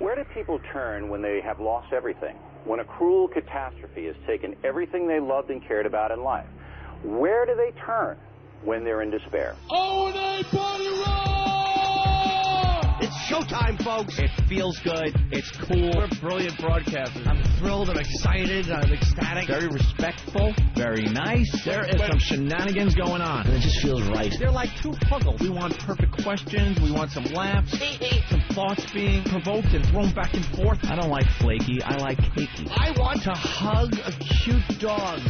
Where do people turn when they have lost everything? When a cruel catastrophe has taken everything they loved and cared about in life? Where do they turn when they're in despair? Oh, they party rock! It's showtime, folks. It feels good. It's cool. We're brilliant broadcasters. I'm thrilled. I'm excited. I'm ecstatic. Very respectful. Very nice. There is some shenanigans going on. And it just feels right. They're like two puzzles. We want perfect questions. We want some laughs. Some thoughts being provoked and thrown back and forth. I don't like flaky. I like cakey. I want to hug a cute dog.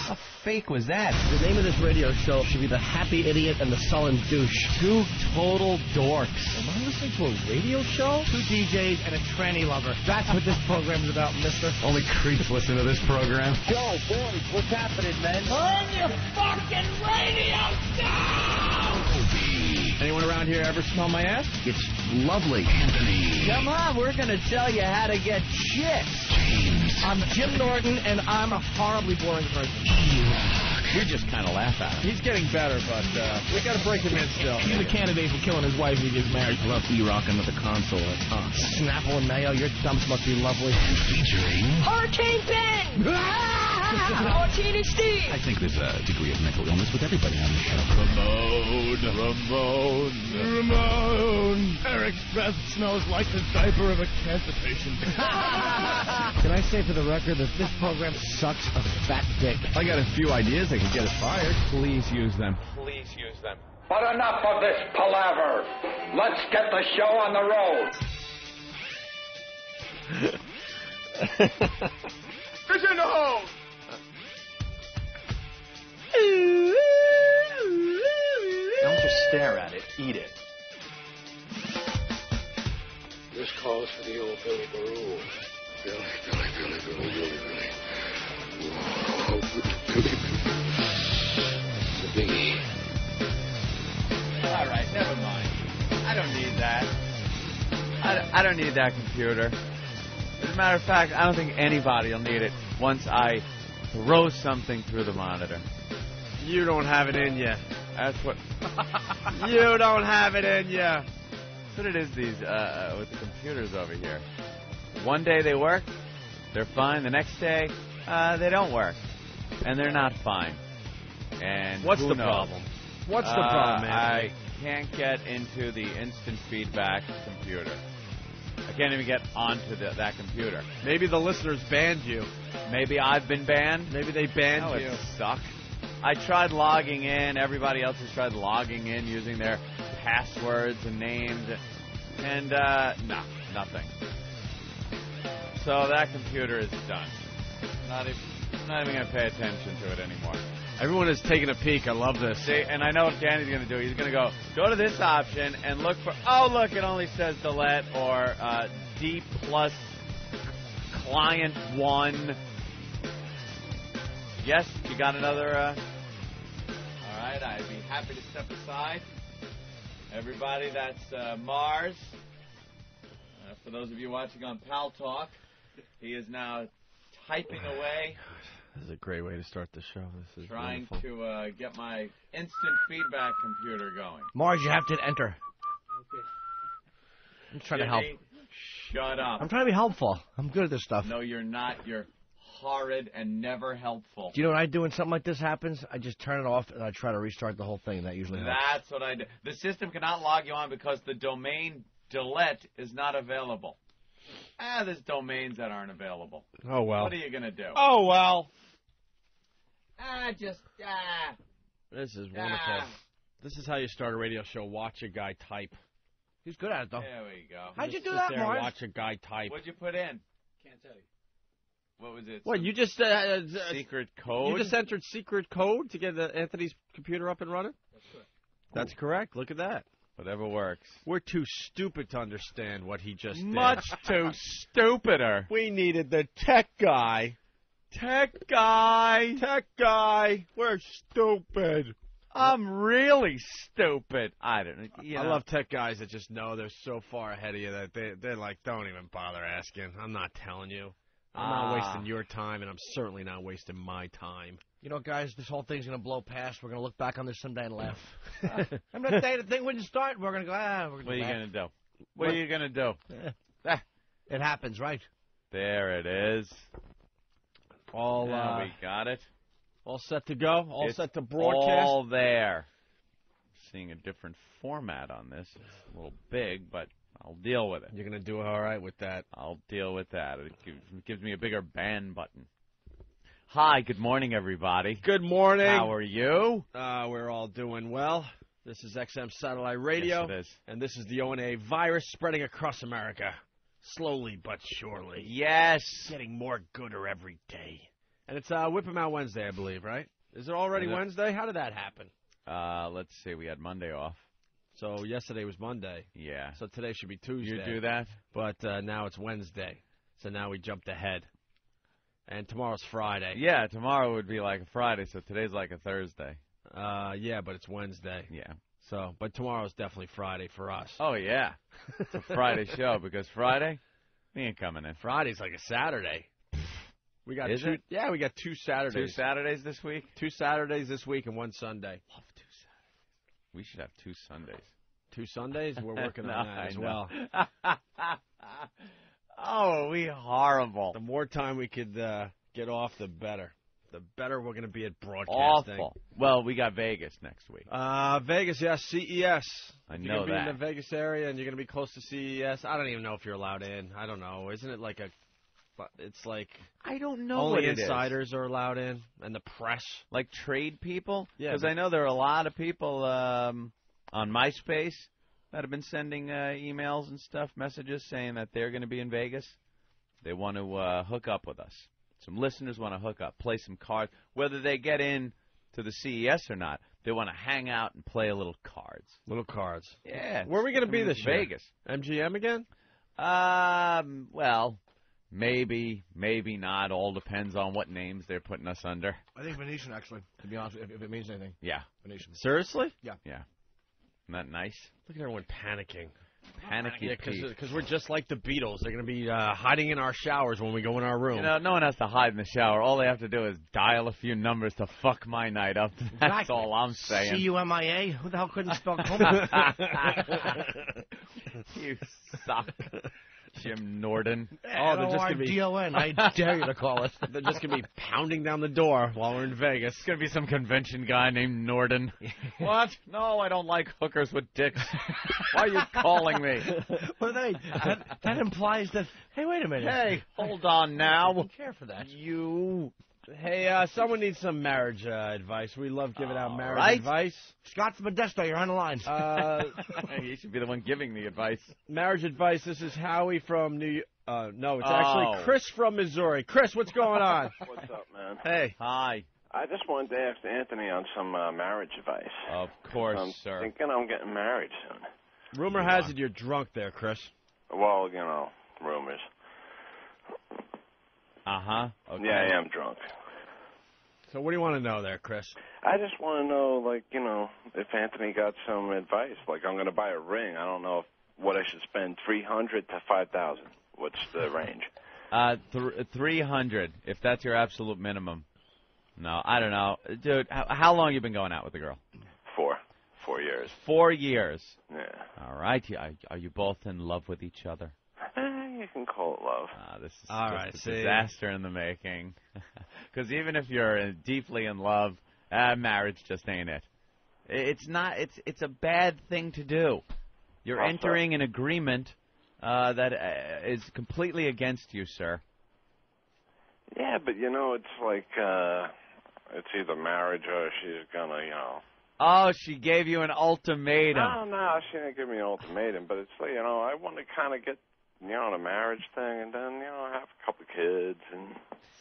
How fake was that? The name of this radio show should be The Happy Idiot and the Sullen Douche. Two total dorks. Am I listening to a radio show? Two DJs and a tranny lover. That's what this program is about, mister. Only creeps listen to this program. Yo, boys, what's happening, man? Turn your fucking radio down! Opie. Anyone around here ever smell my ass? It's lovely. Anthony. Come on, we're going to tell you how to get chicks. James. I'm Jim Norton, and I'm a horribly boring person. We just kind of laugh at him. He's getting better, but we got to break him in still. He's a candidate for killing his wife if he gets married. Love E-Rockin' with the console at top. Snapple and mayo, your thumbs must be lovely. Featuring... Hurricane Ben! Martini Steve! I think there's a degree of mental illness with everybody on the show. Ramon. Eric's breath smells like the diaper of a cancer patient. Can I say for the record that this program sucks a fat dick? I got a few ideas that could get us fired. Please use them. But enough of this palaver. Let's get the show on the road. Fish in the hole! Don't just stare at it, eat it. This calls for the old Billy Baroo. Billy. Whoa, Billy. It's a biggie. All right, never mind. I don't need that. I don't need that computer. As a matter of fact, I don't think anybody will need it once I throw something through the monitor. You don't have it in you. That's what... You don't have it in you. That's what it is with the computers over here. One day they work, they're fine. The next day, they don't work, and they're not fine. And what's who the knows? problem? What's the problem, man? I can't get into the instant feedback computer. I can't even get onto that computer. Maybe the listeners banned you. Maybe I've been banned. Maybe they banned you. It sucks. I tried logging in. Everybody else has tried logging in using their passwords and names. And, no, nothing. So that computer is done. Not even going to pay attention to it anymore. Everyone is taking a peek. I love this. See, and I know what Danny's going to do. He's going to go to this option and look for, oh, look, it only says delete or D plus client 1. Yes, you got another, all right, I'd be happy to step aside. Everybody, that's Mars. For those of you watching on Pal Talk, he is now typing away. This is a great way to start the show. This is trying wonderful. to get my instant feedback computer going. Mars, you have to enter. Okay. I'm trying to help. Shut up. I'm trying to be helpful. I'm good at this stuff. No, you're not. You're horrid and never helpful. Do you know what I do when something like this happens? I just turn it off and I try to restart the whole thing. That usually helps. That's what I do. The system cannot log you on because the domain delete is not available. There's domains that aren't available. Oh, well. What are you going to do? Oh, well. This is wonderful. This is how you start a radio show. Watch a guy type. He's good at it, though. There we go. How'd you do sit that, there Mars? And watch a guy type. What'd you put in? Can't tell you. What was it? What, you just... secret code? You just entered secret code to get Anthony's computer up and running? That's correct. That's correct. Look at that. Whatever works. We're too stupid to understand what he just did. Much too stupider. We needed the tech guy. Tech guy. Tech guy. We're stupid. I'm really stupid. I don't know. I love tech guys that just know they're so far ahead of you that they're like, don't even bother asking. I'm not telling you. I'm not wasting your time, and I'm certainly not wasting my time. You know, guys, this whole thing's going to blow past. We're going to look back on this someday and laugh. Remember the day the thing wouldn't start? We're going to go, we're going to What are you going to do? What are you going to do? It happens, right? There it is. All we got it. All set to go? All It's set to broadcast? all there. Seeing a different format on this. It's a little big, but I'll deal with it. You're going to do all right with that. I'll deal with that. It gives me a bigger ban button. Hi, good morning, everybody. Good morning. How are you? We're all doing well. This is XM Satellite Radio. Yes, it is. And this is the ONA virus spreading across America. Slowly but surely. Yes. Getting more gooder every day. And it's Whip 'em Out Wednesday, I believe, right? Is it already Wednesday? How did that happen? Let's see. We had Monday off. So yesterday was Monday. Yeah. So today should be Tuesday. You do that? But now it's Wednesday. So now we jumped ahead. And tomorrow's Friday. Yeah, tomorrow would be like a Friday, so today's like a Thursday. Yeah, but it's Wednesday. Yeah. So, but tomorrow's definitely Friday for us. Oh, yeah. It's a Friday show because Friday, we ain't coming in. Friday's like a Saturday. We got Is two. it? Yeah, we got 2 Saturdays. 2 Saturdays this week? 2 Saturdays this week and 1 Sunday. Love 2 Saturdays. We should have 2 Sundays. 2 Sundays? We're working on that as well. Oh, we horrible. The more time we could get off, the better. The better we're going to be at broadcasting. Awful. Well, we got Vegas next week. Vegas, yes, CES. I know you're going to be that. in the Vegas area and you're going to be close to CES. I don't even know if you're allowed in. I don't know. Isn't it like a... It's like... I don't know only what it insiders are allowed in, and the press. Like trade people? Yeah. Because I know there are a lot of people on MySpace that have been sending emails and stuff, messages saying that they're going to be in Vegas. They want to hook up with us. Some listeners want to hook up, play some cards. Whether they get in to the CES or not, they want to hang out and play a little cards. Little cards. Yeah. Where are we going to be this year? Vegas. MGM again? Well, maybe, maybe not. All depends on what names they're putting us under. I think Venetian, actually, to be honest, if it means anything. Yeah. Venetian. Seriously? Yeah. Yeah. Isn't that nice? Look at everyone panicking. Panicky Pete. Because we're just like the Beatles. They're going to be hiding in our showers when we go in our room. You know, no one has to hide in the shower. All they have to do is dial a few numbers to fuck my night up. That's all I'm saying. CUMIA? Who the hell couldn't spell coma? You suck, Jim Norton. Oh, they're just going to be... D-O-N. I dare you to call it. They're just going to be pounding down the door while we're in Vegas. It's going to be some convention guy named Norton. What? No, I don't like hookers with dicks. Why are you calling me? Well, that implies that, hey, wait a minute. Hey, hold on now. I don't care for that. You... Hey, someone needs some marriage advice. We love giving out marriage right. advice. Scott from Modesto, you're on the line. You should be the one giving the advice. Marriage advice. This is Howie from New York. No, it's actually Chris from Missouri. Chris, what's going on? What's up, man? Hey. Hi. I just wanted to ask Anthony on some marriage advice. Of course, I'm sir. thinking I'm getting married soon. Rumor has it you're drunk there, Chris. Well, you know, rumors. Uh-huh. Okay. Yeah, I am drunk. So what do you want to know there, Chris? I just want to know, like, you know, if Anthony got some advice. Like, I'm going to buy a ring. I don't know what I should spend, $300 to $5,000. What's the range? 300, if that's your absolute minimum. No, I don't know. Dude, how long you been going out with the girl? 4 years. 4 years. Yeah. All right. Are you both in love with each other? You can call it love. This is all just right, a disaster in the making. Because even if you're deeply in love, marriage just ain't it. It's not. It's a bad thing to do. You're entering an agreement that is completely against you, sir. Yeah, but you know, it's like it's either marriage or she's gonna, you know. Oh, she gave you an ultimatum. No, she didn't give me an ultimatum, but it's like, you know, I want to kind of get, you know, the marriage thing, and then, you know, have a couple of kids and.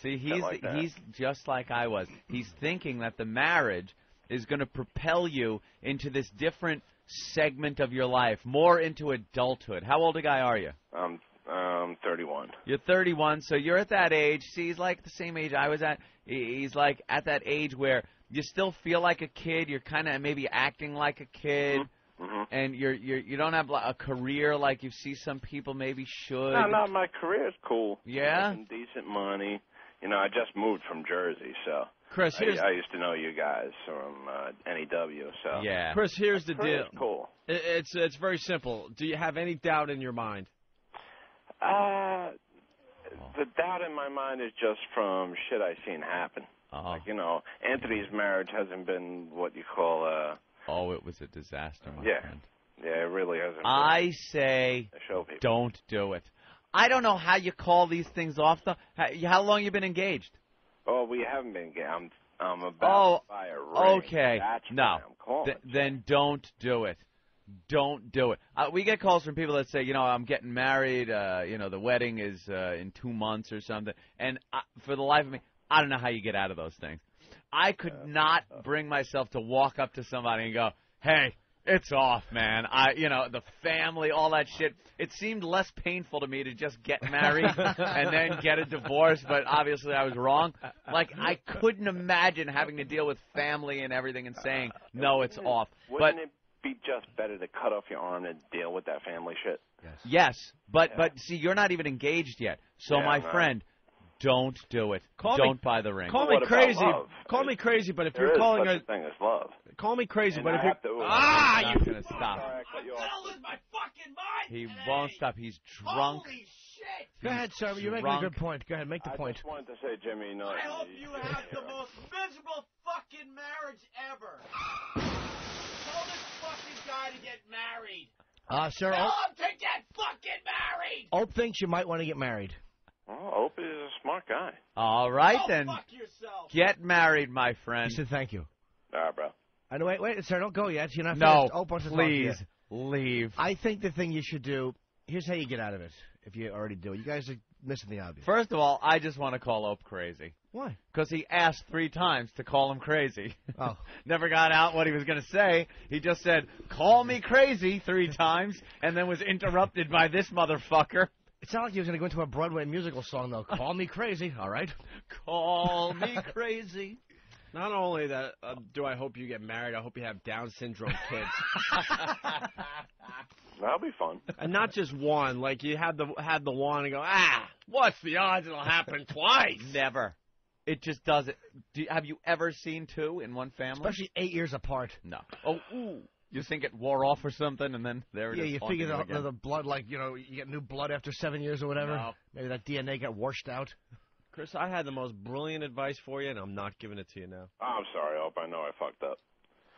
See, like he's just like I was. He's thinking that the marriage is going to propel you into this different segment of your life, more into adulthood. How old a guy are you? I'm 31. You're 31, so you're at that age. See, he's like the same age I was at. He's like at that age where you still feel like a kid. You're kind of maybe acting like a kid. Mm-hmm. And you don't have a career like you see some people maybe should. No, my career's cool. Yeah? Making decent money. You know, I just moved from Jersey, so Chris, I used to know you guys from NEW, so yeah. Chris, here's the deal. Cool. It's very simple. Do you have any doubt in your mind? the doubt in my mind is just from shit I've seen happen. Like, Anthony's marriage hasn't been what you call it was a disaster, my friend. Yeah, it really hasn't. I say don't do it. I don't know how you call these things off, though. How long you been engaged? Oh, we haven't been engaged. I'm about to buy a ring. Okay. No. Then don't do it. Don't do it. We get calls from people that say, I'm getting married. The wedding is in 2 months or something. And for the life of me, I don't know how you get out of those things. I could not bring myself to walk up to somebody and go, hey, it's off, man. The family, all that shit. It seemed less painful to me to just get married and then get a divorce, but obviously I was wrong. Like, I couldn't imagine having to deal with family and everything and saying, no, it's off. Wouldn't it be just better to cut off your arm and deal with that family shit? Yes, but see, you're not even engaged yet. So, my friend, don't do it. Don't buy the ring. Call me crazy. Call me crazy, but if you're calling her, thing as love. Call me crazy, but if you're you're gonna stop. Lose my fucking mind. He won't stop. He's drunk. Holy shit! Go ahead, sir. You're making a good point. Go ahead, make the point. I just wanted to say, Jimmy, I hope you have the most miserable fucking marriage ever. Tell this fucking guy to get married. Sir. Tell him to get fucking married. Ope thinks you might want to get married. Oh, Opie is a smart guy. All right, then. Fuck yourself. Get married, my friend. He said thank you. All right, bro. Wait, sir, don't go yet. You're not no, finished. Ope wants to talk to you. please, leave. I think the thing you should do, here's how you get out of it, if you already do it. You guys are missing the obvious. First of all, I just want to call Ope crazy. Why? Because he asked 3 times to call him crazy. Oh. Never got out what he was going to say. He just said, call me crazy 3 times, and then was interrupted by this motherfucker. It sounded like he was going to go into a Broadway musical song, though. Call me crazy, all right? Call me crazy. Not only that, do I hope you get married, I hope you have Down syndrome kids. That'll be fun. And not just one. Like, you had the one and go, what's the odds it'll happen twice? Never. It just doesn't. Have you ever seen 2 in one family? Especially 8 years apart. No. Oh, ooh. You think it wore off or something, and then there it is. Yeah, you figure the blood, you get new blood after 7 years or whatever. No. Maybe that DNA got washed out. Chris, I had the most brilliant advice for you, and I'm not giving it to you now. I'm sorry, Hope. I know I fucked up.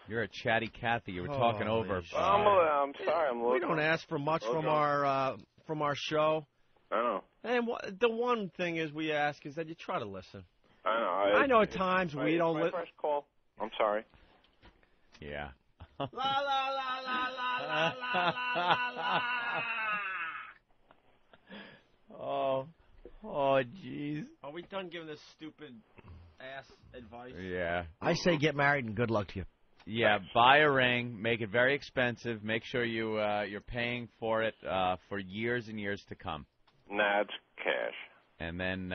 You're a chatty Cathy. You were talking over. I'm sorry. I'm looking. We don't ask for much from our show. I know. And the one thing is we ask is that you try to listen. I know. I know at times we don't listen. First call. I'm sorry. Yeah. La la la la la la la la la. Oh, jeez. Are we done giving this stupid ass advice? Yeah. I say get married and good luck to you. Yeah, buy a ring, make it very expensive, make sure you're paying for it for years and years to come. Nah, it's cash. And then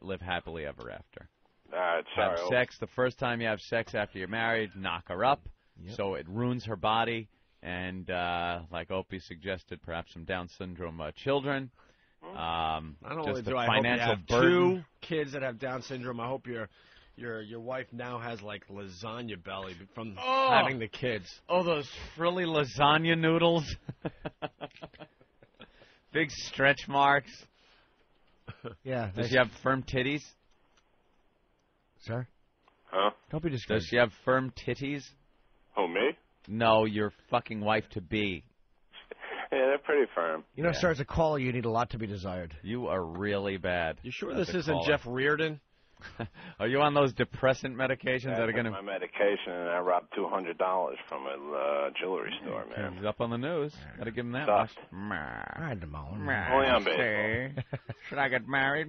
live happily ever after. Sorry. Have sex. The first time you have sex after you're married, knock her up. Yep. So it ruins her body. And like Opie suggested, perhaps some Down syndrome children. Not only just do I hope you have 2 kids that have Down syndrome, I hope your wife now has like lasagna belly from having the kids. Oh, those frilly lasagna noodles. Big stretch marks. Yeah. Does she have firm titties? Sir? Huh? Don't be discouraged. Does she have firm titties? Who, me? No, your fucking wife-to-be. Yeah, they're pretty firm. You know, sir, as a caller, you need a lot to be desired. You are really bad. You sure this isn't Jeff Reardon? Are you on those depressant medications that are going to... my medication, and I robbed $200 from a jewelry store, man. He's up on the news. Got to give him that Sucked. much. Only on baseball. Should I get married?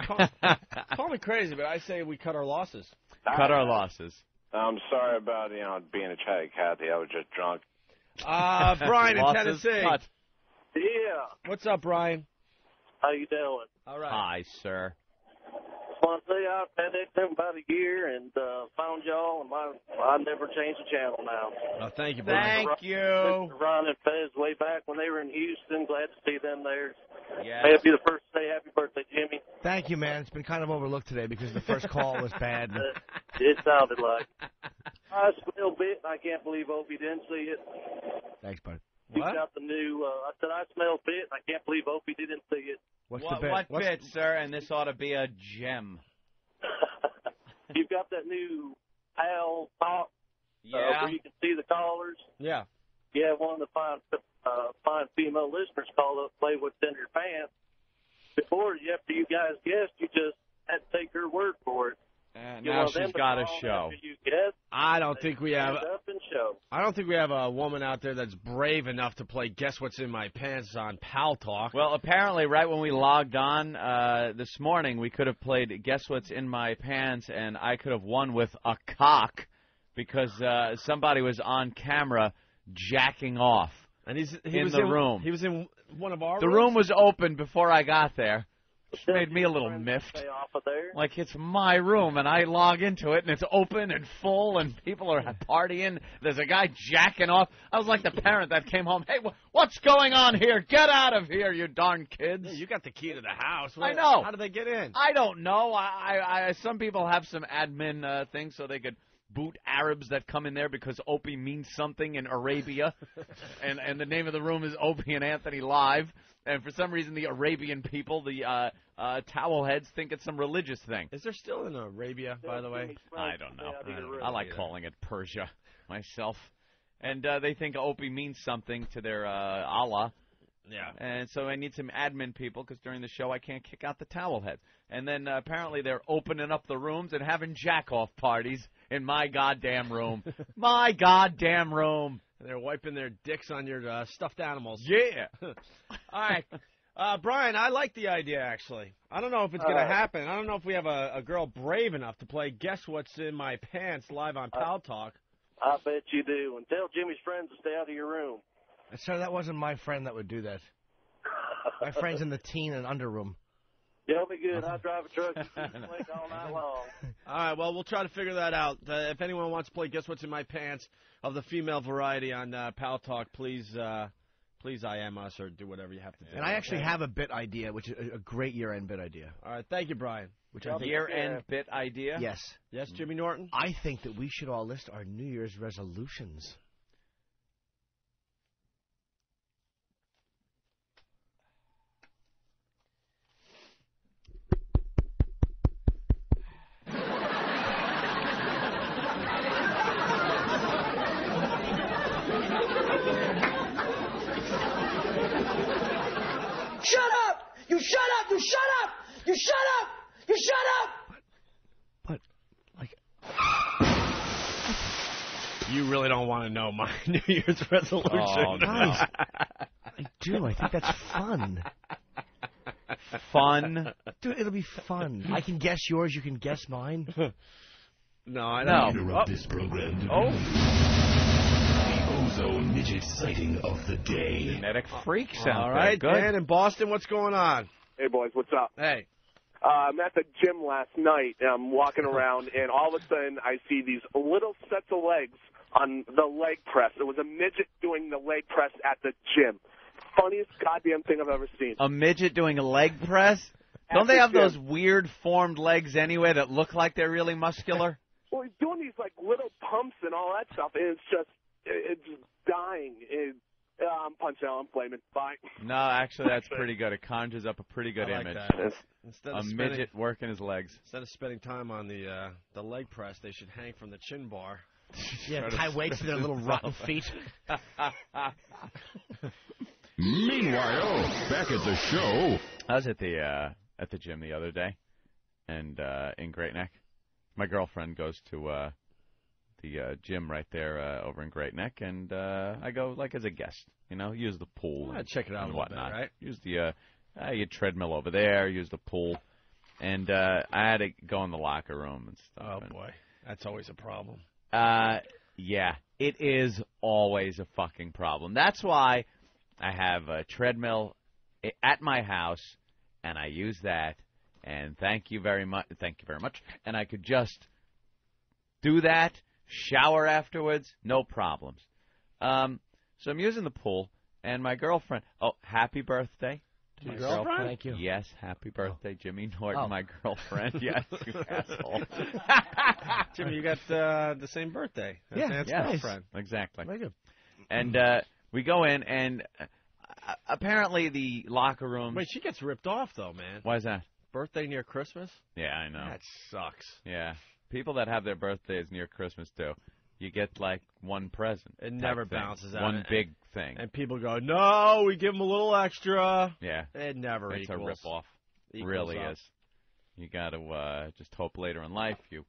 Call me crazy, but I say we cut our losses. Cut our losses. I'm sorry about, being a chatty Cathy. I was just drunk. Brian in Tennessee. Cut. Yeah. What's up, Brian? How you doing? All right. Hi, sir. Well, I say I've had them about a year and found y'all, and I never changed the channel now. Oh, thank you, Brian. Thank you. Ron and Fez way back when they were in Houston. Glad to see them there. Yeah. May it be the first to say happy birthday, Jimmy. Thank you, man. It's been kind of overlooked today because the first call was bad. It sounded like. I was a little bit, and I can't believe Opie didn't see it. Thanks, bud. You got the new, I said, I smell bit. I can't believe Opie didn't see it. What's what the bit? What bit, sir? And this ought to be a gem. You've got that new PAL talk where you can see the callers. Yeah. Yeah, one of the fine female listeners called up, play what's in your pants. Before, after you guys guessed, you just had to take her word for it. Now she's got a show. I don't think we have. Up and show. I don't think we have a woman out there that's brave enough to play Guess What's in My Pants on Pal Talk. Well, apparently, right when we logged on this morning, we could have played Guess What's in My Pants, and I could have won with a cock because somebody was on camera jacking off. And he in was the room. He was in one of our The rooms? room was open before I got there. Which made me a little miffed. Like, it's my room, and I log into it, and it's open and full, and people are partying. There's a guy jacking off. I was like the parent that came home. Hey, what's going on here? Get out of here, you darn kids. Yeah, you got the key to the house. I know. How did they get in? I don't know. Some people have some admin things so they could boot Arabs that come in there because Opie means something in Arabia, and the name of the room is Opie and Anthony Live. And for some reason, the Arabian people, the towel heads, think it's some religious thing. Is there still an Arabia, by the way? I don't know. I like calling it Persia myself. And they think Opie means something to their Allah. Yeah. And so I need some admin people because during the show I can't kick out the towel heads. And then apparently they're opening up the rooms and having jack-off parties in my goddamn room. My goddamn room. They're wiping their dicks on your stuffed animals. Yeah. All right. Brian, I like the idea, actually. I don't know if it's going to happen. I don't know if we have a girl brave enough to play Guess What's in My Pants live on Pal Talk. I bet you do. And tell Jimmy's friends to stay out of your room. Sir, that wasn't my friend that would do that. My friend's in the teen and under room. Yeah, it'll be good. I drive a truck and play all night long. All right, well, we'll try to figure that out. If anyone wants to play Guess What's in My Pants of the female variety on Pal Talk, please IM us or do whatever you have to do. And I actually have a bit idea, which is a great year-end bit idea. All right, thank you, Brian. Which I think year-end bit idea? Yes. Yes, Jimmy Norton? I think that we should all list our New Year's resolutions. Shut up! You shut up! You shut up! You shut up! You shut up! But like... You really don't want to know my New Year's resolution. Oh, no. Guys, I do. I think that's fun. Fun? Dude, it'll be fun. I can guess yours. You can guess mine. No, I don't. Interrupt this program. Ozone midget sighting of the day. Genetic freak sound. All right, good. Dan in Boston, what's going on? Hey, boys, what's up? Hey. I'm at the gym last night, and I'm walking around, and all of a sudden I see these little sets of legs on the leg press. It was a midget doing the leg press at the gym. Funniest goddamn thing I've ever seen. A midget doing a leg press? Don't they have those weird formed legs anyway that look like they're really muscular? Well, he's doing these like little pumps and all that stuff, and it's just dying. I'm punching out. I'm flaming. Bye. No, actually, that's pretty good. It conjures up a pretty good I like image. that. Instead of midget working his legs. Instead of spending time on the leg press, they should hang from the chin bar. Yeah, tie weights to their little rotten feet. Meanwhile, back at the show. I was at the gym the other day, and in Great Neck. My girlfriend goes to the gym right there over in Great Neck, and I go like as a guest, use the pool. Check it out and a little bit, whatnot. right? Use the you treadmill over there, use the pool, and I had to go in the locker room and stuff. Oh boy, that's always a problem. Yeah, it is always a fucking problem. That's why I have a treadmill at my house, and I use that. And thank you very much. And I could just do that, shower afterwards, no problems. So I'm using the pool, and my girlfriend. Oh, happy birthday to Your my girlfriend? Thank you. Yes, happy birthday, Jimmy Norton, my girlfriend. Yes, you asshole. Jimmy, you got the same birthday as Ant's girlfriend. Exactly. Very good. And We go in, and apparently the locker room... Wait, she gets ripped off, though, man. Why is that? Birthday near Christmas? Yeah, I know. That sucks. Yeah. People that have their birthdays near Christmas do. You get, like, one present. It never bounces out. One big thing. And people go, no, we give them a little extra. Yeah. It never It's equals. a rip-off. It really is. You got to just hope later in life you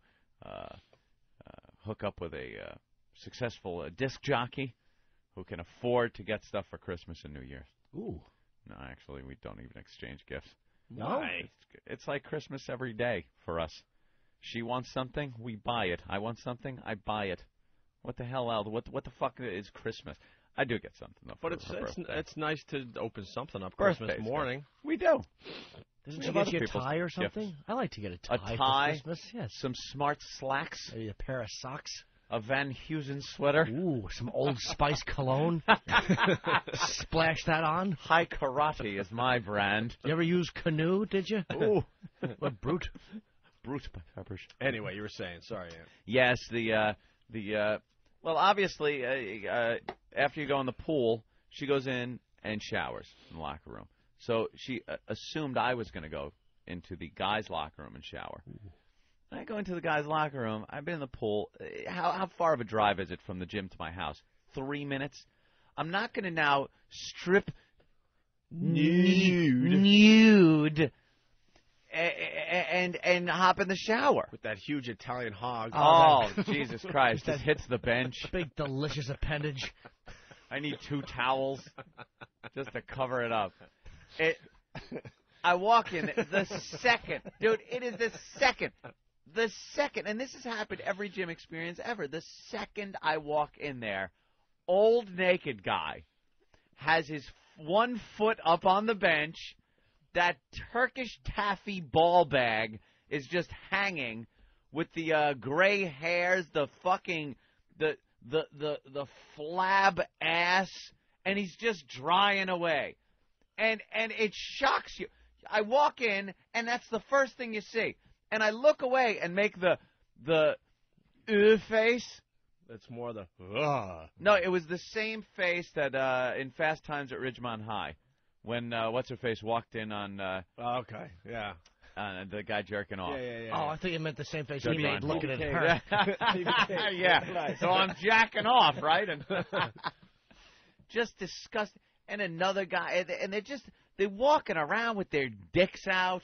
hook up with a successful disc jockey who can afford to get stuff for Christmas and New Year's. Ooh. No, actually, we don't even exchange gifts. Why? It's like Christmas every day for us. She wants something, we buy it. I want something, I buy it. What the hell else? What the fuck is Christmas? I do get something, though. But it's nice to open something up Christmas morning. Good. We do. Doesn't she get you a tie or something? Gifts. I like to get a tie for Christmas. Yes. Some smart slacks. Maybe a pair of socks. A Van Heusen sweater. Ooh, some Old Spice cologne. Splash that on. High Karate is my brand. You ever use Canoe, did you? Ooh. What, Brute? Brute by Peppers. Anyway, you were saying. Sorry, Ant. Yes, well, obviously, after you go in the pool, she goes in and showers in the locker room. So she assumed I was going to go into the guys' locker room and shower. Ooh. I go into the guys' locker room. I've been in the pool. How far of a drive is it from the gym to my house? 3 minutes. I'm not going to now strip nude and hop in the shower with that huge Italian hog. Oh, Jesus Christ! Just hits the bench. Big delicious appendage. I need 2 towels just to cover it up. I walk in the second, dude. It is the second. The second, and this has happened every gym experience ever, the second I walk in there, old naked guy has his 1 foot up on the bench, that Turkish taffy ball bag is just hanging with the gray hairs, the fucking, the flab ass, and he's just drying away. And it shocks you. I walk in, and that's the first thing you see. And I look away and make the face. It's more the No, it was the same face that in Fast Times at Ridgemont High, when what's-her-face walked in on okay, yeah. The guy jerking off. Yeah. Oh, I thought you meant the same face he made looking at her. Yeah. So I'm jacking off, right? And just disgusting. And another guy, and they're walking around with their dicks out.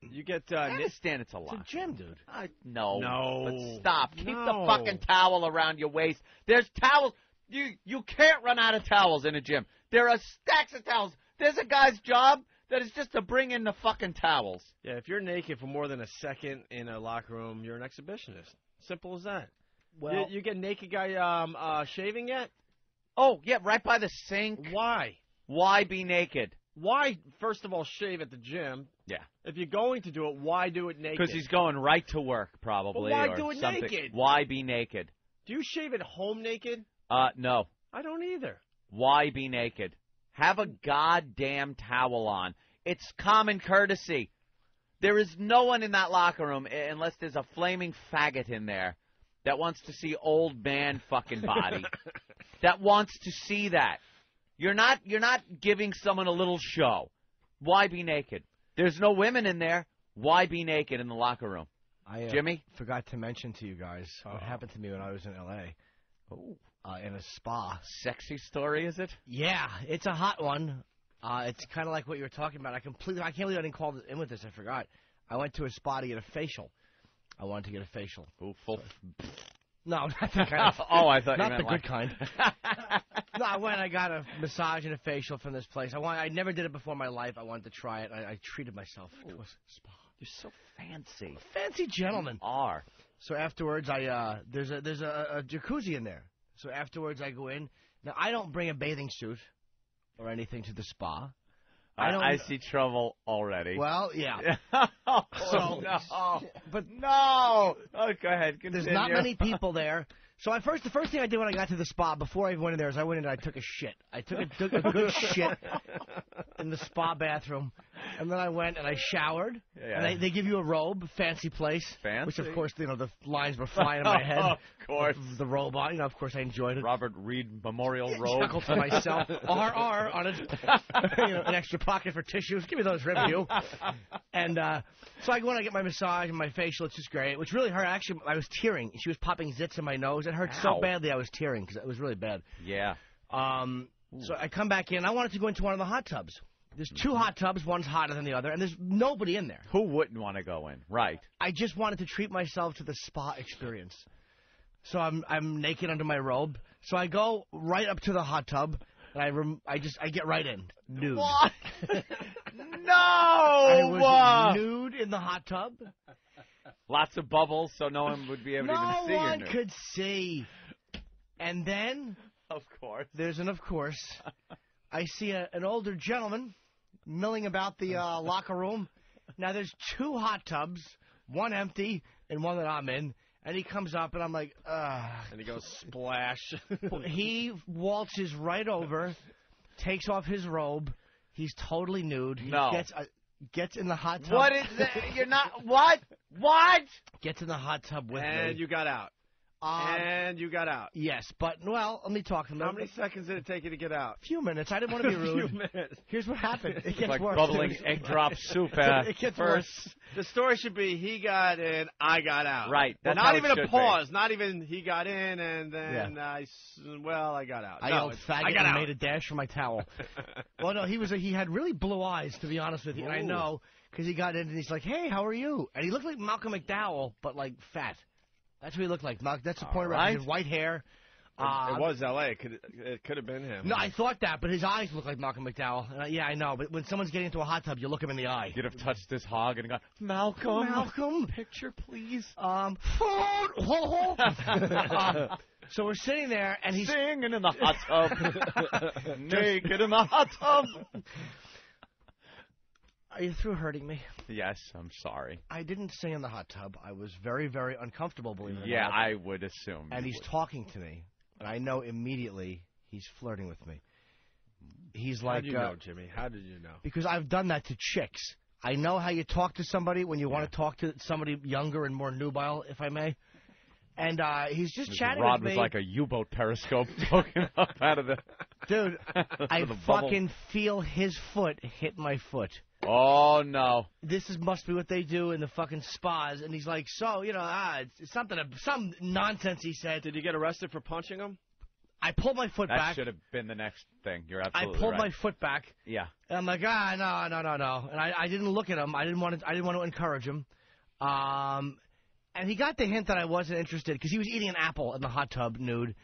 You get I understand it's a lot. It's a gym, dude. No. But stop. Keep the fucking towel around your waist. There's towels. You can't run out of towels in a gym. There are stacks of towels. There's a guy's job that is just to bring in the fucking towels. Yeah, if you're naked for more than a second in a locker room, you're an exhibitionist. Simple as that. Well, you get naked guy shaving yet? Oh, yeah, right by the sink. Why? Why be naked? Why, first of all, shave at the gym? Yeah. If you're going to do it, why do it naked? Because he's going right to work, probably. But why or do it something. naked? Why be naked? Do you shave at home naked? No. I don't either. Why be naked? Have a goddamn towel on. It's common courtesy. There is no one in that locker room, unless there's a flaming faggot in there, that wants to see old man fucking body. That wants to see that. You're not giving someone a little show. Why be naked? There's no women in there. Why be naked in the locker room? Jimmy? Forgot to mention to you guys what happened to me when I was in L.A. Oh. In a spa. Sexy story, is it? Yeah, it's a hot one. It's kind of like what you were talking about. I can't believe I didn't call in with this. I forgot. I went to a spa to get a facial. I wanted to get a facial. Ooh, full. No, not the kind of. Oh, I thought you not meant the good kind. No, I went. I got a massage and a facial from this place. I never did it before in my life. I wanted to try it. I treated myself to a spa. You're so fancy. Fancy gentleman. You are. So afterwards, there's a jacuzzi in there. So afterwards, I go in. Now I don't bring a bathing suit or anything to the spa. I see trouble already. Well, yeah. No. But no. Oh, go ahead. Continue. There's not many people there. So the first thing I did when I got to the spa, before I went in there, is I went in and I took a shit. I took a good shit in the spa bathroom. And then I went and I showered. Yeah. And they give you a robe, fancy place. Fancy. Which, of course, the lines were flying in my head. Of course. The robe on. Of course, I enjoyed it. Robert Reed Memorial Robe. Chuckled to myself. RR on it. An extra pocket for tissues. Give me those, review. And so I go in, I get my massage and my facial. It's just great. Which really hurt. Actually, I was tearing. She was popping zits in my nose. It hurt so badly I was tearing because it was really bad. Yeah. So I come back in. I wanted to go into one of the hot tubs. There's two hot tubs. One's hotter than the other, and there's nobody in there. Who wouldn't want to go in? Right. I just wanted to treat myself to the spa experience. So I'm naked under my robe. So I go right up to the hot tub, and I get right in, nude. What? No! I was nude in the hot tub. Lots of bubbles, so no one would be able to even see you. No one could see. And then, of course, of course, I see an older gentleman milling about the locker room. Now, there's two hot tubs, one empty and one that I'm in. And he comes up, and I'm like, ugh. And he goes, splash. He waltzes right over, takes off his robe. He's totally nude. He gets in the hot tub. What is that? You're not... What? What? Gets in the hot tub with me. And you got out. And you got out. Yes, but, let me talk to him. How many seconds did it take you to get out? A few minutes. I didn't want to be rude. A few minutes. Here's what happened. It gets like worse. bubbling egg drop soup. It gets worse. The story should be he got in, I got out. Right. Well, That's not how even it a should pause. Be. Not even he got in and then I got out. I yelled faggot and made a dash for my towel. Well, no, he had really blue eyes, to be honest with you. And I know because he got in and he's like, hey, how are you? And he looked like Malcolm McDowell, but like fat. That's what he looked like. That's the point right. He had white hair. It was L.A. It could have been him. No, I thought that, but his eyes look like Malcolm McDowell. Yeah, I know. But when someone's getting into a hot tub, you look him in the eye. You'd have touched this hog and gone, Malcolm, picture, please. Food. So we're sitting there, and he's singing in the hot tub, naked in the hot tub. Are you through hurting me? Yes, I'm sorry. I didn't sing in the hot tub. I was very, very uncomfortable, believe it or not. Yeah, I would assume. And he's talking to me, and I know immediately he's flirting with me. He's like... How did you know, Jimmy? How did you know? Because I've done that to chicks. I know how you talk to somebody when you want to talk to somebody younger and more nubile, if I may. And he's just chatting with me. Rod was like a U-boat periscope poking up out of the... Dude, I fucking feel his foot hit my foot. Oh, no. This must be what they do in the fucking spas. And he's like, so, it's something, some nonsense he said. Did you get arrested for punching him? I pulled my foot back. That should have been the next thing. You're absolutely right. I pulled my foot back. Yeah. And I'm like, no. And I didn't look at him. I didn't want to encourage him. And he got the hint that I wasn't interested because he was eating an apple in the hot tub nude.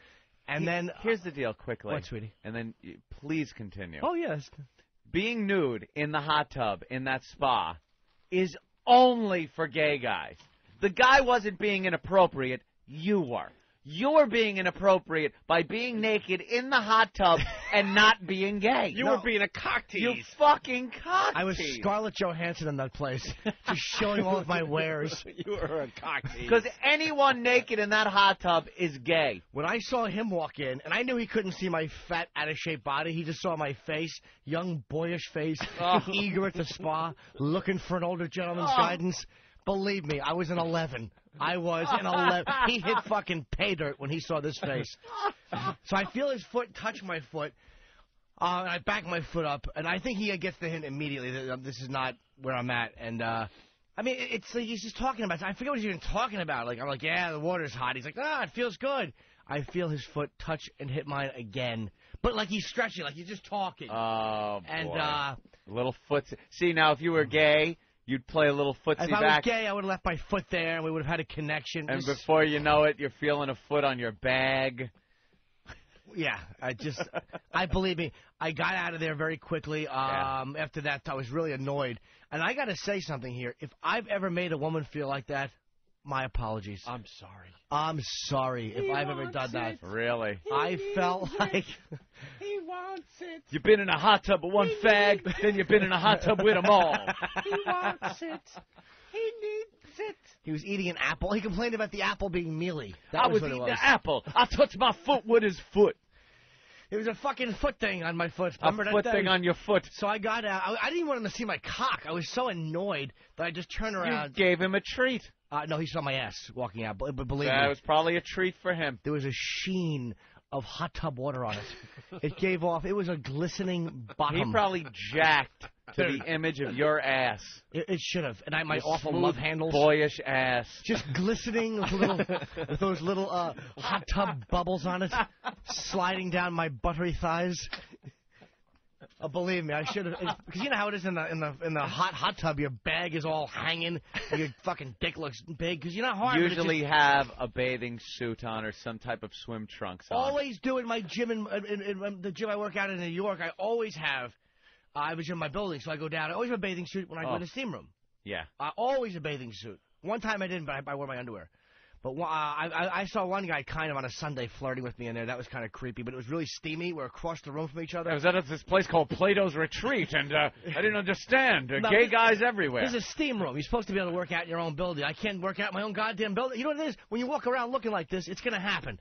And then... Here's the deal, quickly. What, sweetie? And then please continue. Oh, yes. Being nude in the hot tub in that spa is only for gay guys. The guy wasn't being inappropriate. You were. You were being inappropriate by being naked in the hot tub and not being gay. You were being a cock tease. You fucking cock I was tease. Scarlett Johansson in that place, just showing all of my wares. You were a cock tease. Because anyone naked in that hot tub is gay. When I saw him walk in, and I knew he couldn't see my fat, out-of-shape body, he just saw my face, young, boyish face, eager at the spa, looking for an older gentleman's guidance. Believe me, I was an 11. I was an 11. He hit fucking pay dirt when he saw this face. So I feel his foot touch my foot, and I back my foot up, and I think he gets the hint immediately that this is not where I'm at. And, I mean, it's like he's just talking about it. I forget what he's even talking about. Like, I'm like, yeah, the water's hot. He's like, it feels good. I feel his foot touch and hit mine again. But, like, he's stretching, like he's just talking. Oh, boy. And, little foot. See, now, if you were gay... You'd play a little footsie back. If I was gay, I would have left my foot there, and we would have had a connection. And before you know it, you're feeling a foot on your bag. Yeah, I believe me, I got out of there very quickly. After that, I was really annoyed. And I got to say something here. If I've ever made a woman feel like that, my apologies. I'm sorry. I'm sorry if I've ever done that. Really? I felt like... He wants it. You've been in a hot tub with one fag, then you've been in a hot tub with them all. He wants it. He needs it. He was eating an apple. He complained about the apple being mealy. I was eating the apple. I touched my foot with his foot. It was a fucking foot thing on my foot. A foot thing on your foot. So I got out. I didn't even want him to see my cock. I was so annoyed that I just turned around. You gave him a treat. No, he saw my ass walking out. But believe me, that was probably a treat for him. There was a sheen of hot tub water on it. It gave off. It was a glistening bottom. He probably jacked to the image of your ass. It should have. And my awful smooth, love handles. Boyish ass. Just glistening with those little hot tub bubbles on it, sliding down my buttery thighs. Believe me, I should have, because you know how it is in the hot tub. Your bag is all hanging, and your fucking dick looks big. Because you know how hard. Usually have a bathing suit on or some type of swim trunks on. Always do in my gym in the gym I work out in New York. I always have. I was in my building, so I go down. I always have a bathing suit when I go to the steam room. Yeah. Always a bathing suit. One time I didn't, but I wore my underwear. But I saw one guy kind of on a Sunday flirting with me in there. That was kind of creepy, but it was really steamy. We're across the room from each other. I was at this place called Plato's Retreat, and I didn't understand. Gay guys everywhere. This is a steam room. You're supposed to be able to work out in your own building. I can't work out in my own goddamn building. You know what it is? When you walk around looking like this, it's going to happen.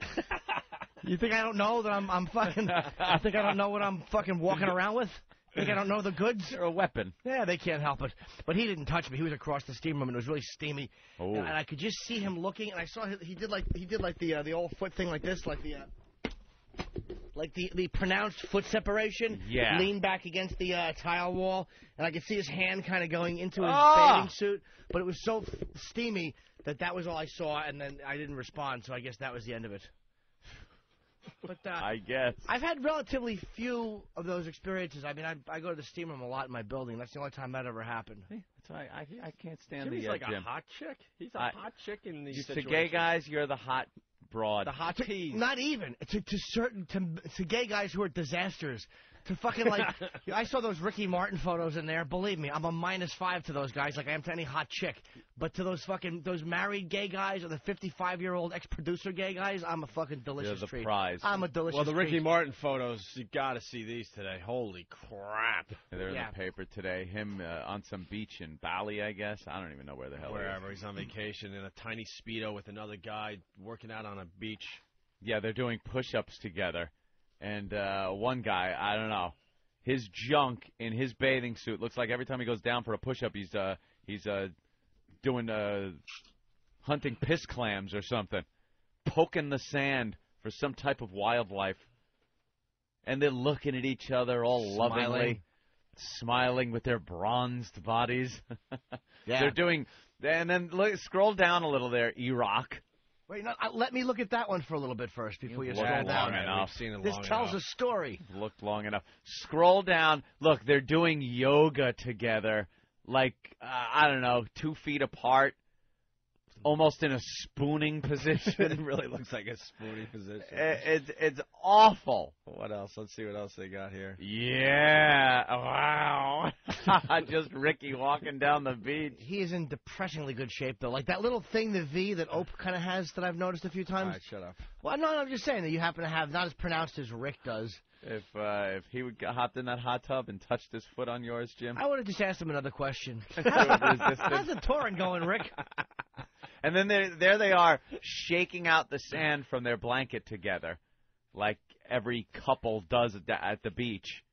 You think I don't know that I'm fucking... I think I don't know what I'm fucking walking around with? Think I don't know the goods? You're a weapon. Yeah, they can't help it. But he didn't touch me. He was across the steam room, and it was really steamy. Oh. And I could just see him looking, and I saw he did like the old foot thing like this, like the pronounced foot separation. Yeah. Leaned back against the tile wall, and I could see his hand kind of going into his bathing suit. But it was so steamy that was all I saw, and then I didn't respond. So I guess that was the end of it. But I guess I've had relatively few of those experiences. I mean, I go to the steam room a lot in my building. That's the only time that ever happened. That's why I can't stand Jimmy's the like Jim. a hot chick. He's a hot chick in these To situations. gay guys, you're the hot broad. The hot tease. Not even to gay guys who are disasters. To fucking like, I saw those Ricky Martin photos in there. Believe me, I'm a -5 to those guys, like I am to any hot chick. But to those married gay guys or the 55-year-old ex-producer gay guys, I'm a fucking delicious You're the treat. prize. I'm a delicious. Well, the Ricky treat. Martin photos, you got to see these today. Holy crap! They're in the paper today. Him on some beach in Bali, I guess. I don't even know where the hell. Wherever he's on vacation in a tiny Speedo with another guy working out on a beach. Yeah, they're doing push-ups together, and one guy, I don't know. His junk in his bathing suit looks like every time he goes down for a push-up, he's doing hunting piss clams or something, poking the sand for some type of wildlife, and they're looking at each other all lovingly, smiling with their bronzed bodies. Yeah, they're doing. And then scroll down a little there, Iraq. Wait, no, let me look at that one for a little bit first before you scroll looked down. long enough. We've seen it This long tells enough. a story. Looked long enough. Scroll down. Look, they're doing yoga together, like, I don't know, 2 feet apart, almost in a spooning position. It really looks like a spooning position. It's awful. What else? Let's see what else they got here. Yeah. Wow. Just Ricky walking down the beach. He is in depressingly good shape, though. Like that little thing, the V that Opie kind of has that I've noticed a few All times. right, shut up. Well, no, I'm just saying that you happen to have not as pronounced as Rick does. If he would hopped in that hot tub and touched his foot on yours, Jim. I would have just asked him another question. Resisted. How's the touring going, Rick? And then there they are, shaking out the sand from their blanket together, like every couple does at the beach.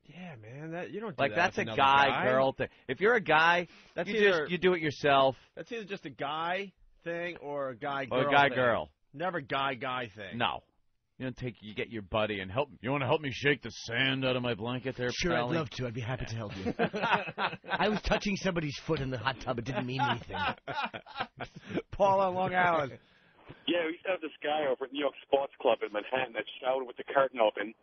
Yeah, man, you don't do like that that's with a another guy-girl thing. If you're a guy, That's you do it yourself. That's either just a guy thing or a guy-girl Or a guy-girl. Never guy-guy thing. No. You get your buddy and help. You want to help me shake the sand out of my blanket there, Sure, pally? I'd love to. I'd be happy to help you. I was touching somebody's foot in the hot tub. It didn't mean anything. Paul on Long Island. Yeah, we used to have this guy over at New York Sports Club in Manhattan that showered with the curtain open,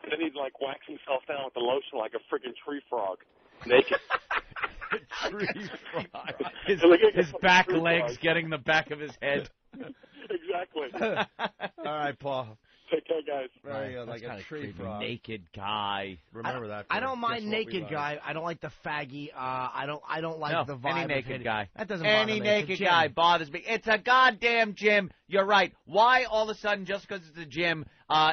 and then he'd, like, wax himself down with the lotion like a friggin' tree frog, naked. Tree frog. His back legs getting the back of his head. Exactly. All right, Paul. Take care, guys. Very like a tree frog. Naked guy. Remember that. I don't mind Guess what we naked like. guy. I don't like the faggy. I don't like the vibe. Any of naked it. guy. That doesn't bother Any me. It's a naked gym. guy bothers me. It's a goddamn gym. You're right. Why all of a sudden, just because it's a gym,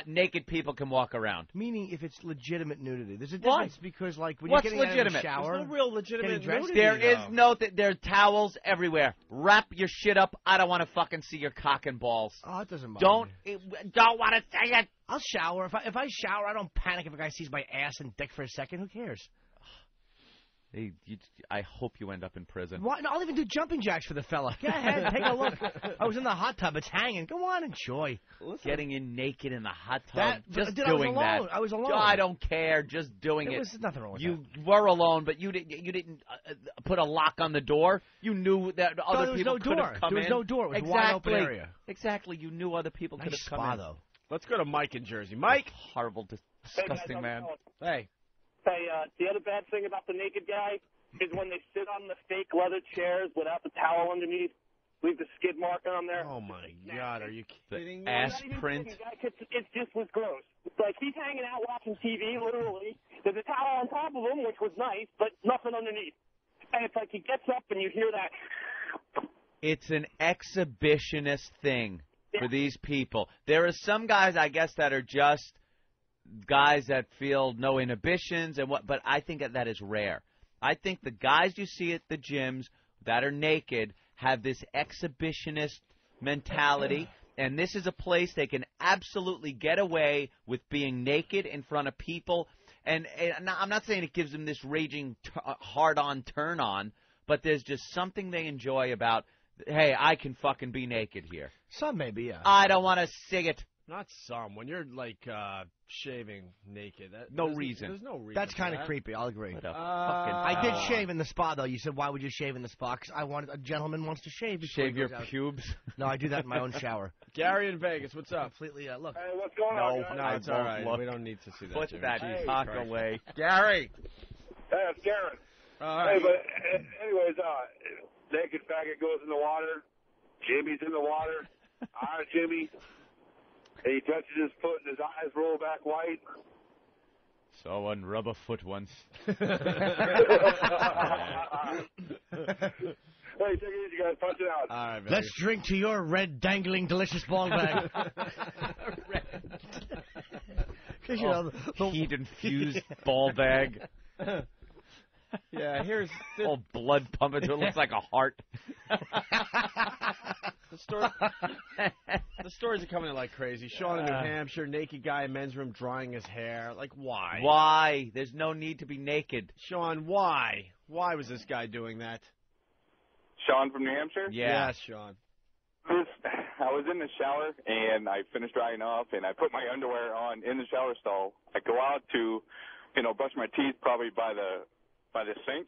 naked people can walk around. Meaning if it's legitimate nudity. There's a Why? difference because, like, when What's you're getting legitimate? out of the shower... There's no real legitimate nudity, There is though. there are towels everywhere. Wrap your shit up. I don't want to fucking see your cock and balls. Oh, it doesn't bother Don't me. want to see it. I'll shower. If I shower, I don't panic if a guy sees my ass and dick for a second. Who cares? I hope you end up in prison. Why? No, I'll even do jumping jacks for the fella. Go ahead, take a look. I was in the hot tub. It's hanging. Go on, enjoy. Getting in naked in the hot tub. Just dude, doing that. I was alone. I don't care. Just doing it. There's nothing wrong with you were alone, but you didn't put a lock on the door. You knew that other people could have come in. There was no door. It was a wide open area. Exactly. You knew other people could have come in. Though. Let's go to Mike in Jersey. Mike. Horrible, disgusting man. Hey. Hey, the other bad thing about the naked guy is when they sit on the fake leather chairs without the towel underneath, leave the skid mark on there. Oh, my God. Are you kidding me? Ass print. It just was gross. It's like he's hanging out watching TV, literally. There's a towel on top of him, which was nice, but nothing underneath. And it's like he gets up and you hear that. It's an exhibitionist thing for these people. There are some guys, I guess, that are just guys that feel no inhibitions, but I think that is rare. I think the guys you see at the gyms that are naked have this exhibitionist mentality, and this is a place they can absolutely get away with being naked in front of people. And I'm not saying it gives them this raging hard-on turn-on, but there's just something they enjoy about, hey, I can fucking be naked here. Some maybe, yeah. I don't want to see it. Not some. When you're, like, shaving naked. No reason. There's no reason. That's kind of creepy. I'll agree. I did shave in the spa, though. You said, why would you shave in the spa? Because a gentleman wants to shave. Shave your pubes? No, I do that in my own shower. Gary in Vegas, what's up? Completely, look. Hey, what's going on, guys? No, it's all right. We don't need to see that. Put Jimmy. that Jesus cock Christ. away. Gary. Hey, it's Karen. All right. Hey, but anyways, naked faggot goes in the water. Jimmy's in the water. Jimmy. And he touches his foot and his eyes roll back white. Saw one rubber foot once. Hey, take it easy, guys. Punch it out. All right, Let's drink to your red, dangling, delicious ball bag. Heat-infused ball bag. Yeah, here's all blood pumping through. It looks like a heart. The stories are coming in like crazy. Sean in New Hampshire, naked guy in men's room drying his hair. Like, why? Why? There's no need to be naked. Sean, why? Why was this guy doing that? Sean from New Hampshire? Yeah. Yes, Sean. I was in the shower, and I finished drying off, and I put my underwear on in the shower stall. I go out to, brush my teeth probably by the sink,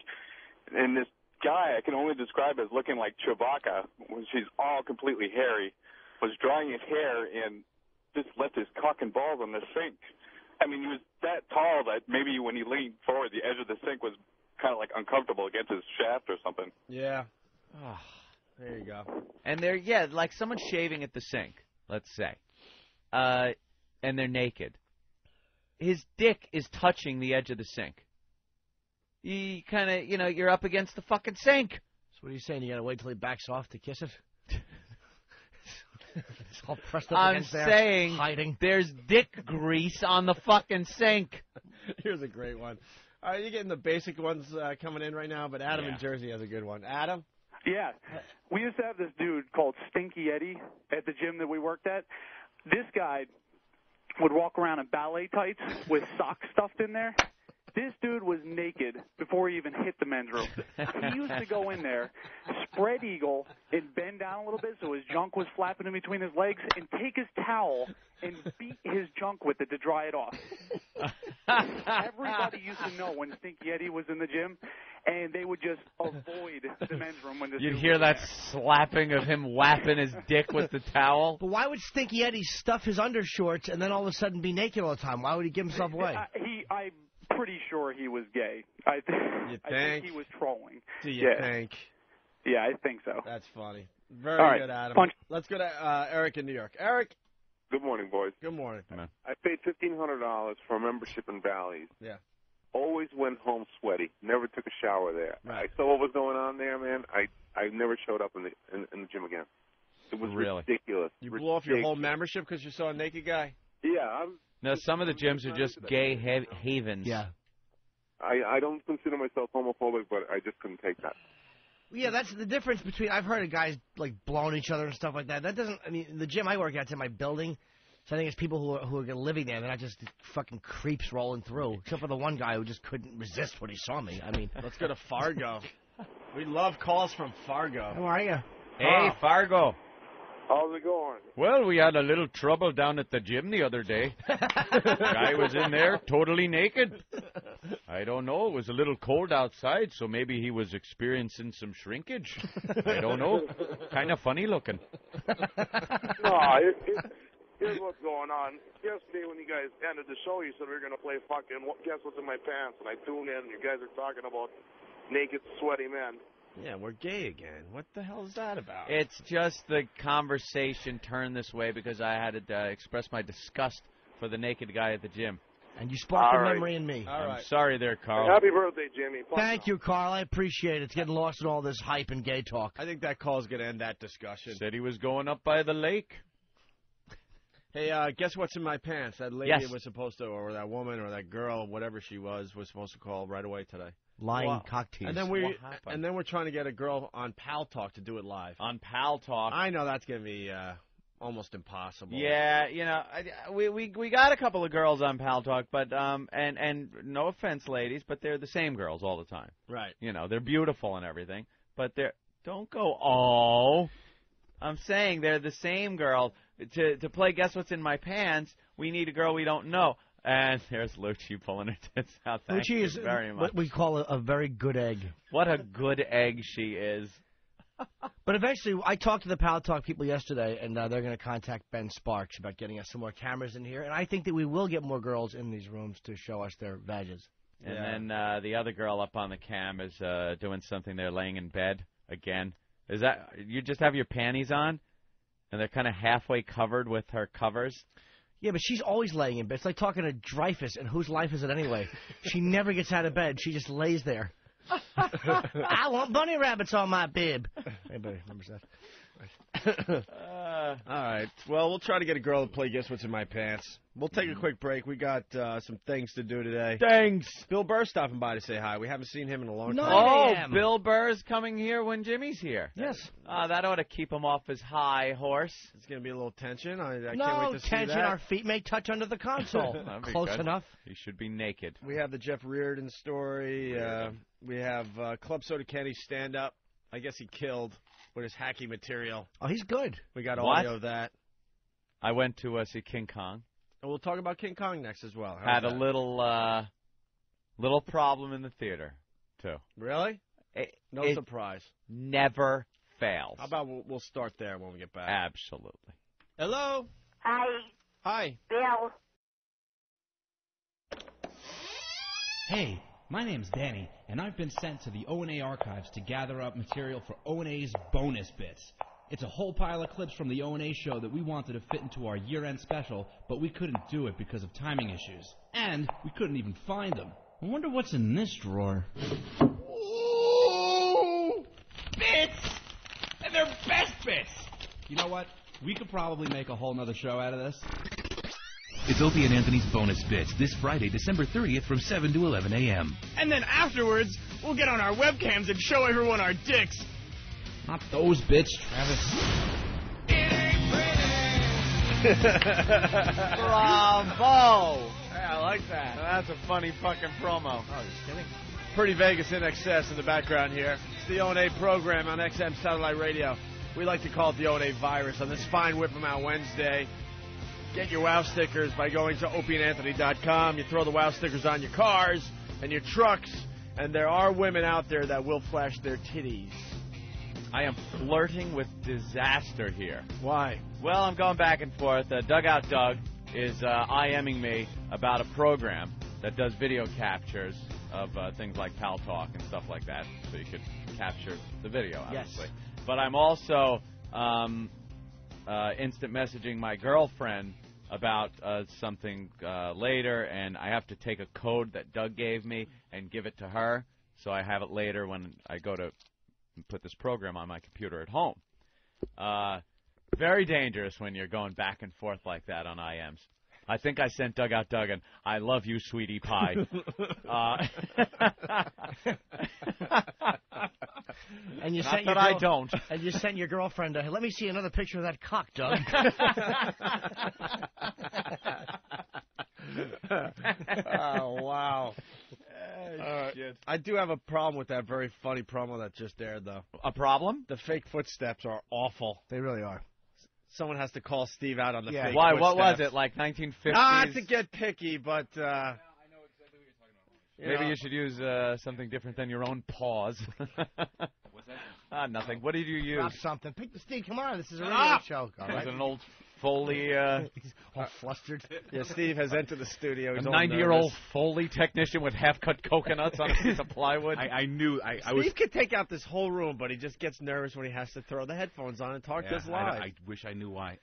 and this guy I can only describe as looking like Chewbacca, when she's all completely hairy, was drying his hair and just left his cock and balls on the sink. I mean, he was that tall that maybe when he leaned forward, the edge of the sink was kind of like uncomfortable against his shaft or something. Yeah. Oh, there you go. And like someone's shaving at the sink, let's say, and they're naked. His dick is touching the edge of the sink. You kind of, you're up against the fucking sink. So what are you saying? You got to wait till he backs off to kiss it? It's all pressed up I'm against there, saying hiding. There's dick grease on the fucking sink. Here's a great one. All right, you're getting the basic ones coming in right now, but Adam in Jersey has a good one. Adam? Yeah. We used to have this dude called Stinky Eddie at the gym that we worked at. This guy would walk around in ballet tights with socks stuffed in there. This dude was naked before he even hit the men's room. He used to go in there, spread eagle, and bend down a little bit so his junk was flapping in between his legs, and take his towel and beat his junk with it to dry it off. Everybody used to know when Stinky Eddie was in the gym, and they would just avoid the men's room when this You'd dude hear was that there. slapping of him whapping his dick with the towel. But why would Stinky Eddie stuff his undershorts and then all of a sudden be naked all the time? Why would he give himself away? I'm pretty sure he was gay. I think he was trolling. Do you think? Yeah, I think so. That's funny. Very All right. good, Adam. Punch. Let's go to Eric in New York. Eric? Good morning, boys. Good morning. I paid $1,500 for a membership in Bally's. Yeah. Always went home sweaty. Never took a shower there. Right. I saw what was going on there, man. I never showed up in the gym again. It was Really? ridiculous. You blew off your whole membership because you saw a naked guy? Yeah. No, some of the gyms are just gay havens. Yeah. I don't consider myself homophobic, but I just couldn't take that. Yeah, that's the difference between. I've heard of guys like blowing each other and stuff like that. That doesn't. I mean, the gym I work at's in my building, so I think it's people who are living there. They're not just fucking creeps rolling through. Except for the one guy who just couldn't resist when he saw me. I mean, let's go to Fargo. We love calls from Fargo. How are you? Hey, Fargo. How's it going? Well, we had a little trouble down at the gym the other day. Guy was in there totally naked. I don't know. It was a little cold outside, so maybe he was experiencing some shrinkage. I don't know. Kind of funny looking. No, here's what's going on. Yesterday when you guys ended the show, you said we were going to play fucking Guess What's in My Pants, and I tuned in, and you guys are talking about naked, sweaty men. Yeah, we're gay again. What the hell is that about? It's just the conversation turned this way because I had to express my disgust for the naked guy at the gym. And you sparked a memory in me. I'm sorry there, Carl. Happy birthday, Jimmy. Thank you, Carl. I appreciate it. It's getting lost in all this hype and gay talk. I think that call's going to end that discussion. Said he was going up by the lake. Hey, guess what's in my pants? That lady Yes. was supposed to, or that woman, or that girl, whatever she was supposed to call right away today. Lying cocktails. And then we're trying to get a girl on Pal Talk to do it live. On Pal Talk. I know that's going to be almost impossible. Yeah, you know, we got a couple of girls on Pal Talk, but and no offense, ladies, but they're the same girls all the time. Right. You know, they're beautiful and everything, but don't go, oh. I'm saying they're the same girl. To play Guess What's in My Pants, we need a girl we don't know. And there's Lucci pulling her tits out. Thank you is very much. what we call a very good egg. What a good egg she is. But eventually, I talked to the Pal Talk people yesterday, and they're going to contact Ben Sparks about getting us some more cameras in here. And I think that we will get more girls in these rooms to show us their vages. And then the other girl up on the cam is doing something there, laying in bed again. Is that you just have your panties on, and they're kind of halfway covered with her covers? Yeah, but she's always laying in bed. It's like talking to Dreyfus, and whose life is it anyway? She never gets out of bed. She just lays there. I want bunny rabbits on my bib. Anybody remembers that? All right. Well, we'll try to get a girl to play Guess What's in My Pants. We'll take a quick break. We got some things to do today. Thanks. Bill Burr's stopping by to say hi. We haven't seen him in a long time. Oh, Bill Burr's coming here when Jimmy's here. Yes. That ought to keep him off his high horse. It's going to be a little tension. I can't No wait to see tension. that. Our feet may touch under the console. Close good. enough. He should be naked. We have the Jeff Reardon story. We have Club Soda Kenny's stand-up. I guess he killed with his hacky material. Oh, he's good. We got What? audio of that. I went to see King Kong. And we'll talk about King Kong next as well. Had a little problem in the theater, too. Really? No It surprise. never fails. How about we'll start there when we get back? Absolutely. Hello? Hi, Hi. Bill. Hey, my name's Danny, and I've been sent to the O&A archives to gather up material for O&A's bonus bits. It's a whole pile of clips from the O&A show that we wanted to fit into our year-end special, but we couldn't do it because of timing issues. And we couldn't even find them. I wonder what's in this drawer. Ooh! Bits! And they're best bits! You know what? We could probably make a whole nother show out of this. It's Opie and Anthony's Bonus Bits this Friday, December 30th from 7 to 11 a.m. And then afterwards, we'll get on our webcams and show everyone our dicks. Not those bits, Travis. Bravo! Hey, I like that. That's a funny fucking promo. Oh, just kidding. Pretty Vegas in excess in the background here. It's the O&A program on XM Satellite Radio. We like to call it the O&A virus. On this fine Whip 'em Out Wednesday, get your WOW stickers by going to opieandanthony.com. You throw the WOW stickers on your cars and your trucks, and there are women out there that will flash their titties. I am flirting with disaster here. Why? Well, I'm going back and forth. Dugout Doug is IMing me about a program that does video captures of things like Pal Talk and stuff like that, so you could capture the video, obviously. Yes. But I'm also instant messaging my girlfriend about something later, and I have to take a code that Doug gave me and give it to her, so I have it later when I go to put this program on my computer at home. Very dangerous when you're going back and forth like that on IMs. I think I sent Dugout Duggan. I love you, sweetie pie. And you Not sent that your I don't. And you sent your girlfriend, let me see another picture of that cock, Doug. Oh, wow. I do have a problem with that very funny promo that just aired, though. A problem? The fake footsteps are awful. They really are. Someone has to call Steve out on the fake Why? footsteps. What was it, like 1950s? Not to get picky, but... Maybe you should use something different than your own paws. What's that? Nothing. What did you use? Drop something. Steve, come on. This is a radio show. All Was right. it an old Foley? He's all flustered. Yeah, Steve has entered the studio. A He's all 90-year-old nervous. Foley technician with half-cut coconuts on a piece of plywood. I knew I was. Steve could take out this whole room, but he just gets nervous when he has to throw the headphones on and talk to us live. I wish I knew why.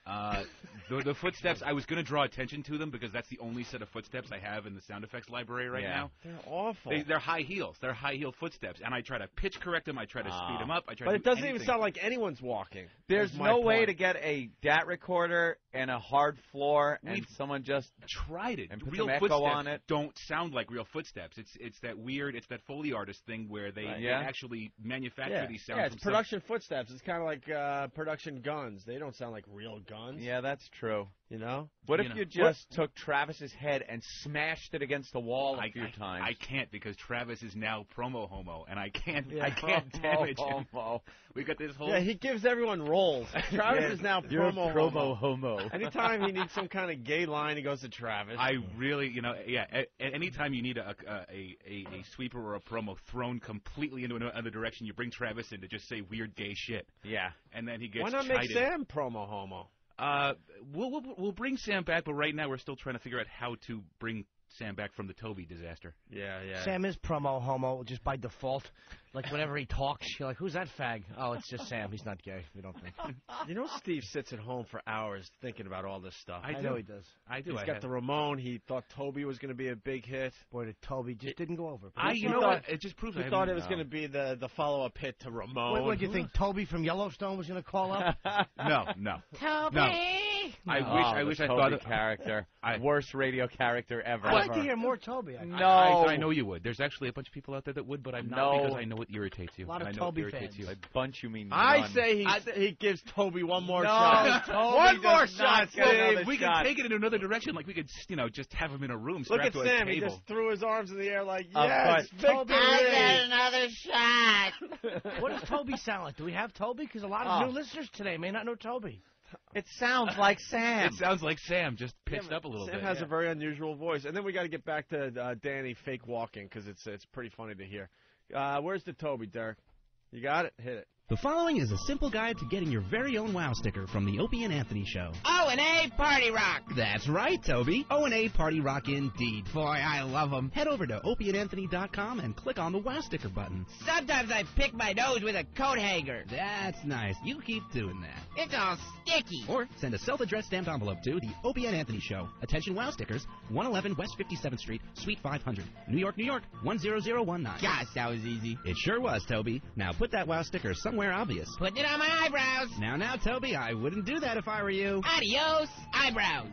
The footsteps, I was going to draw attention to them because that's the only set of footsteps I have in the sound effects library right now. They're awful. They're high heels. They're high heel footsteps, and I try to pitch correct them. I try to speed them up. I try But to it doesn't anything. even sound like anyone's walking. There's That's my no way point. to get a DAT recorder and a hard floor and We've someone just tried it. and put Real some echo footsteps on it. don't sound like real footsteps. It's that weird. It's that Foley artist thing where they actually manufacture these sounds. Yeah, it's from production footsteps. It's kind of like production guns. They don't sound like real guns. Yeah, that's true. You know? What if you just took Travis's head and smashed it against the wall a few times? I can't because Travis is now promo homo, and I can't Promo damage him. homo. We got this whole. Yeah, he gives everyone roles. Travis is now You're promo homo. Anytime he needs some kind of gay line, he goes to Travis. I really, anytime you need a sweeper or a promo thrown completely into another direction, you bring Travis in to just say weird gay shit. Yeah. And then he gets Why not chided. make Sam promo homo? We'll bring Sam back, but right now we're still trying to figure out how to bring Sam back from the Toby disaster. Yeah. Sam is promo homo just by default. Like, whenever he talks, you're like, who's that fag? Oh, it's just Sam. He's not gay. We don't think. You know, Steve sits at home for hours thinking about all this stuff. I know he does. I do. He's got the Ramon. He thought Toby was going to be a big hit. Boy, the Toby just didn't go over. You know what? It just proves he I thought it haven't- was going to be the follow-up hit to Ramon. What do you think? Toby from Yellowstone was going to call up? No. Toby! No. I wish I thought of character. Worst radio character ever. I'd like to hear more Toby. I know you would. There's actually a bunch of people out there that would, but I'm not because I know it irritates you. A lot of I know Toby it irritates fans. you. A bunch, you mean I none. say he gives Toby one more No, shot. Toby One more does not shot, get another Steve. We shot. can take it in another direction. Like we could, just have him in a room Look strapped at to a Sam. table. He just threw his arms in the air like, Of yes, course. victory. another shot. What does Toby sound like? Do we have Toby? Because a lot of new listeners today may not know Toby. It sounds like Sam. It sounds like Sam, just pitched up a little Sam bit. has a very unusual voice. And then we got to get back to Danny fake walking because it's pretty funny to hear. Where's the Toby, Derek? You got it? Hit it. The following is a simple guide to getting your very own WOW sticker from the Opie and Anthony Show. O&A Party Rock. That's right, Toby. O&A Party Rock indeed. Boy, I love them. Head over to opieandanthony.com and click on the WOW sticker button. Sometimes I pick my nose with a coat hanger. That's nice. You keep doing that. It's all sticky. Or send a self-addressed stamped envelope to the Opie and Anthony Show. Attention WOW stickers, 111 West 57th Street, Suite 500, New York, New York, 10019. Gosh, that was easy. It sure was, Toby. Now put that WOW sticker somewhere obvious. Putting it on my eyebrows. Now, Toby, I wouldn't do that if I were you. Adios, eyebrows.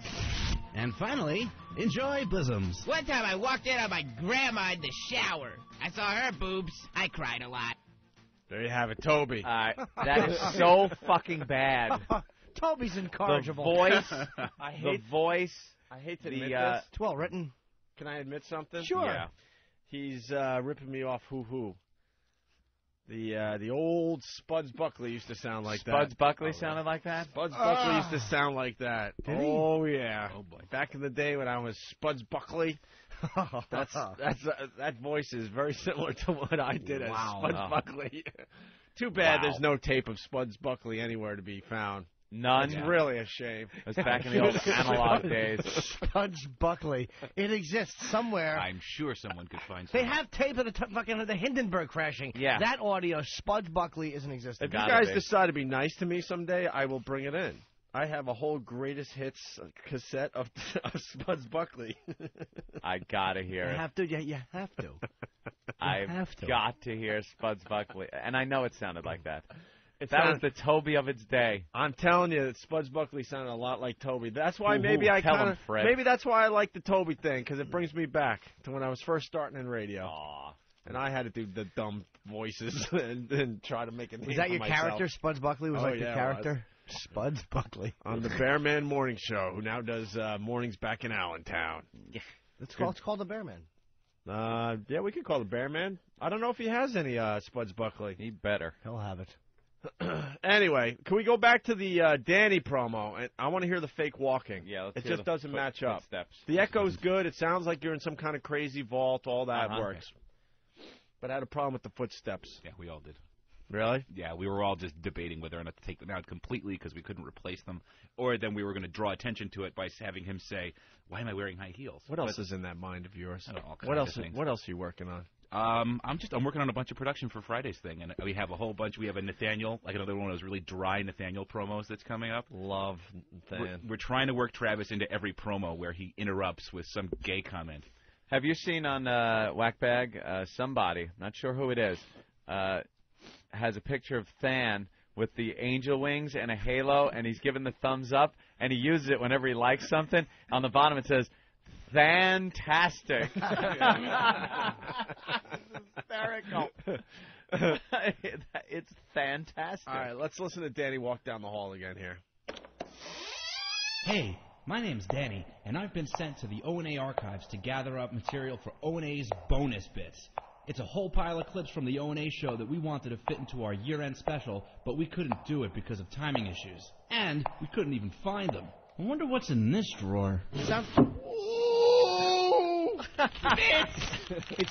And finally, enjoy bosoms. One time I walked in on my grandma in the shower. I saw her boobs. I cried a lot. There you have it, Toby. That is so fucking bad. Toby's incorrigible. The voice. I hate to admit this. It's well written. Can I admit something? Sure. Yeah. He's ripping me off hoo-hoo. The old Spuds Buckley used to sound like that. Spuds Buckley sounded like that? Spuds Buckley used to sound like that. Did he? Oh, yeah. Oh, boy. Back in the day when I was Spuds Buckley, that voice is very similar to what I did as Spuds Buckley. Too bad there's no tape of Spuds Buckley anywhere to be found. None. It's really a shame. It was back in the old analog days. Spuds Buckley. It exists somewhere. I'm sure someone could find They something. have tape of the Hindenburg crashing. Yeah. That audio, Spuds Buckley, is in existence. If you guys decide to be nice to me someday, I will bring it in. I have a whole greatest hits cassette of Spuds Buckley. I gotta hear You it. have to. Yeah, you have to. I've got to hear Spuds Buckley. And I know it sounded like that. That was the Toby of its day. I'm telling you, Spuds Buckley sounded a lot like Toby. That's why maybe that's why I like the Toby thing, because it brings me back to when I was first starting in radio. Aww. And I had to do the dumb voices and try to make a name Was that for your myself. Character? Spuds Buckley was your character? Spuds Buckley. On the Bearman Morning Show, who now does mornings back in Allentown. Yeah. It's called the Bearman. Yeah, we could call the Bearman. I don't know if he has any Spuds Buckley. He better. He'll have it. Anyway, can we go back to the Danny promo? And I want to hear the fake walking. Yeah, let's it hear just doesn't match up. Footsteps. The echo's good. It sounds like you're in some kind of crazy vault. All that works. But I had a problem with the footsteps. Yeah, we all did. Really? Yeah, we were all just debating whether or not to take them out completely because we couldn't replace them, or then we were going to draw attention to it by having him say, "Why am I wearing high heels?" What else is in that mind of yours? I don't know, all What kinds else? of things. What else are you working on? I'm working on a bunch of production for Friday's thing, and we have a whole bunch. We have a Nathaniel, like another one of those really dry Nathaniel promos that's coming up. Love Nathaniel. We're trying to work Travis into every promo where he interrupts with some gay comment. Have you seen on Whackbag, somebody, not sure who it is, has a picture of Than with the angel wings and a halo, and he's giving the thumbs up, and he uses it whenever he likes something. On the bottom it says, "Fantastic." Hysterical. It's fantastic. All right, let's listen to Danny walk down the hall again here. Hey, my name's Danny, and I've been sent to the O&A archives to gather up material for O&A's bonus bits. It's a whole pile of clips from the O&A show that we wanted to fit into our year-end special, but we couldn't do it because of timing issues. And we couldn't even find them. I wonder what's in this drawer. It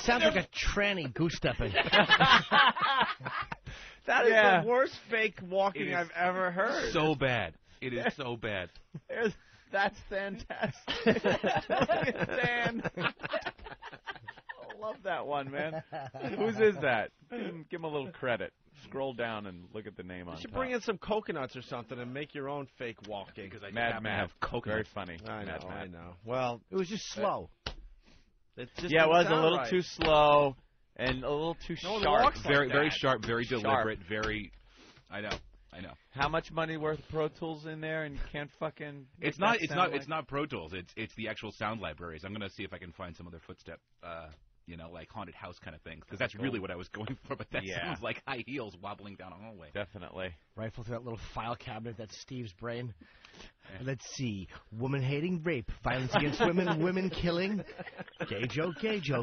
sounds like a tranny goose-stepping. That is the worst fake walking I've ever heard. So bad. It is so bad. That's fantastic. Dan. I love that one, man. Whose is that? Give him a little credit. Scroll down and look at the name on top. You should bring in some coconuts or something and make your own fake walking. Because I Mad Matt. Very funny. I know. Well, it was just slow. It just it was a little right. too slow and a little too sharp. Very sharp, very deliberate, very. I know. How much money worth of Pro Tools in there, and you can't fucking. It's not Pro Tools. It's the actual sound libraries. I'm gonna see if I can find some other footstep, like haunted house kind of things, because that's really what I was going for. But that sounds like high heels wobbling down a hallway. Definitely. Rifle through that little file cabinet. That's Steve's brain. Let's see. Woman-hating rape. Violence against women. Women killing. Gay joke.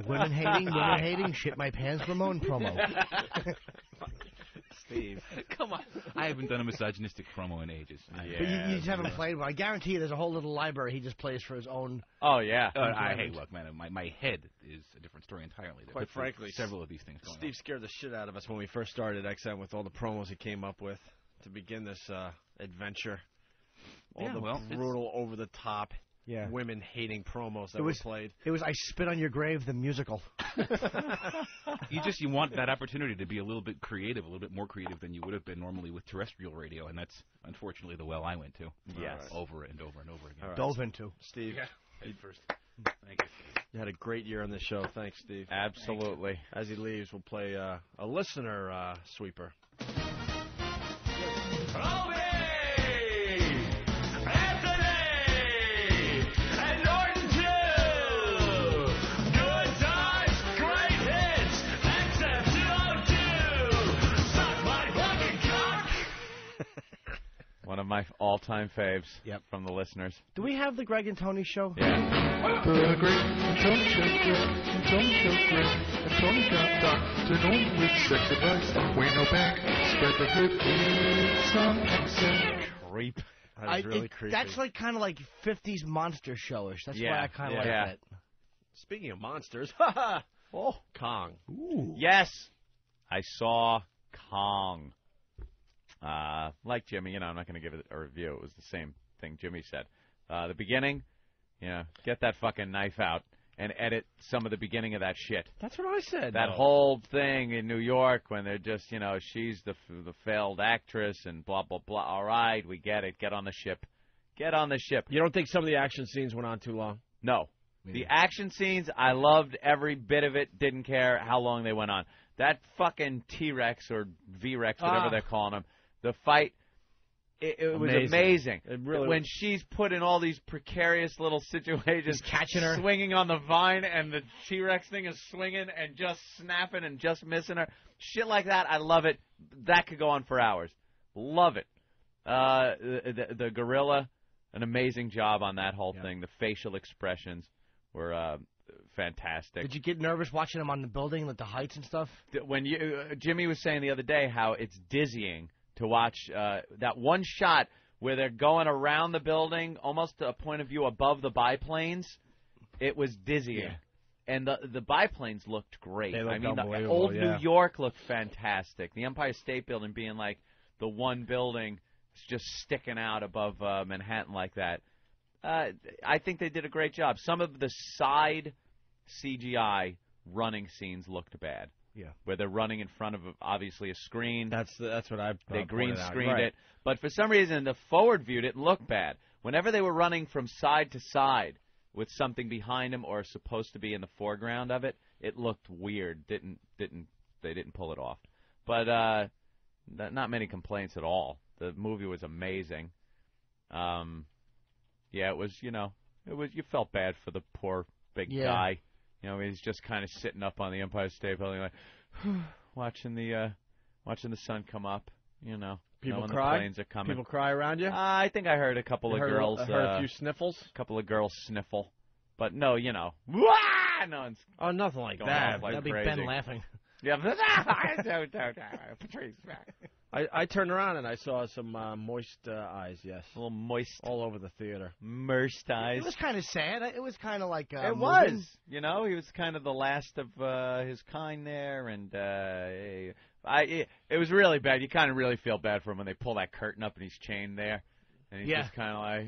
Women-hating. Shit my pants Ramon promo. Steve. Come on. I haven't done a misogynistic promo in ages. But you just haven't played one. I guarantee you there's a whole little library he just plays for his own. Oh, yeah. Hey, look, man, my head is a different story entirely. Quite frankly, several of these things going Steve scared the shit out of us when we first started XM with all the promos he came up with to begin this adventure. All the brutal, over-the-top, women-hating promos that were played. It was I Spit on Your Grave, the musical. You want that opportunity to be a little bit creative, a little bit more creative than you would have been normally with terrestrial radio, and that's unfortunately the well I went to. Yes. Over and over and over again. Right. Dove into. Steve. Head first. Thank you. You had a great year on this show. Thanks, Steve. Absolutely. As he leaves, we'll play a listener sweeper. One of my all-time faves from the listeners. Do we have the Greg and Tony show? Yeah. The Greg and Tony show, Greg and Tony got Dr. Norton with sex advice. Way no back, spread the good it's on XM. Creep. That is really creepy. That's like kind of like 50s monster showish. That's why I kind of like it. Speaking of monsters, Kong. Ooh. Yes, I saw Kong. Like Jimmy, I'm not going to give it a review. It was the same thing Jimmy said. The beginning, get that fucking knife out and edit some of the beginning of that shit. That's what I said. That whole thing in New York when they're just, she's the failed actress and blah, blah, blah. All right, we get it. Get on the ship. Get on the ship. You don't think some of the action scenes went on too long? No. The action scenes, I loved every bit of it. Didn't care how long they went on. That fucking T-Rex or V-Rex, whatever they're calling him, The fight, it was amazing. It really when she's put in all these precarious little situations, catching her, swinging on the vine, and the T-Rex thing is swinging and just snapping and just missing her. Shit like that, I love it. That could go on for hours. Love it. The gorilla, an amazing job on that whole thing. The facial expressions were fantastic. Did you get nervous watching them on the building, like the heights and stuff? When Jimmy was saying the other day how it's dizzying to watch that one shot where they're going around the building, almost to a point of view above the biplanes. It was dizzying. Yeah. And the biplanes looked great. They looked the old New York looked fantastic. The Empire State Building being like the one building just sticking out above Manhattan like that. I think they did a great job. Some of the side CGI running scenes looked bad. Yeah, where they're running in front of obviously a screen. That's what I. They green screened right. it, but for some reason the forward view didn't look bad. Whenever they were running from side to side with something behind them or supposed to be in the foreground of it, it looked weird. They didn't pull it off. But not many complaints at all. The movie was amazing. Yeah, it was. You felt bad for the poor big guy. He's just kind of sitting up on the Empire State Building, like watching the sun come up. People The cry. planes are coming. People cry around you. I think I heard a couple of girls. I heard a few sniffles. A couple of girls sniffle, but no, Wah! No one's. Oh, nothing like going that. off like That'd be crazy. Ben laughing. Yeah. I turned around and I saw some moist eyes. Yes, a little moist all over the theater. Moist eyes. It was kind of sad. It was kind of like it was. He was kind of the last of his kind there, and it was really bad. You kind of really feel bad for him when they pull that curtain up and he's chained there, and he's just kind of like,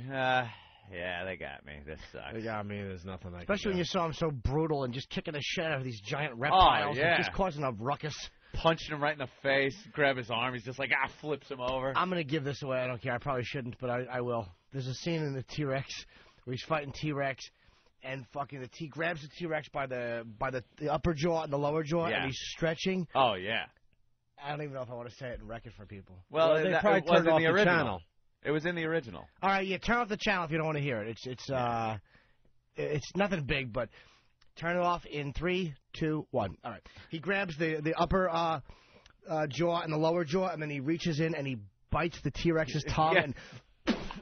yeah, they got me. This sucks. They got me. There's nothing I can Especially when do. you saw him so brutal and just kicking the shit out of these giant reptiles, and just causing a ruckus. Punching him right in the face, grab his arm. He's just like, flips him over. I'm going to give this away. I don't care. I probably shouldn't, but I will. There's a scene in the T-Rex where he's fighting T-Rex, and fucking the T grabs the T-Rex by the upper jaw and the lower jaw, and he's stretching. Oh, yeah. I don't even know if I want to say it in record for people. Well, they probably turned off the original. channel. It was in the original. All right, turn off the channel if you don't want to hear it. It's nothing big, but turn it off in 3, 2, 1. All right. He grabs the upper jaw and the lower jaw, and then he reaches in and he bites the T-Rex's tongue, and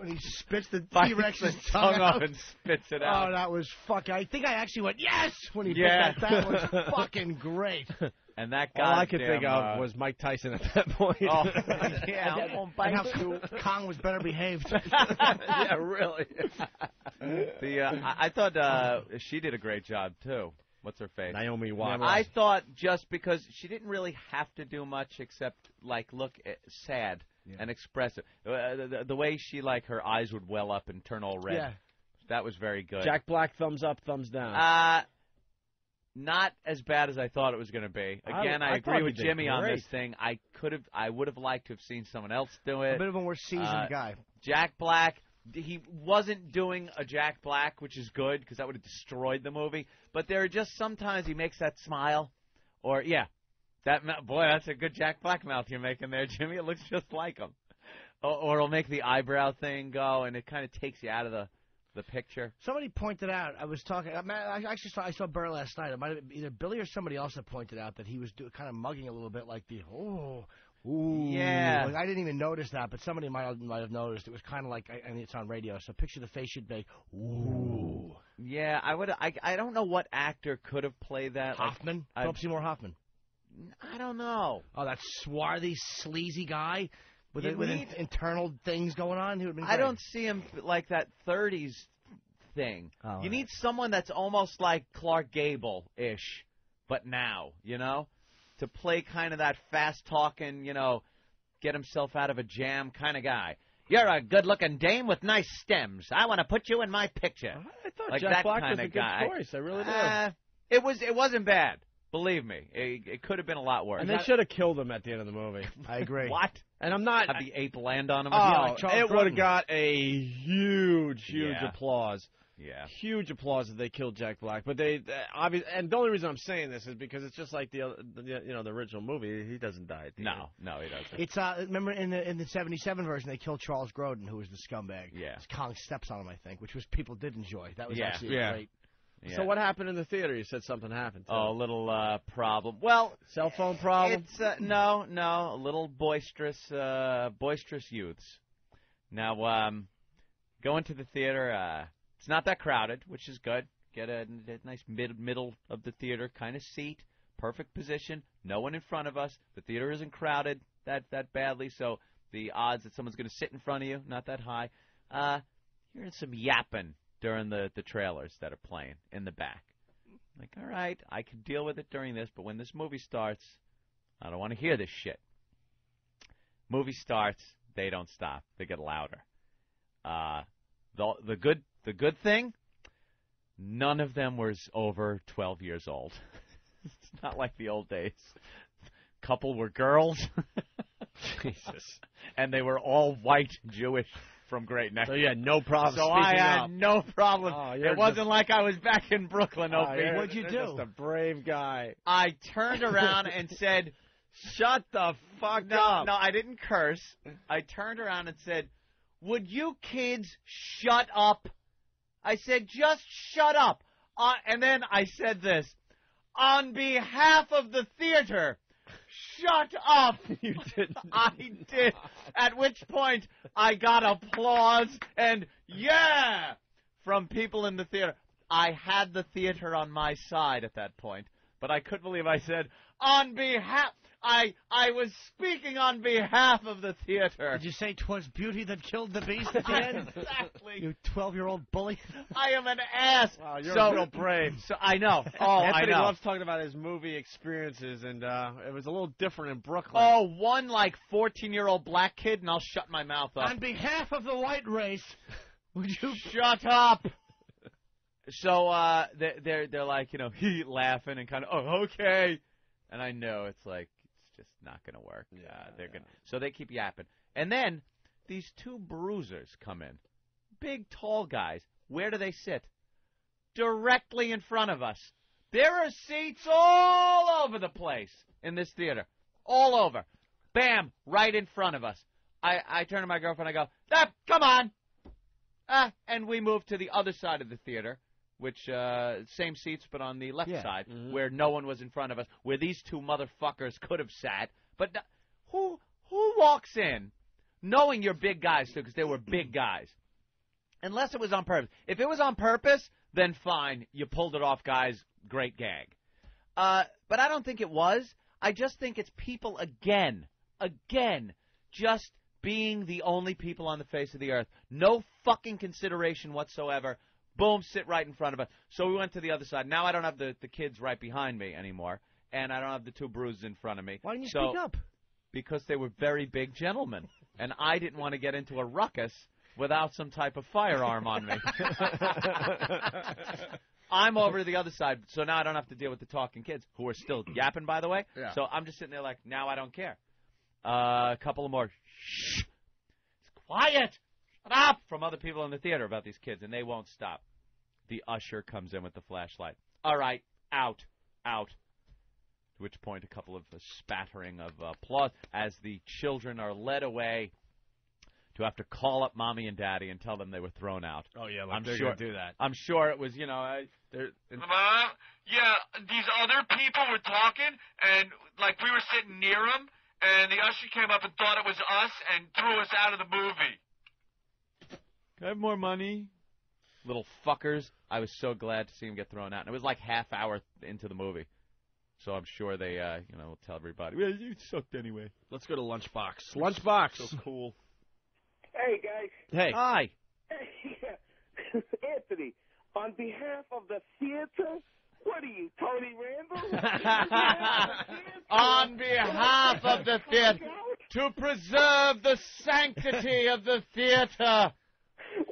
he spits the T-Rex's tongue off out and spits it out. Oh, that was fucking. I think I actually went yes when he did that. That was fucking great. And that all I could think of was Mike Tyson at that point. Oh, yeah. And how Kong was better behaved. Yeah, really. I thought she did a great job, too. What's her face? Naomi Watts. I thought just because she didn't really have to do much except, look sad and expressive. The way she, her eyes would well up and turn all red. Yeah. That was very good. Jack Black, thumbs up, thumbs down. Not as bad as I thought it was going to be. Again, I agree with Jimmy on this thing. I would have liked to have seen someone else do it. A bit of a more seasoned guy. Jack Black, he wasn't doing a Jack Black, which is good because that would have destroyed the movie. But there are just sometimes he makes that smile, or that's a good Jack Black mouth you're making there, Jimmy. It looks just like him. Or he'll make the eyebrow thing go, and it kind of takes you out of the picture. Somebody pointed out, I was talking, I saw Burr last night. It might have been either Billy or somebody else that pointed out that he was kind of mugging a little bit like ooh. Yeah. I didn't even notice that, but somebody might have noticed. It was kind of like, and it's on radio, so picture the face should be, ooh. Yeah, I don't know what actor could have played that. Hoffman? Philip Seymour Hoffman. I don't know. Oh, that swarthy, sleazy guy with internal things going on? He would have been great. I don't see him like that 30s thing. Oh, you need someone that's almost like Clark Gable-ish, but now, to play kind of that fast-talking, get himself out of a jam kind of guy. You're a good-looking dame with nice stems. I want to put you in my picture. I thought like Jack that Black kind was a of good guy. choice. I really did. It wasn't bad. Believe me, it could have been a lot worse. And they should have killed him at the end of the movie. I agree. What? And I'm not. Have the ape land on him? Oh, it would have got a huge applause. Yeah. Huge applause that they killed Jack Black, but they obviously, and the only reason I'm saying this is because it's just like the original movie. He doesn't die at the end. No, he doesn't. It's remember in the '77 version they killed Charles Grodin, who was the scumbag. Yeah. Kong steps on him, I think, which was people did enjoy. That was actually great. Yeah. So what happened in the theater? You said something happened. Oh, a little problem. Well, cell phone problem. It's no, a little boisterous youths. Now, going to the theater. It's not that crowded, which is good. Get a nice middle of the theater kind of seat, perfect position. No one in front of us. The theater isn't crowded that badly, so the odds that someone's going to sit in front of you not that high. Hearing some yapping during the trailers that are playing in the back. Like, all right, I can deal with it during this, but when this movie starts, I don't want to hear this shit. Movie starts, they don't stop. They get louder. The good thing, none of them was over 12 years old. It's not like the old days. Couple were girls. Jesus. And they were all white Jewish from Great Neck. So you had no problem So speaking I had up. no problem. Oh, it wasn't like I was back in Brooklyn, Opie. What'd you do? Just a brave guy. I turned around and said, shut the fuck up. No, I didn't curse. I turned around and said, would you kids shut up? I said, just shut up. And then I said this, on behalf of the theater, shut up. You didn't. I did. At which point, I got applause and yeah from people in the theater. I had the theater on my side at that point, but I couldn't believe I said, on behalf... I was speaking on behalf of the theater. Did you say 'twas beauty that killed the beast at the end? Exactly. You 12-year-old bully. I am an ass. Wow, you're real brave. So I know. Oh, Anthony I know. loves talking about his movie experiences, and it was a little different in Brooklyn. Oh, one 14-year-old black kid, and I'll shut my mouth up. On behalf of the white race, would you shut up? So they're like, laughing and kind of, oh, okay. And I know it's like, just not going to work. So they keep yapping. And then these two bruisers come in. Big, tall guys. Where do they sit? Directly in front of us. There are seats all over the place in this theater. All over. Bam, right in front of us. I turn to my girlfriend, I go, come on. And we move to the other side of the theater, which, same seats, but on the left side, where no one was in front of us, where these two motherfuckers could have sat. But who walks in, knowing you're big guys, too, because they were big guys, unless it was on purpose. If it was on purpose, then fine, you pulled it off, guys, great gag. But I don't think it was. I just think it's people again, just being the only people on the face of the earth. No fucking consideration whatsoever. Boom, sit right in front of us. So we went to the other side. Now I don't have the kids right behind me anymore, and I don't have the two bruises in front of me. Why didn't you speak up? Because they were very big gentlemen, and I didn't want to get into a ruckus without some type of firearm on me. I'm over to the other side, so now I don't have to deal with the talking kids, who are still yapping, by the way. Yeah. So I'm just sitting there like, now I don't care. A couple of more, shh, it's quiet. Stop! From other people in the theater about these kids, and they won't stop. The usher comes in with the flashlight. All right, out. To which point, a couple of spattering of applause as the children are led away to have to call up mommy and daddy and tell them they were thrown out. Oh, yeah, I'm they're sure going to do that. I'm sure it was, they're... Yeah, these other people were talking, and, we were sitting near them, and the usher came up and thought it was us and threw us out of the movie. Can I have more money? Little fuckers. I was so glad to see him get thrown out. And it was like half hour into the movie. So I'm sure they, will tell everybody, well, you sucked anyway. Let's go to Lunchbox. Lunchbox. So cool. Hey, guys. Hey. Hi. Anthony, on behalf of the theater, what are you, Tony Randall? On behalf of the theater, to preserve the sanctity of the theater,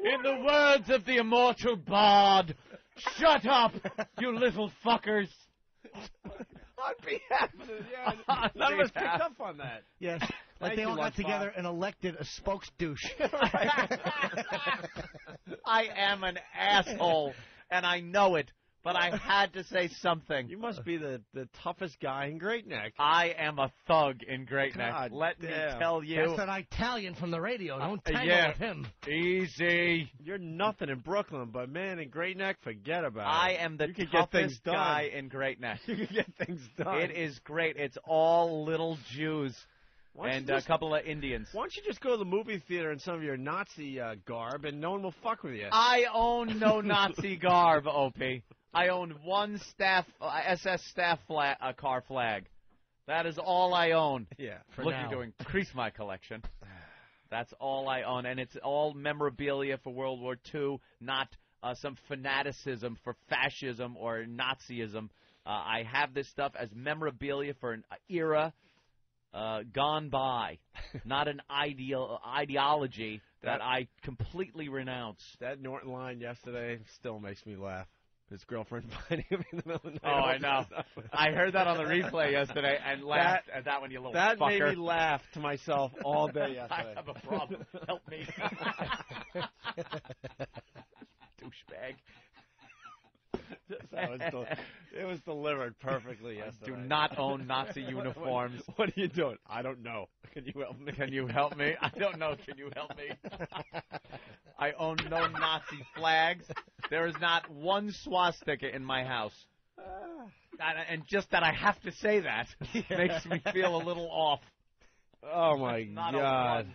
in the words of the immortal bard, shut up, you little fuckers. On behalf of the... None of us picked up on that. Yes. Like they all got together and elected a spokesdouche. I am an asshole, and I know it. But I had to say something. You must be the toughest guy in Great Neck. I am a thug in Great Neck. God Let me damn. tell you. That's an Italian from the radio. Don't tangle yeah. with him. Easy. You're nothing in Brooklyn, but man, in Great Neck, forget about it. I am the you can get things toughest done. guy in Great Neck. You can get things done. It is great. It's all little Jews and a couple of Indians. Why don't you just go to the movie theater in some of your Nazi garb, and no one will fuck with you? I own no Nazi garb, Opie. I own one SS staff car flag. That is all I own. Yeah, Looking to increase my collection. That's all I own, and it's all memorabilia for World War II, not some fanaticism for fascism or Nazism. I have this stuff as memorabilia for an era gone by, not an ideology that I completely renounce. That Norton line yesterday still makes me laugh. His girlfriend finding him in the middle of the night. Oh, I know. I heard that on the replay yesterday and laughed at that one, you little that fucker. That made me laugh to myself all day yesterday. I have a problem. Help me. Douchebag. It was delivered perfectly yesterday. Do not own Nazi uniforms. What are you doing? I don't know. Can you help me? Can you help me? I don't know. Can you help me? I own no Nazi flags. There is not one swastika in my house. And just that I have to say that makes me feel a little off. Oh, my Not God.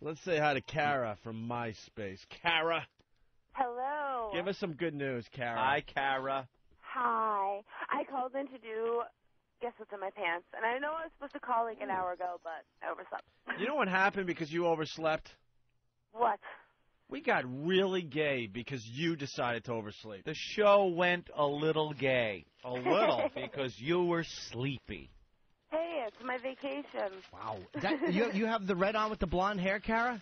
Let's say hi to Kara from MySpace. Kara. Hello. Give us some good news, Kara. Hi, Kara. Hi. I called in to do Guess What's in My Pants. And I know I was supposed to call like an hour ago, but I overslept. You know what happened because you overslept? What? We got really gay because you decided to oversleep. The show went a little gay. A little. Because you were sleepy. Hey, it's my vacation. Wow. You have the red on with the blonde hair, Kara?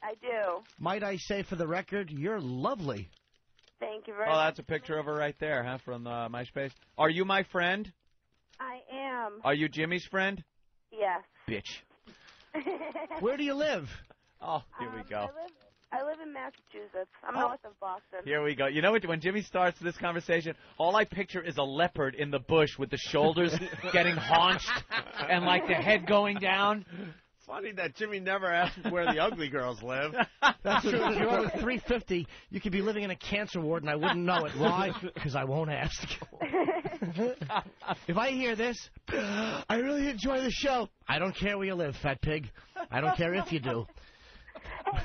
I do. Might I say for the record, you're lovely. Thank you very much. Oh, that's a picture of her right there, huh, from MySpace. Are you my friend? I am. Are you Jimmy's friend? Yes. Bitch. Where do you live? Oh, here we go. I live in Massachusetts. I'm north of Boston. Here we go. You know what? When Jimmy starts this conversation, all I picture is a leopard in the bush with the shoulders getting haunched and, like, the head going down. Funny that Jimmy never asked where the ugly girls live. That's true. If you're over 350, you could be living in a cancer ward and I wouldn't know it. Why? Because I won't ask. If I hear this, I really enjoy the show. I don't care where you live, fat pig. I don't care if you do. Hey,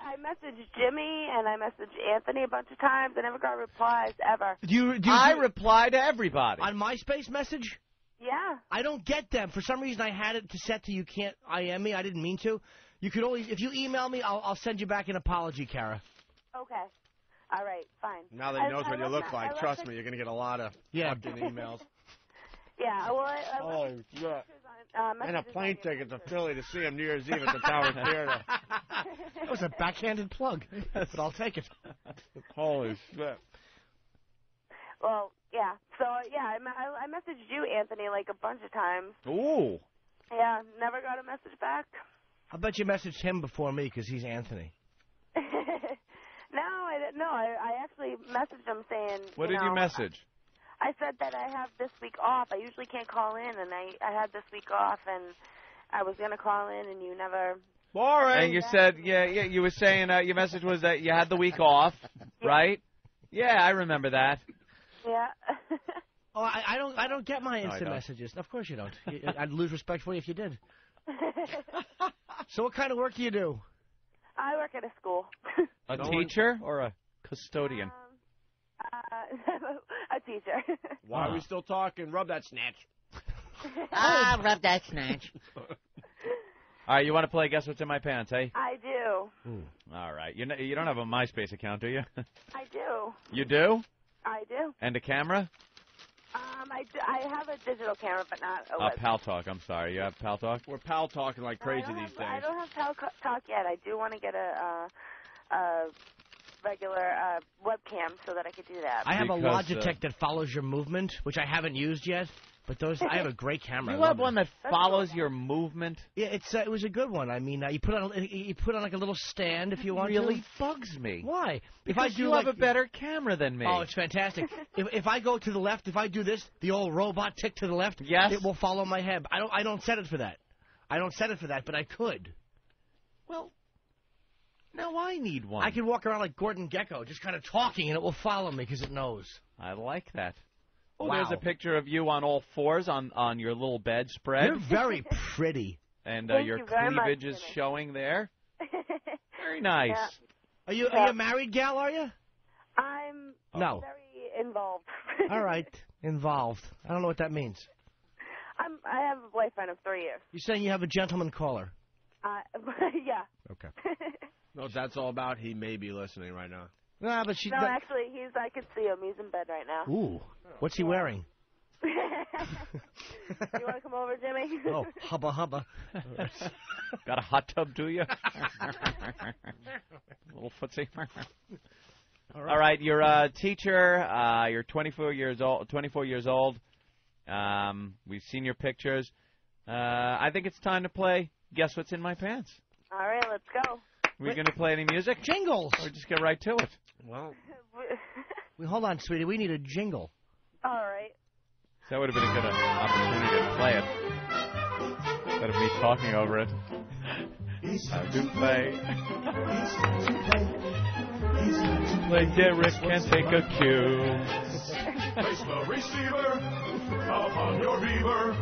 I messaged Jimmy and I messaged Anthony a bunch of times. I never got replies, ever. I reply to everybody. On MySpace message? Yeah. I don't get them. For some reason, I had it to set to you can't IM me. I didn't mean to. You could always, if you email me, I'll send you back an apology, Kara. Okay. All right, fine. Now that he knows what you look like, trust me, you're going to get a lot of fucking emails. Yeah, well, Oh, yeah. And a plane ticket to Philly to see him New Year's Eve at the Tower Theater. That was a backhanded plug, but I'll take it. Holy shit. Well, yeah. So, yeah, I messaged you, Anthony, like a bunch of times. Ooh. Yeah, never got a message back. I bet you messaged him before me because he's Anthony. No, I actually messaged him saying, What did you message? I said that I have this week off. I usually can't call in, and I had this week off, and I was going to call in, and you never... Boring. And you said, you were saying your message was that you had the week off, right? Yeah, I remember that. Yeah. Oh, I don't get my instant don't. messages. Of course you don't. I'd lose respect for you if you did. So what kind of work do you do? I work at a school. A teacher or a custodian? A teacher. Why are we still talking? Rub that snatch. Rub that snatch. All right, you want to play Guess What's in My Pants, hey? I do. All right. You don't have a MySpace account, do you? I do. You do? I do. And a camera? I have a digital camera, but not a web. Pal Talk, I'm sorry. You have Pal Talk? We're Pal Talking like crazy these days. I don't have Pal Talk yet. I do want to get a regular webcam so that I could do that. I have a Logitech that follows your movement, which I haven't used yet. But I have a great camera. You have one that follows your movement. Yeah, it was a good one. I mean, you put on like a little stand if you want to. Really bugs me. Why? Because you have a better camera than me. Oh, it's fantastic. if I go to the left, if I do this, the old robot tick to the left, yes, it will follow my head. I don't set it for that. But I could. Well, now I need one. I can walk around like Gordon Gekko, just kind of talking, and it will follow me because it knows. I like that. Oh, wow. There's a picture of you on all fours on your little bedspread. You're very pretty. And Thank your you very much, cleavage is Jimmy. showing there. Very nice. Yeah. Are you a married gal, are you? I'm No. very involved. All right. Involved. I don't know what that means. I have a boyfriend of 3 years. You're saying you have a gentleman caller. Yeah. Okay. No, that's all about. He may be listening right now. Nah, but she. No, actually, I can see him. He's in bed right now. Ooh. What's he wearing? You want to come over, Jimmy? Oh, hubba hubba. Got a hot tub, do you? Little footsie. All right, you're a teacher. You're 24 years old. We've seen your pictures. I think it's time to play Guess What's in My Pants. All right, let's go. We going to play any music? Jingles. Or just get right to it? Well, hold on, sweetie. We need a jingle. All right. That would have been a good opportunity to play it. Instead of me talking over it. Time to play. Like Derek can take a cue. Place the receiver upon your beaver.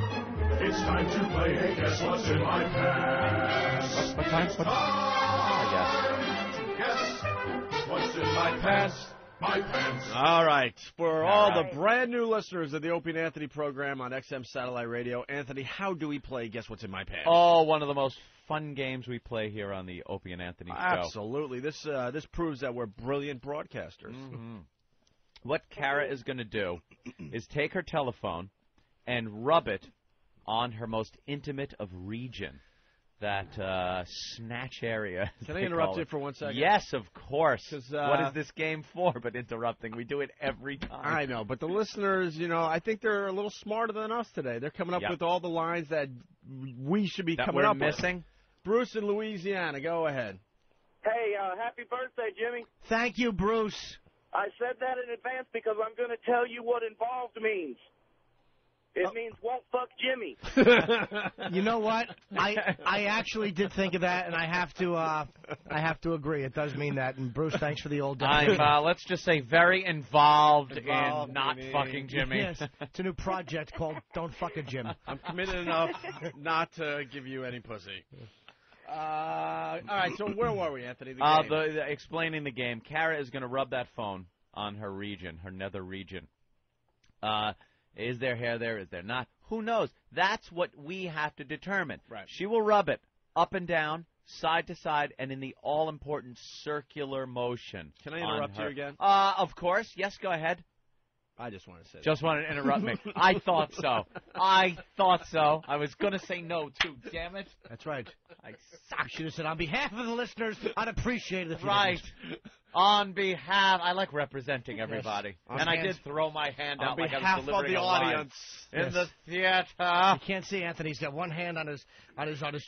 It's time to play Guess What's in My Pants. What time? Guess What's in My Pants. My pants. All right. For all the brand new listeners of the Opie and Anthony program on XM Satellite Radio, Anthony, how do we play Guess What's in My Pants? Oh, one of the most fun games we play here on the Opie and Anthony show. Absolutely. This proves that we're brilliant broadcasters. Mm-hmm. What Kara is going to do is take her telephone and rub it on her most intimate of region. That snatch area. Can I interrupt you for 1 second? Yes, of course. What is this this game for but interrupting? We do it every time. I know, but the listeners, I think they're a little smarter than us today. They're coming up with all the lines that we should be coming up missing. With. Bruce in Louisiana, go ahead. Hey, happy birthday, Jimmy. Thank you, Bruce. I said that in advance because I'm going to tell you what involved means. It means won't fuck Jimmy. You know what? I actually did think of that, and I have to agree. It does mean that. And Bruce, thanks for the old. I'm let's just say very involved in not fucking Jimmy. Yes, it's a new project called "Don't Fuck a Jim." I'm committed enough not to give you any pussy. All right, so where were we, Anthony? Explaining the game. Kara is going to rub that phone on her region, her nether region. Is there hair there? Is there not? Who knows? That's what we have to determine. Right. She will rub it up and down, side to side, and in the all-important circular motion. Can I interrupt you again? Of course. Yes, go ahead. I just want to say Just wanted to interrupt me. I thought so. I was going to say no, too. Damn it. That's right. I should have said, on behalf of the listeners, I'd appreciate it if you Right. didn't. On behalf, I like representing everybody. Yes. And I did throw my hand out like I was delivering on behalf of the a line. audience. In the theater. You can't see Anthony. He's got one hand on his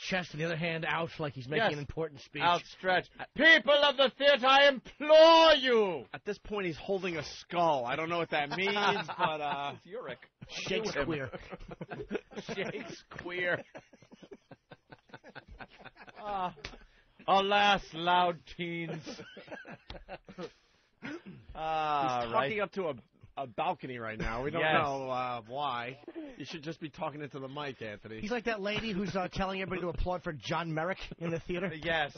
chest and the other hand out like he's making an important speech. Outstretched. People of the theater, I implore you. At this point, he's holding a skull. I don't know what that means, but it's Uric. Shakespeare. Shakespeare. Alas, loud teens. He's talking up to a balcony right now. We don't know why. You should just be talking into the mic, Anthony. He's like that lady who's telling everybody to applaud for John Merrick in the theater. Yes.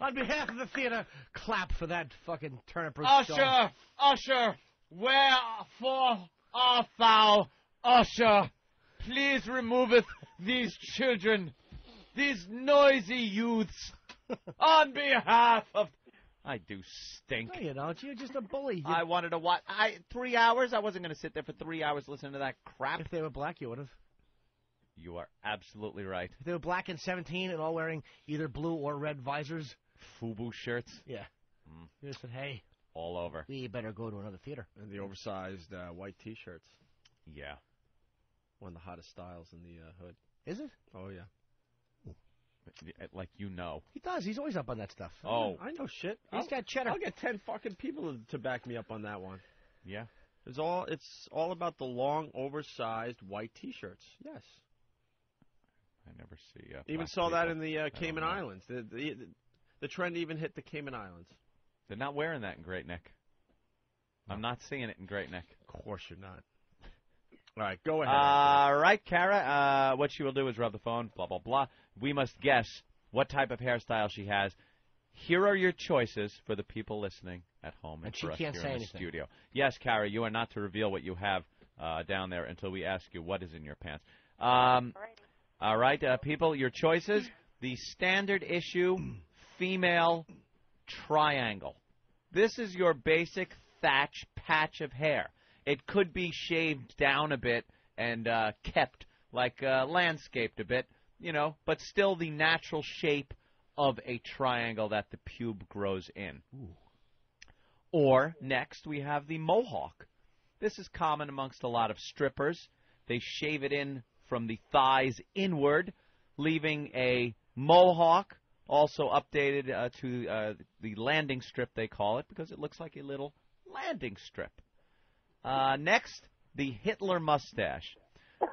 On behalf of the theater, clap for that fucking turnip root Usher, Usher, wherefore art thou, Usher? Please removeth these children, these noisy youths, on behalf of... I do stink. No, you don't. You're just a bully. I wanted to watch... 3 hours? I wasn't going to sit there for 3 hours listening to that crap. If they were black, you would have. You are absolutely right. If they were black and 17 and all wearing either blue or red visors. FUBU shirts. Yeah. You just said, hey. All over. We better go to another theater. And the oversized white T-shirts. Yeah. One of the hottest styles in the hood. Is it? Oh, yeah. Like you know. He does. He's always up on that stuff. Oh. I know shit. He's got cheddar. I'll get 10 fucking people to back me up on that one. Yeah. It's all about the long, oversized white T-shirts. Yes. I never see. Even saw that in the Cayman Islands. The trend even hit the Cayman Islands. They're not wearing that in Great Neck. I'm not seeing it in Great Neck. Of course you're not. All right, go ahead. All right, Kara. What she will do is rub the phone, blah, blah, blah. We must guess what type of hairstyle she has. Here are your choices for the people listening at home and she for us can't here say in the anything. studio. Yes, Kara, you are not to reveal what you have down there until we ask you what is in your pants. All right, people, your choices. The standard issue female triangle. This is your basic thatch patch of hair. It could be shaved down a bit and kept, like landscaped a bit, but still the natural shape of a triangle that the pube grows in. Ooh. Or, next, we have the mohawk. This is common amongst a lot of strippers. They shave it in from the thighs inward, leaving a mohawk, also updated to the landing strip, they call it, because it looks like a little landing strip. Next, the Hitler mustache.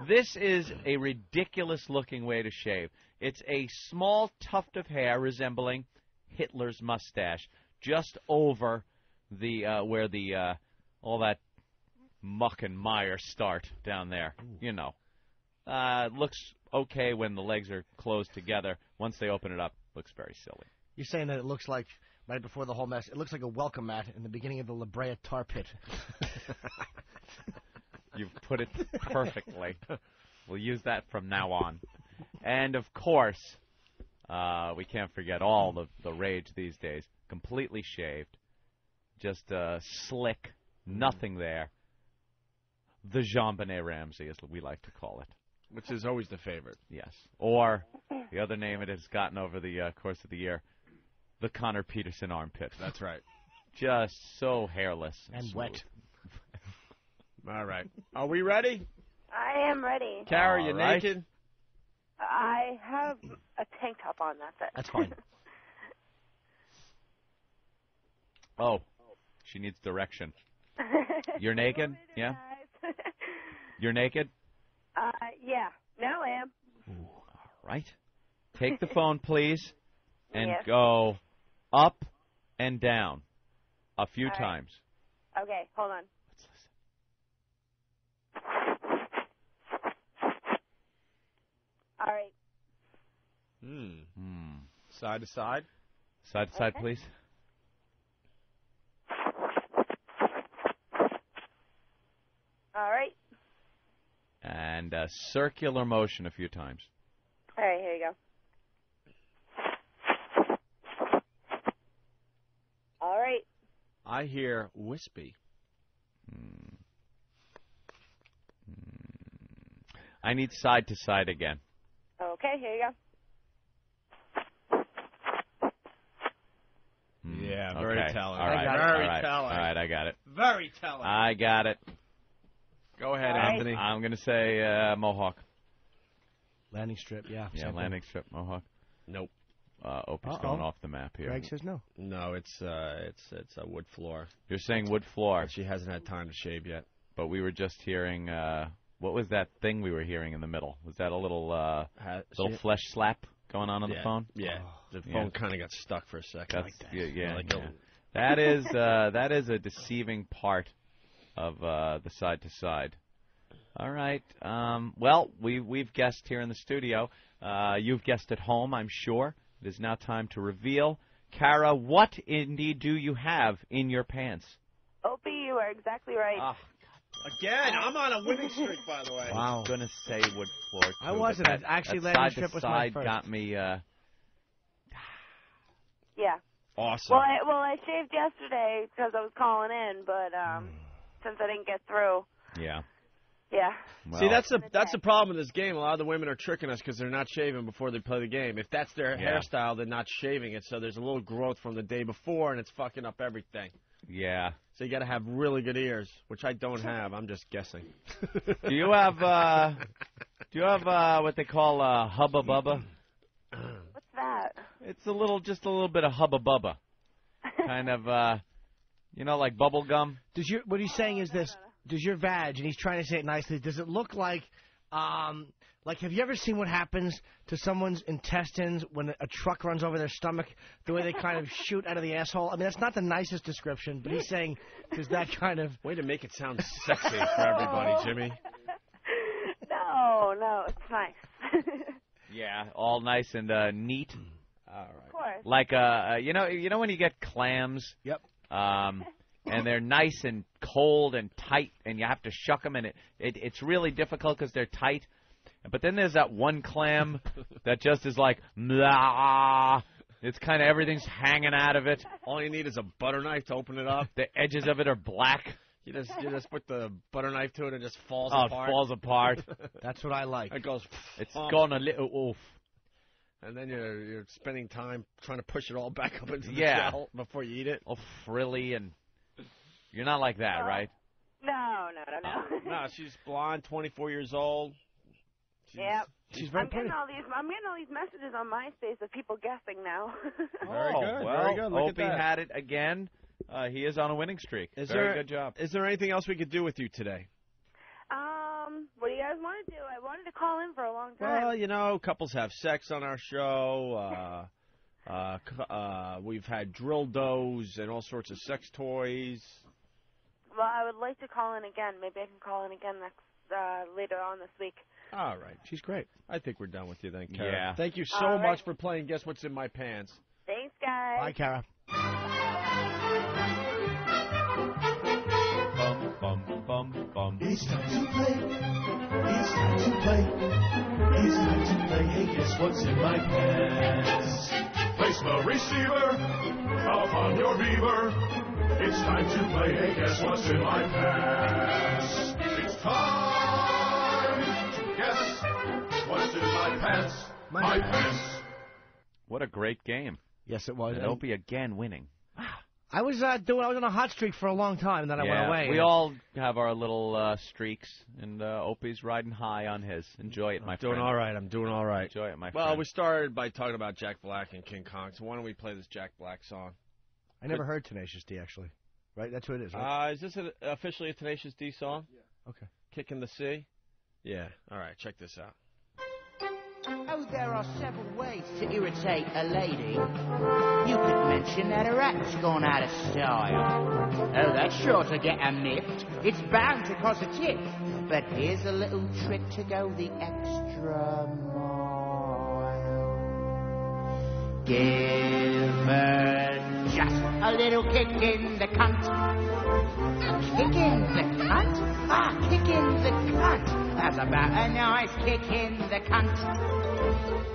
This is a ridiculous-looking way to shave. It's a small tuft of hair resembling Hitler's mustache, just over the where the all that muck and mire start down there. It looks okay when the legs are closed together. Once they open it up, it looks very silly. You're saying that it looks like, right before the whole mess, it looks like a welcome mat in the beginning of the La Brea tar pit. You've put it perfectly. We'll use that from now on. And, of course, we can't forget all the rage these days. Completely shaved. Just slick. Nothing there. The JonBenet Ramsey, as we like to call it. Which is always the favorite. Yes. Or the other name it has gotten over the course of the year, the Connor Peterson armpit. That's right. Just so hairless. And wet. All right. Are we ready? I am ready. Kara, you right. naked? I have a tank top on, that's it. That's fine. Oh, she needs direction. You're naked? Yeah? You're naked? Yeah. Now I am. Ooh, all right. Take the phone, please, and Yes. go up and down a few All right. times. Okay, hold on. Let's listen. All right. Side to side? Side to side, Okay. please. All right. And circular motion a few times. All right, here you go. All right. I hear wispy. I need side to side again. Okay, here you go. Yeah, Okay. very telling. All right. Very all right. telling. All right, I got it. Very telling. I got it. Go ahead, All right. Anthony. I'm going to say mohawk. Landing strip, yeah. Yeah, same landing strip, mohawk. Nope. Opie's Uh-oh. going off the map here. Greg says no. No, it's a wood floor. You're saying wood floor. But she hasn't had time to shave yet. But we were just hearing, what was that thing we were hearing in the middle? Was that a little flesh slap going on the phone? Yeah. The Yeah. phone kind of got stuck for a second. That's, yeah, Like yeah. a- That is a deceiving part of the side to side. All right. Well, we've guessed here in the studio. You've guessed at home, I'm sure. It is now time to reveal. Kara, what indeed do you have in your pants? Opie, you are exactly right. Again, I'm on a winning streak, by the way. I was going to say wood floor, too. I wasn't. But Actually, that landing side to strip was my side first. got me. Yeah. Awesome. Well, I shaved yesterday because I was calling in, but since I didn't get through, Yeah. yeah. Well, See, that's the problem in this game. A lot of the women are tricking us because they're not shaving before they play the game. If that's their Yeah. hairstyle, they're not shaving it, so there's a little growth from the day before, and it's fucking up everything. Yeah. So you got to have really good ears, which I don't have. I'm just guessing. Do you have what they call Hubba Bubba? What's that? It's just a little bit of Hubba Bubba. Kind of, like bubble gum. What he's saying is this: does your vag, and he's trying to say it nicely, does it look like have you ever seen what happens to someone's intestines when a truck runs over their stomach, the way they kind of shoot out of the asshole? I mean, that's not the nicest description, but he's saying there's that kind of... Way to make it sound sexy for everybody, Jimmy. No, it's nice. Yeah, all nice and neat. All right. Of course. Like, you know when you get clams? Yep. And they're nice and cold and tight, and you have to shuck them, and it's really difficult because they're tight. But then there's that one clam that just is like, blah. It's kind of everything's hanging out of it. All you need is a butter knife to open it up. The edges of it are black. You just put the butter knife to it and it just falls apart. apart. It falls apart. That's what I like. It goes. It's gone a little off. And then you're spending time trying to push it all back up into the shell before you eat it. All frilly and you're not like that, right? No. No, she's blonde, 24 years old. Yep. She's very pretty. I'm getting all these messages on MySpace of people guessing now. Very good. Well, very good. Look Opie at that. had it again. He is on a winning streak. Very good job. Is there anything else we could do with you today? What do you guys want to do? I wanted to call in for a long time. Well, couples have sex on our show. We've had dildos and all sorts of sex toys. Well, I would like to call in again. Maybe I can call in again later on this week. All right. She's great. I think we're done with you then, Kara. Yeah. Thank you so much for playing Guess What's in My Pants. Thanks, guys. Bye, Kara. It's time to play. It's time to play. It's time to play. Hey, guess what's in my pants? Place the receiver upon your beaver. It's time to play. Hey, guess what's in my pants? It's time to guess what's in my pants. My pants. What a great game. Yes, it was. And Opie again winning. I was on a hot streak for a long time, and then I went away. We all have our little streaks, and Opie's riding high on his. Enjoy it, my friend. Doing all right. I'm doing all right. Enjoy it, my Well, friend. we started by talking about Jack Black and King Kong, so why don't we play this Jack Black song? I never heard Tenacious D, actually. Right? That's what it is, right? Is this officially a Tenacious D song? Yeah. Okay. Kick in the Sea? Yeah. All right, check this out. Oh, there are several ways to irritate a lady. You could mention that her act's gone out of style. Oh, that's sure to get her miffed. It's bound to cause a tiff. But here's a little trick to go the extra mile. Give her just a little kick in the cunt. Kick in the cunt? Kick in the cunt. That's about a nice kick in the cunt.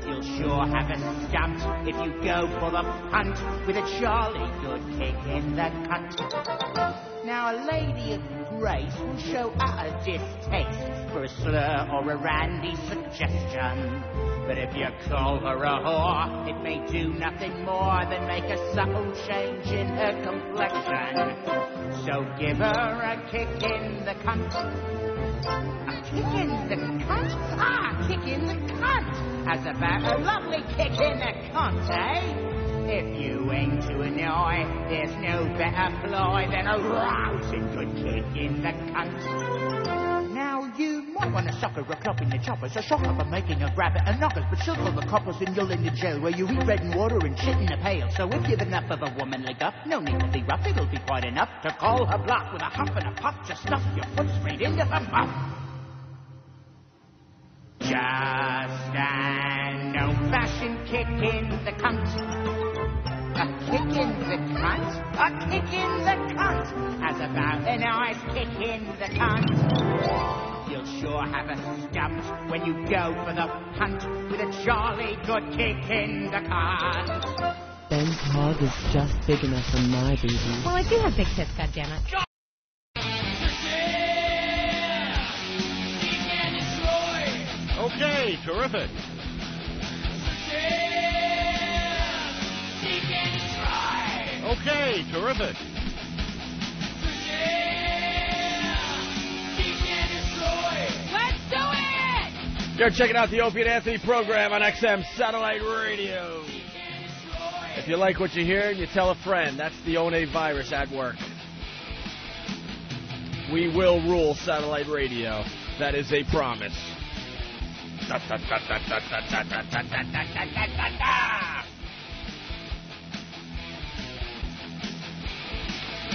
You'll sure have a stumped if you go for the punt with a jolly good kick in the cunt. Now a lady of grace will show utter distaste for a slur or a randy suggestion. But if you call her a whore, it may do nothing more than make a subtle change in her complexion. So give her a kick in the cunt. A kick in the cunt? Kick in the cunt. As about a lovely kick in the cunt, eh? If you aim to annoy, there's no better ploy than a rousing good kick in the cunt. Now you might want to sucker a clop in the choppers, a shock up for making a grab at a knockers, but she'll pull the coppers and you'll in the jail where you eat bread and water and shit in a pail. So if you've enough of a womanly guff, no need to be rough, it'll be quite enough to call her bluff with a huff and a puff, just stuff your foot straight into her muff. Just an old-fashioned kick in the cunt. A kick in the cunt? A kick in the cunt! As about a nice kick in the cunt. You'll sure have a stump when you go for the punt with a jolly good kick in the cunt. Ben's hog is just big enough for my baby. Well, I do have big tits, goddammit. Okay, terrific. Okay, terrific. You're checking out the Opie and Anthony program on XM Satellite Radio. If you like what you hear, you tell a friend. That's the One virus at work. We will rule satellite radio. That is a promise.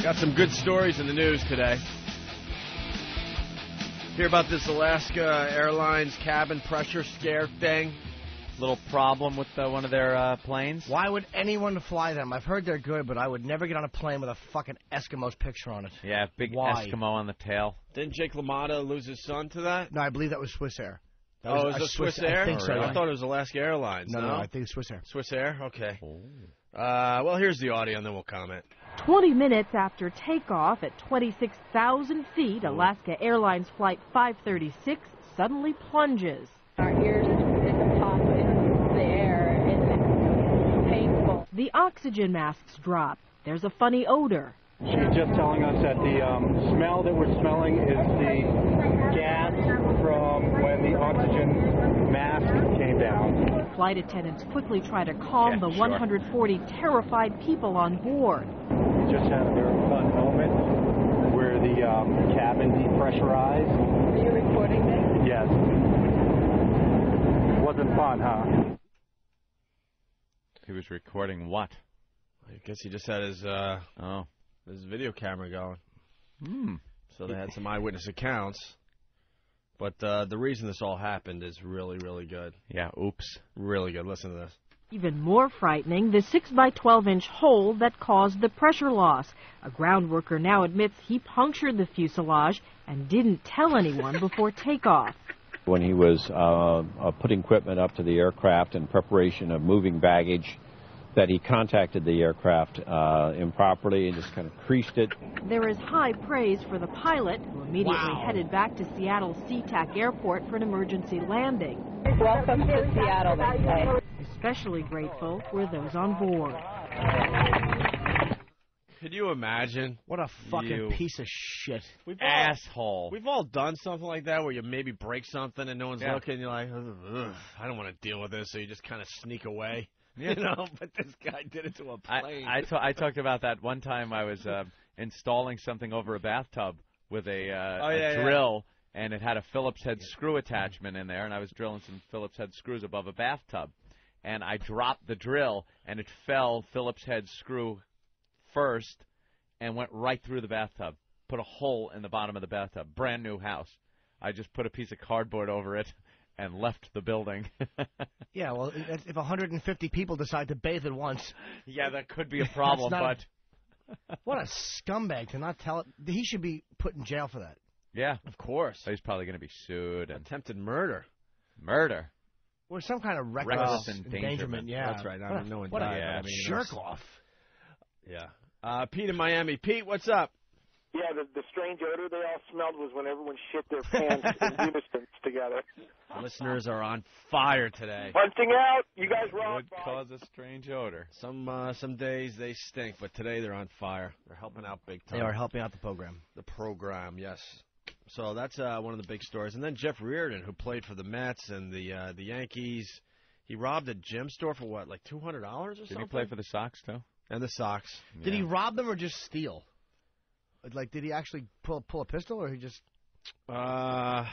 Got some good stories in the news today. Hear about this Alaska Airlines cabin pressure scare thing? Little problem with one of their planes? Why would anyone fly them? I've heard they're good, but I would never get on a plane with a fucking Eskimo's picture on it. Yeah, big Eskimo on the tail. Didn't Jake LaMotta lose his son to that? No, I believe that was Swiss Air. It was Swiss Air? I think so. I thought it was Alaska Airlines. No, I think it's Swiss Air. Swiss Air? Okay. Well, here's the audio, and then we'll comment. 20 minutes after takeoff at 26,000 feet, Alaska Airlines Flight 536 suddenly plunges. Our ears in the pop in the air. It's painful. The oxygen masks drop. There's a funny odor. She's just telling us that the smell that we're smelling is the gas from when the oxygen mask came down. Flight attendants quickly try to calm the 140 terrified people on board. We just had a very fun moment where the cabin depressurized. Are you recording this? Yes. Wasn't fun, huh? He was recording what? I guess he just had his video camera going. So they had some eyewitness accounts. But the reason this all happened is really, really good. Yeah, oops. Really good. Listen to this. Even more frightening, the 6-by-12-inch hole that caused the pressure loss. A ground worker now admits he punctured the fuselage and didn't tell anyone before takeoff. When he was putting equipment up to the aircraft in preparation of moving baggage, that he contacted the aircraft improperly and just kind of creased it. There is high praise for the pilot, who immediately headed back to Seattle SeaTac Airport for an emergency landing. Welcome to Seattle, they say. Especially grateful were those on board. Could you imagine? What a fucking piece of shit. Asshole. We've all done something like that where you maybe break something and no one's looking and you're like, ugh, I don't want to deal with this, so you just kind of sneak away. Yeah. You know, but this guy did it to a plane. I talked about that one time. I was installing something over a bathtub with a drill, and it had a Phillips head screw attachment in there, and I was drilling some Phillips head screws above a bathtub. And I dropped the drill, and it fell Phillips head screw first and went right through the bathtub, put a hole in the bottom of the bathtub. Brand new house. I just put a piece of cardboard over it and left the building. Yeah, well, if 150 people decide to bathe at once. Yeah, that could be a problem, but... What a scumbag to not tell it. He should be put in jail for that. Yeah. Of course. He's probably going to be sued. And attempted murder. Murder. Or some kind of reckless endangerment. Yeah. That's right. I mean, no one what died. A jerk-off. Yeah. Pete in Miami. Pete, what's up? Yeah, the strange odor they all smelled was when everyone shit their pants in unison together. Listeners are on fire today. Hunting out. You guys rock. Would cause a strange odor. Some days they stink, but today they're on fire. They're helping out big time. They are helping out the program. The program, yes. So that's one of the big stories. And then Jeff Reardon, who played for the Mets and the Yankees, he robbed a gem store for what, like $200 or something? Did he play for the Sox, too? And the Sox. Yeah. Did he rob them or just steal? Like, did he actually pull a pistol, or he just... Well,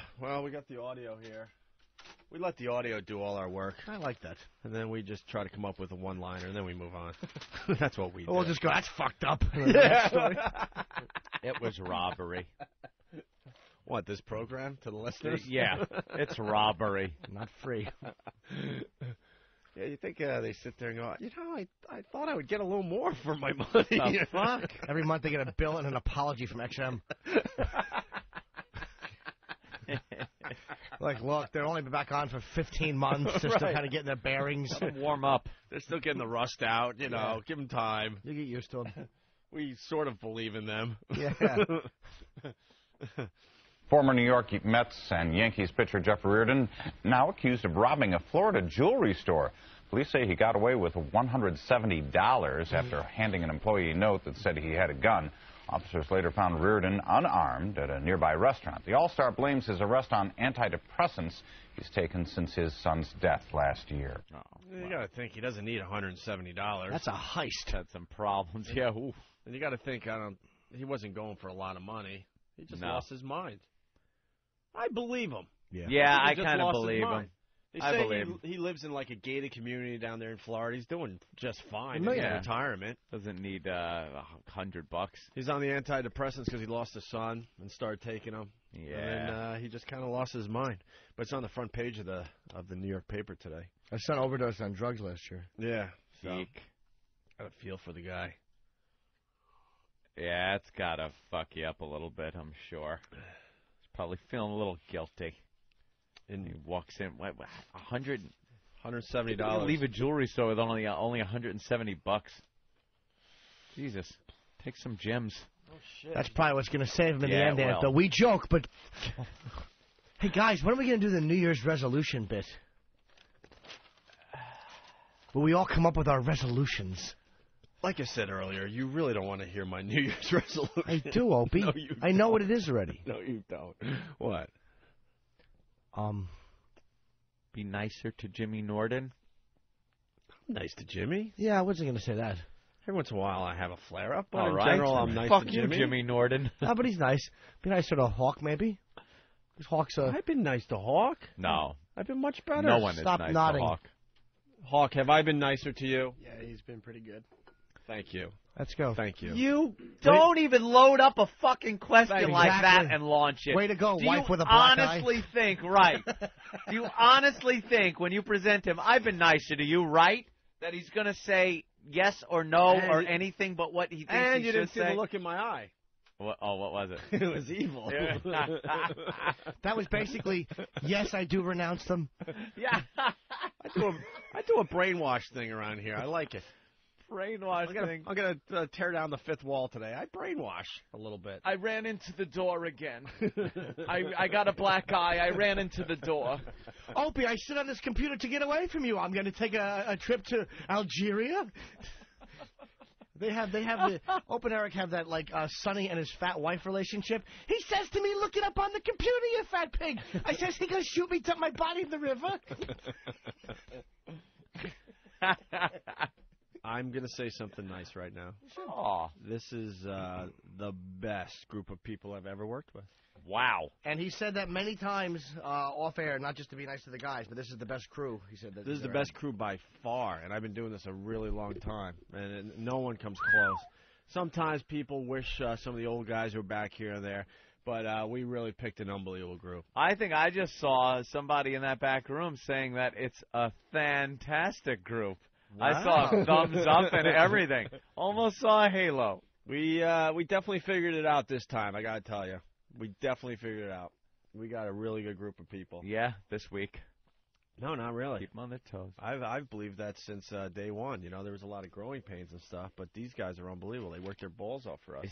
we got the audio here. We let the audio do all our work. I like that. And then we just try to come up with a one-liner, and then we move on. That's what we do. We'll just go, that's fucked up. It was robbery. What, this program to the listeners? Yeah, it's robbery. Not free. Yeah, you think they sit there and go, I thought I would get a little more for my money. The fuck? Every month they get a bill and an apology from XM. Like, look, they've only been back on for 15 months. They're still kind of getting their bearings. Let them warm up. They're still getting the rust out, you know. Give them time. You get used to them. We sort of believe in them. Yeah. Former New York Mets and Yankees pitcher Jeff Reardon now accused of robbing a Florida jewelry store. Police say he got away with $170 after handing an employee a note that said he had a gun. Officers later found Reardon unarmed at a nearby restaurant. The All-Star blames his arrest on antidepressants he's taken since his son's death last year. You got to think he doesn't need $170. That's a heist. Had some problems. Yeah. Oof. And you got to think he wasn't going for a lot of money. He just lost his mind. I believe him. Yeah, I kind of believe him. They say he lives in like a gated community down there in Florida. He's doing just fine in retirement. Doesn't need $100. He's on the antidepressants because he lost his son and started taking them. Yeah. And then he just kind of lost his mind. But it's on the front page of the New York paper today. My son overdosed on drugs last year. Yeah. So, Eek. got a feel for the guy. Yeah, it's got to fuck you up a little bit, I'm sure. He's probably feeling a little guilty. And he walks in, $170. Leave a jewelry store with only $170. Jesus, take some gems. Oh shit! That's probably what's going to save him in the end. well. Though we joke, but hey guys, when are we going to do the New Year's resolution bit? Where we all come up with our resolutions. Like I said earlier, you really don't want to hear my New Year's resolution. I do, Opie. No, you I know what it is already. No, you don't. What? Be nicer to Jimmy Norton. Nice to Jimmy? Yeah, I wasn't going to say that. Every once in a while I have a flare-up, but All in right. general I'm nice Fuck to you, Jimmy. Jimmy Norton. No, but he's nice. Be nicer to Hawk, maybe. Because Hawk's I've been nice to Hawk. No. I've been much better. No one Stop is nice nodding. to Hawk. Hawk, have I been nicer to you? Yeah, he's been pretty good. Thank you. Let's go. Thank you. You don't even load up a fucking question like that Exactly. and launch it. Way to go, Do wife you with a black honestly eye. think, right? Do you honestly think when you present him, I've been nicer to you, right? That he's going to say yes or no or anything but what he thinks And he you should didn't see say? the look in my eye. What was it? It was evil. That was basically, yes, I do renounce them. Yeah. I do a brainwash thing around here. I like it. Brainwash thing. I'm gonna tear down the fifth wall today. I brainwash a little bit. I ran into the door again. I got a black eye. I ran into the door. Opie, I sit on this computer to get away from you. I'm going to take a trip to Algeria. They have the Open Eric have that like Sonny and his fat wife relationship. He says to me, "Look it up on the computer, you fat pig." I says he gonna shoot me, dump my body in the river. I'm going to say something nice right now. Aw. This is the best group of people I've ever worked with. Wow. And he said that many times off air, not just to be nice to the guys, but this is the best crew. He said that This is the best crew by far, and I've been doing this a really long time, and no one comes close. Sometimes people wish some of the old guys were back here and there, but we really picked an unbelievable group. I think I just saw somebody in that back room saying that it's a fantastic group. Wow. I saw thumbs up and everything. Almost saw a halo. We definitely figured it out this time, I got to tell you. We definitely figured it out. We got a really good group of people. Yeah, this week. No, not really. Keep them on their toes. I've believed that since day one. You know, there was a lot of growing pains and stuff, but these guys are unbelievable. They worked their balls off for us.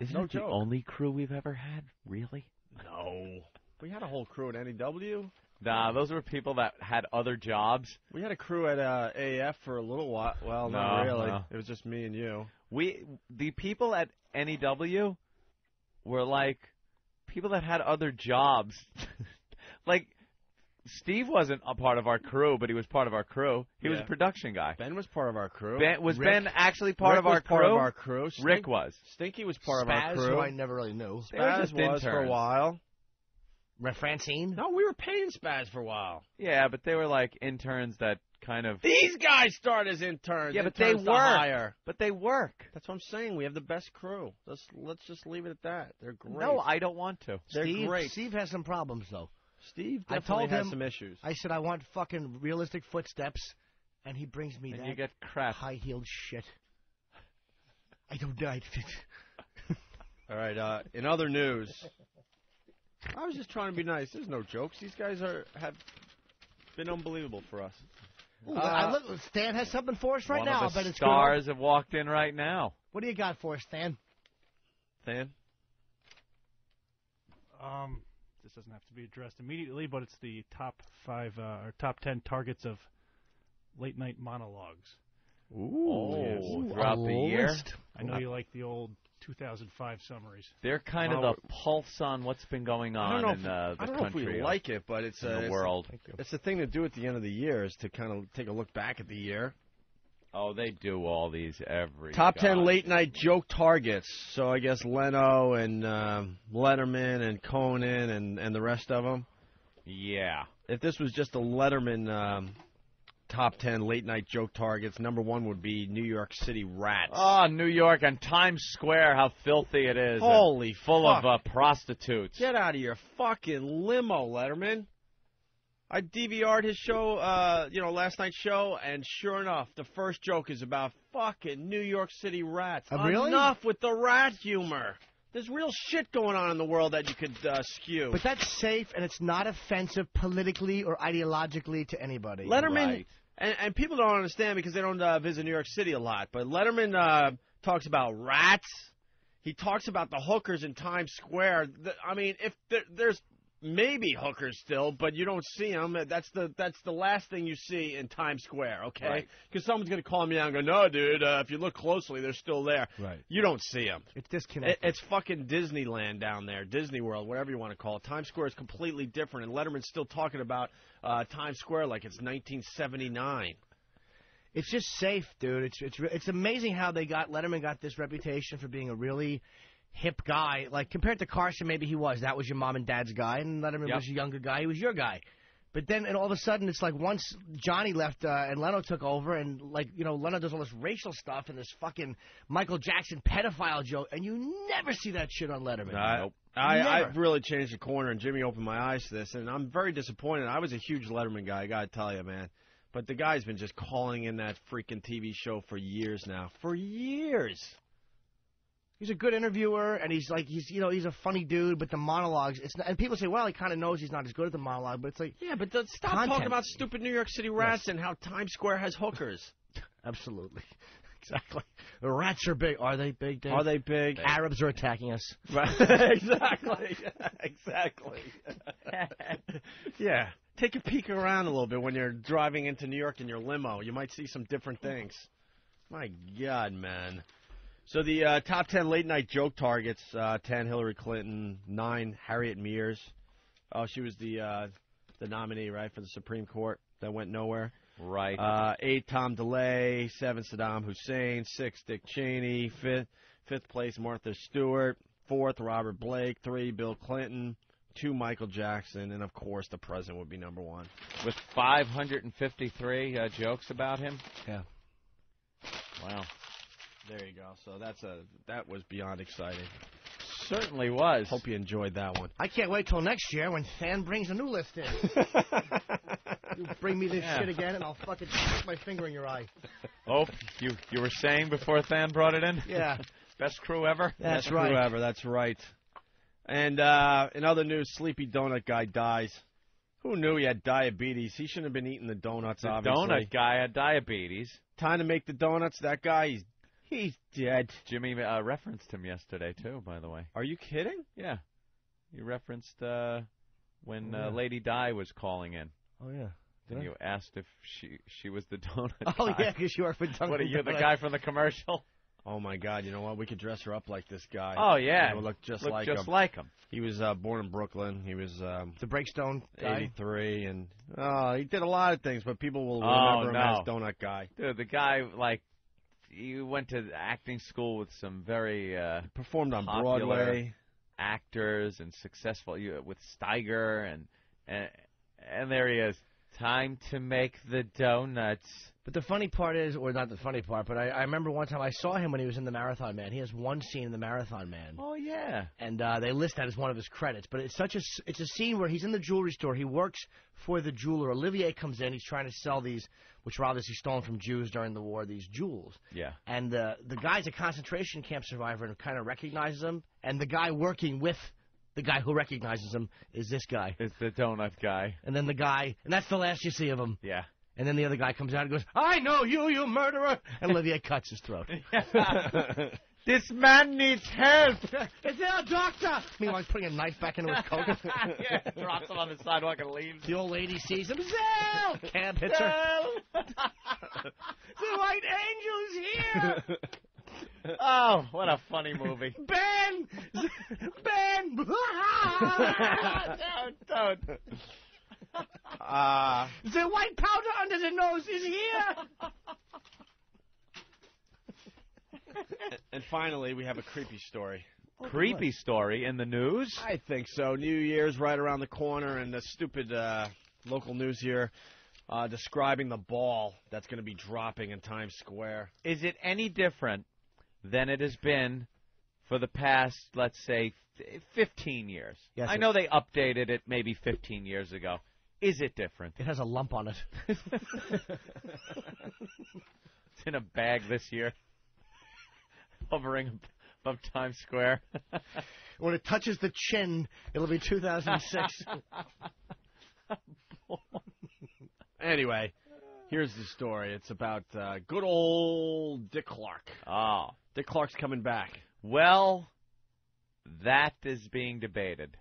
Isn't No it the joke. only crew we've ever had? Really? No. We had a whole crew at NEW. Nah, those were people that had other jobs. We had a crew at AF for a little while. Well, not really. No. It was just me and you. The people at NEW were like people that had other jobs. Like, Steve wasn't a part of our crew, but he was part of our crew. He was a production guy. Ben was part of our crew. Ben actually part of our crew? Part of our crew. Rick was. Stinky was part of our Spaz, crew. who I never really knew. Spaz was for a while. Francine? No, we were paying Spaz for a while. Yeah, but they were like interns that kind of... These guys start as interns. Yeah, but Interns they to work. hire. But they work. That's what I'm saying. We have the best crew. Let's just leave it at that. They're great. No, I don't want to. They're great. Steve has some problems, though. Steve I definitely told has him, some issues. I said, I want fucking realistic footsteps, and he brings me And that you get crap. high-heeled shit. I don't know. All right, in other news, I was just trying to be nice. There's no jokes. These guys have been unbelievable for us. Ooh, Stan has something for us right One now. of the I bet it's stars have walked in right now. What do you got for us, Stan? Stan? This doesn't have to be addressed immediately, but it's the top 5 or top 10 targets of late night monologues. Ooh, throughout the year. I know you like the old 2005 summaries. They're kind of the pulse on what's been going on in the I don't country. know if we like it, but it's the world. It's the thing to do at the end of the year is to kind of take a look back at the year. Oh, they do all these every Top 10 late-night joke targets. So I guess Leno and Letterman and Conan and the rest of them. Yeah. If this was just a Letterman top 10 late-night joke targets, number one would be New York City Rats. Oh, New York and Times Square, how filthy it is. Holy full fuck. of prostitutes. Get out of your fucking limo, Letterman. I DVR'd his show, last night's show, and sure enough, the first joke is about fucking New York City rats. Really? Enough with the rat humor. There's real shit going on in the world that you could skew. But that's safe, and it's not offensive politically or ideologically to anybody. Letterman, and people don't understand because they don't visit New York City a lot, but Letterman talks about rats. He talks about the hookers in Times Square. If there's maybe hookers still, but you don't see them. That's the last thing you see in Times Square, okay? Because someone's going to call me out and go, no, dude, if you look closely, they're still there. Right. You don't see them. It's disconnected. It's fucking Disneyland down there, Disney World, whatever you want to call it. Times Square is completely different, and Letterman's still talking about Times Square like it's 1979. It's just safe, dude. It's amazing how Letterman got this reputation for being a really hip guy. Like, compared to Carson, maybe he was. That was your mom and dad's guy, and Letterman was a younger guy. He was your guy. But then, and all of a sudden, it's like once Johnny left and Leno took over, and, Leno does all this racial stuff and this fucking Michael Jackson pedophile joke, and you never see that shit on Letterman. Nope. I've really changed the corner, and Jimmy opened my eyes to this, and I'm very disappointed. I was a huge Letterman guy, I got to tell you, man. But the guy's been just calling in that freaking TV show for years now. For years. He's a good interviewer, and he's a funny dude. But the monologues, and people say, well, he kind of knows he's not as good at the monologue. But it's like, yeah, but stop talking about stupid New York City rats and how Times Square has hookers. Absolutely, exactly. The rats are big. Are they big, Dave? Are they big? Arabs are attacking us. Exactly. Exactly. Yeah. Take a peek around a little bit when you're driving into New York in your limo. You might see some different things. My God, man. So the top 10 late-night joke targets, 10, Hillary Clinton, 9, Harriet Mears. Oh, she was the nominee, right, for the Supreme Court that went nowhere. Right. 8, Tom DeLay. 7, Saddam Hussein. 6, Dick Cheney. 5th place, Martha Stewart. 4th, Robert Blake. 3, Bill Clinton. 2, Michael Jackson. And, of course, the president would be number 1. With 553 jokes about him? Yeah. Wow. There you go. So that was beyond exciting. Certainly was. Hope you enjoyed that one. I can't wait till next year when Fan brings a new list in. You bring me this shit again, and I'll fucking stick my finger in your eye. Oh, you were saying before Fan brought it in? Yeah. Best crew ever? Best crew ever. That's right. And in other news, Sleepy Donut Guy dies. Who knew he had diabetes? He shouldn't have been eating the donuts, the obviously. The donut guy had diabetes. Time to make the donuts. That guy, he's dead. Jimmy referenced him yesterday, too, by the way. Are you kidding? Yeah. You referenced when Lady Di was calling in. Oh, yeah. And you asked if she was the donut guy. Oh, yeah, because you work for Dunkin'. What are you, the guy from the commercial? Oh, my God. You know what? We could dress her up like this guy. Oh, yeah. Look just like him. He was born in Brooklyn. He was the Breakstone guy? 83. And he did a lot of things, but people will remember him as Donut Guy. Dude, the guy, he went to acting school with some very performed on Broadway actors and successful with Steiger and there he is. Time to make the donuts. But the funny part is, or not the funny part, but I remember one time I saw him when he was in The Marathon Man. He has one scene in The Marathon Man. Oh, yeah. And they list that as one of his credits. But it's a scene where he's in the jewelry store. He works for the jeweler. Olivier comes in. He's trying to sell these, which were obviously stolen from Jews during the war, these jewels. Yeah. And the guy's a concentration camp survivor and kind of recognizes him. And the guy working with the guy who recognizes him is this guy. It's the donut guy. And then the guy, and that's the last you see of him. Yeah. And then the other guy comes out and goes, I know you, you murderer. And Olivier cuts his throat. This man needs help. Is there a doctor? Meanwhile, he's putting a knife back into his coat. Yeah, drops him on the sidewalk and leaves. The old lady sees him. Zell! Cab hits her. The white angel's here. Oh, what a funny movie. Ben! Ben! Don't. The white powder under the nose is here! And finally, we have a creepy story. Creepy story in the news? I think so. New Year's right around the corner, and the stupid local news here describing the ball that's going to be dropping in Times Square. Is it any different than it has been for the past, let's say, 15 years? Yes, I know they updated it maybe 15 years ago. Is it different? It has a lump on it. It's in a bag this year, hovering above Times Square. When it touches the chin, it'll be 2006. Anyway, here's the story. It's about good old Dick Clark. Oh. Dick Clark's coming back. Well, that is being debated.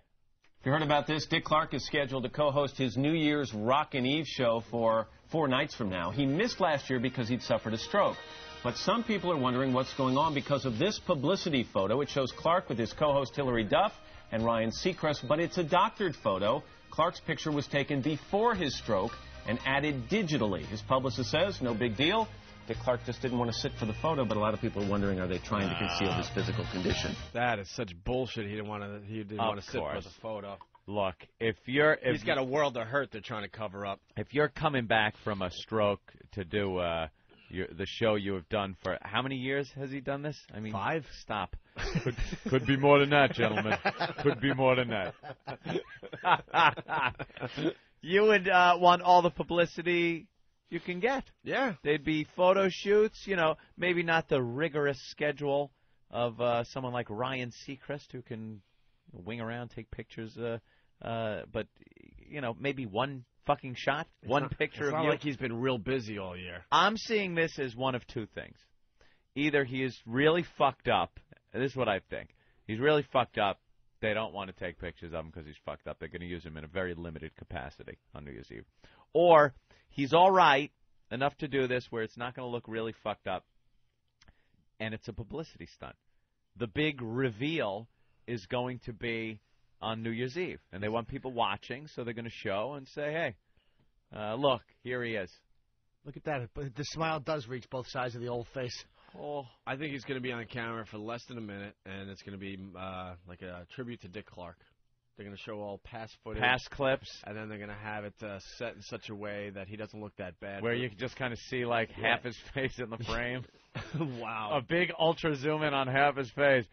If you heard about this, Dick Clark is scheduled to co-host his New Year's Rockin' Eve show for 4 nights from now. He missed last year because he'd suffered a stroke. But some people are wondering what's going on because of this publicity photo. It shows Clark with his co-host Hillary Duff and Ryan Seacrest, but it's a doctored photo. Clark's picture was taken before his stroke and added digitally. His publicist says, no big deal. Dick Clark just didn't want to sit for the photo, but a lot of people are wondering, are they trying to conceal his physical condition? That is such bullshit. He didn't want to sit for the photo. Look, he's got a world of hurt they're trying to cover up. If you're coming back from a stroke to do the show you have done for how many years has he done this? I mean, 5. Stop. Could be more than that, gentlemen. Could be more than that. You would want all the publicity you can get. Yeah. They'd be photo shoots, maybe not the rigorous schedule of someone like Ryan Seacrest who can wing around, take pictures, but, maybe one fucking shot, one picture of you. It's not like he's been real busy all year. I'm seeing this as one of two things. Either he is really fucked up. This is what I think. He's really fucked up. They don't want to take pictures of him because he's fucked up. They're going to use him in a very limited capacity on New Year's Eve. Or he's all right enough to do this where it's not going to look really fucked up, and it's a publicity stunt. The big reveal is going to be on New Year's Eve, and they want people watching, so they're going to show and say, hey, look, here he is. Look at that. The smile does reach both sides of the old face. Oh, I think he's going to be on camera for less than a minute, and it's going to be like a tribute to Dick Clark. They're going to show all past footage. Past clips. And then they're going to have it set in such a way that he doesn't look that bad. Where you can just kind of see, like, half his face in the frame. Wow. A big ultra zoom in on half his face.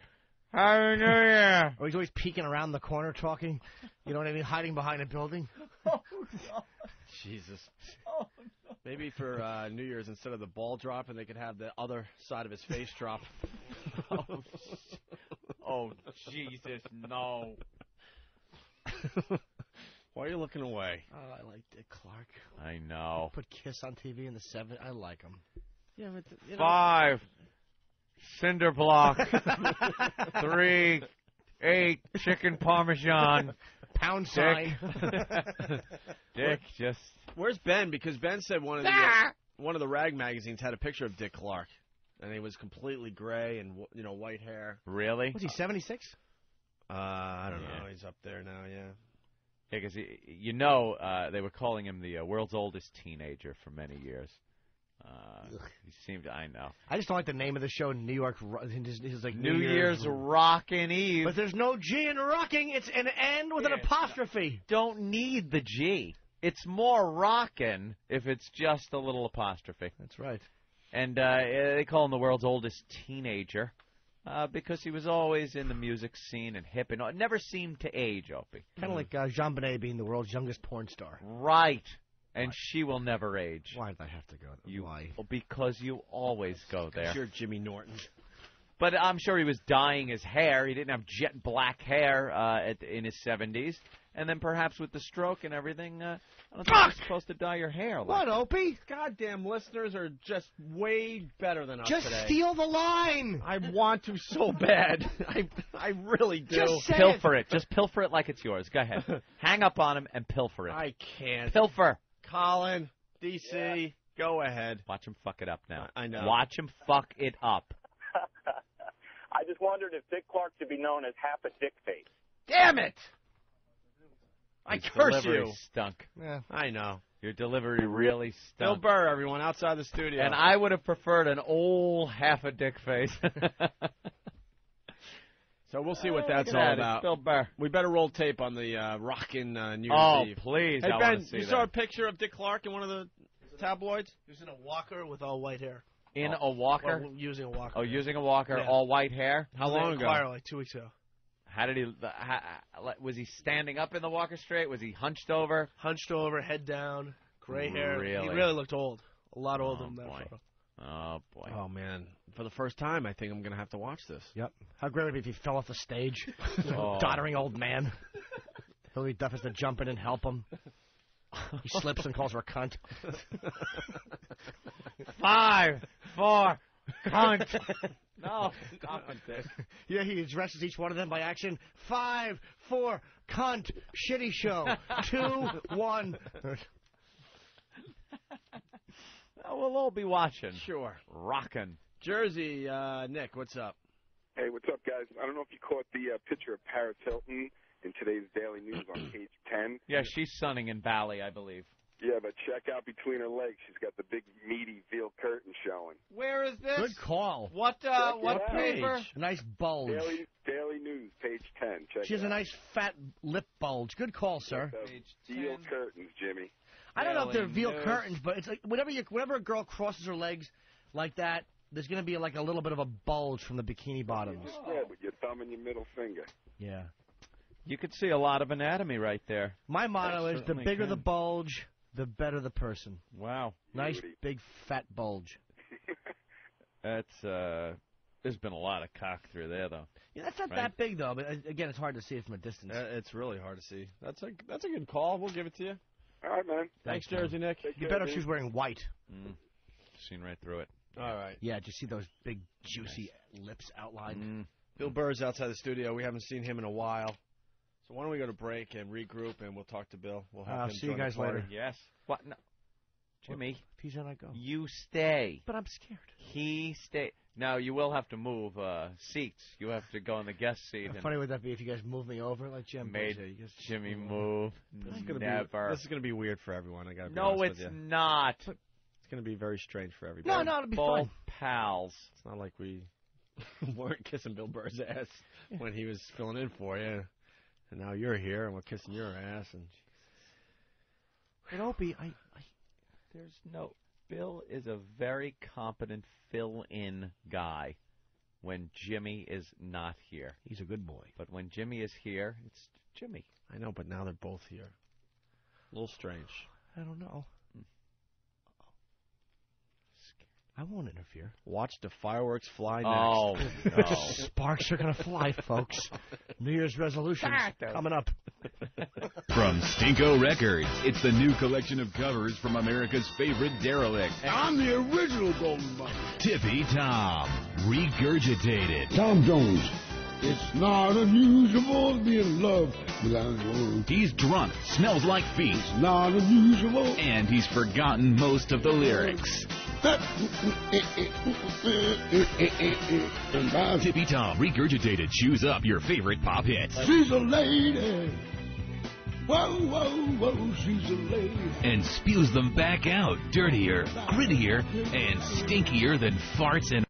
Happy New Year! Or he's always peeking around the corner talking. You know what I mean? Hiding behind a building. Oh, no. Jesus. Oh, no. Maybe for New Year's, instead of the ball dropping, they could have the other side of his face drop. Oh, Jesus, no. Why are you looking away? Oh, I like Dick Clark. I know. Put Kiss on TV in the 70s. I like him. Yeah, but 5, cinder block. 3, 8, chicken parmesan. Pound sign. Dick, just. Where's Ben? Because Ben said one of the rag magazines had a picture of Dick Clark, and he was completely gray and white hair. Really? Was he 76? I don't know. He's up there now. Yeah. Yeah, because they were calling him the world's oldest teenager for many years. He seemed, I know. I just don't like the name of the show, New York. It's like New Year's Rockin' Eve. But there's no G in rocking. It's an N with an apostrophe. Don't need the G. It's more rockin' if it's just a little apostrophe. That's right. And they call him the world's oldest teenager because he was always in the music scene and hip and never seemed to age, Opie. Kind of like Jean Benet being the world's youngest porn star. Right. And she will never age. Why did I have to go there? Why? Because you always go there. You're Jimmy Norton. But I'm sure he was dyeing his hair. He didn't have jet black hair in his 70s. And then perhaps with the stroke and everything, I don't think you're supposed to dye your hair. What, Opie? Goddamn listeners are just way better than us today. Just steal the line. I want to so bad. I really do. Just say pilfer it. Just pilfer it like it's yours. Go ahead. Hang up on him and pilfer it. I can't. Pilfer. Colin, DC, go ahead. Watch him fuck it up now. I know. Watch him fuck it up. I just wondered if Dick Clark should be known as half a dick face. Damn it! I His curse delivery you. stunk. Yeah, I know. Your delivery really Bill stunk. Burr, everyone, outside the studio. And I would have preferred an old half a dick face. So we'll see what that's Look at all that, about. it's Bill Burr. We better roll tape on the rockin' New Year's Oh, Eve. please, Hey, I Ben, wanna see you that. saw a picture of Dick Clark in one of the tabloids? He was in a walker with all white hair. In a walker? Well, using a walker. Oh, using a walker, Yeah. all white hair? How long ago? Choir, like 2 weeks ago. How did he? Was he standing up in the walker straight? Was he hunched over? Hunched over, head down, gray hair. Really? He really looked old. A lot older than that boy. photo. Oh, boy. Oh, man. For the first time, I think I'm going to have to watch this. Yep. How great would it be if he fell off the stage? Oh. Doddering old man. Hillary Duff has to jump in and help him. He slips and calls her a cunt. 5, 4, cunt. No, stop it, Dick. Yeah, he addresses each one of them by action. 5, 4, cunt, shitty show. 2, 1. We'll all be watching. Sure. Rockin'. Jersey, Nick, what's up? Hey, what's up, guys? I don't know if you caught the picture of Paris Hilton in today's Daily News on page 10. Yeah, she's sunning in Bali, I believe. Yeah, but check out between her legs. She's got the big, meaty veal curtain showing. Where is this? Good call. What what paper? A nice bulge. Daily News, page 10. Check She has it a out. nice fat lip bulge. Good call, sir. Veal curtains, Jimmy. I don't know if they're veal News. curtains, but it's like whenever a girl crosses her legs like that, there's going to be like a little bit of a bulge from the bikini bottoms. You just said with your thumb and your middle finger. Yeah. You could see a lot of anatomy right there. My motto is the Certainly bigger can. the bulge, the better the person. Wow. Nice big fat bulge. That's there's been a lot of cock through there though. Yeah, that's not Right? that big though. But again, it's hard to see it from a distance. It's really hard to see. That's a good call. We'll give it to you. All right, man. Thanks, Jersey, Nick. You better if she was wearing white. Seen right through it. All right. Yeah, did you see those big juicy lips outlined? Bill Burr's outside the studio. We haven't seen him in a while. So why don't we go to break and regroup, and we'll talk to Bill. We'll have I'll him see you join the guys party. later. Yes. What? No. Jimmy. If he's in, I go. You stay. But I'm scared. He stay. Now you will have to move seats. You have to go in the guest seat. How funny would that be if you guys move me over like Jim? Made You guys Jimmy move. This is gonna Never. This is going to be weird for everyone. I got to be No, honest it's with you. not. It's going to be very strange for everybody. No, it'll be Both fun. pals. It's not like we weren't kissing Bill Burr's ass when he was filling in for you, and now you're here and we're kissing your ass. And But Opie, There's no. Bill is a very competent fill-in guy when Jimmy is not here. He's a good boy. But when Jimmy is here, it's Jimmy. I know, but now they're both here. A little strange. I don't know. I won't interfere. Watch the fireworks fly next. Oh, no. Sparks are going to fly, folks. New Year's resolutions coming up. From Stinko Records, it's the new collection of covers from America's favorite derelict. I'm the original Golden Bunny. Tippy Tom, Regurgitated. Tom Jones. It's not unusual to be in love without a woman. He's drunk, smells like feet. It's not unusual. And he's forgotten most of the lyrics. Tippy Tom, Regurgitated chews up your favorite pop hits. She's a lady. Whoa, whoa, whoa, she's a lady. And spews them back out, dirtier, grittier, and stinkier than farts and...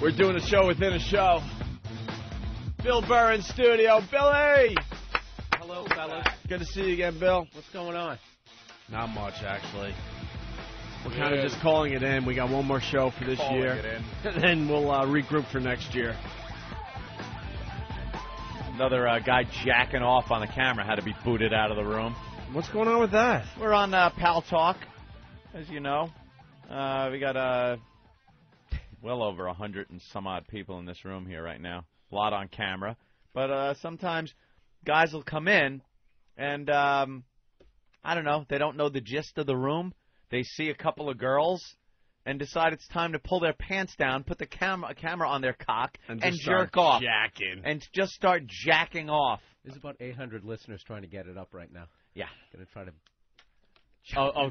We're doing a show within a show. Bill Burr in studio. Billy! Hello, fellas. Good to see you again, Bill. What's going on? Not much, actually. We're kind of just calling it in. We got one more show for this Calling year. it in. And then we'll regroup for next year. Another guy jacking off on the camera had to be booted out of the room. What's going on with that? We're on Pal Talk, as you know. We got well over 100 and some odd people in this room here right now. A lot on camera. But sometimes guys will come in and, I don't know, they don't know the gist of the room. they see a couple of girls and decide it's time to pull their pants down, put the camera on their cock, and jerk off. Jacking. And just start jacking off. There's about 800 listeners trying to get it up right now. Yeah. Going to try to...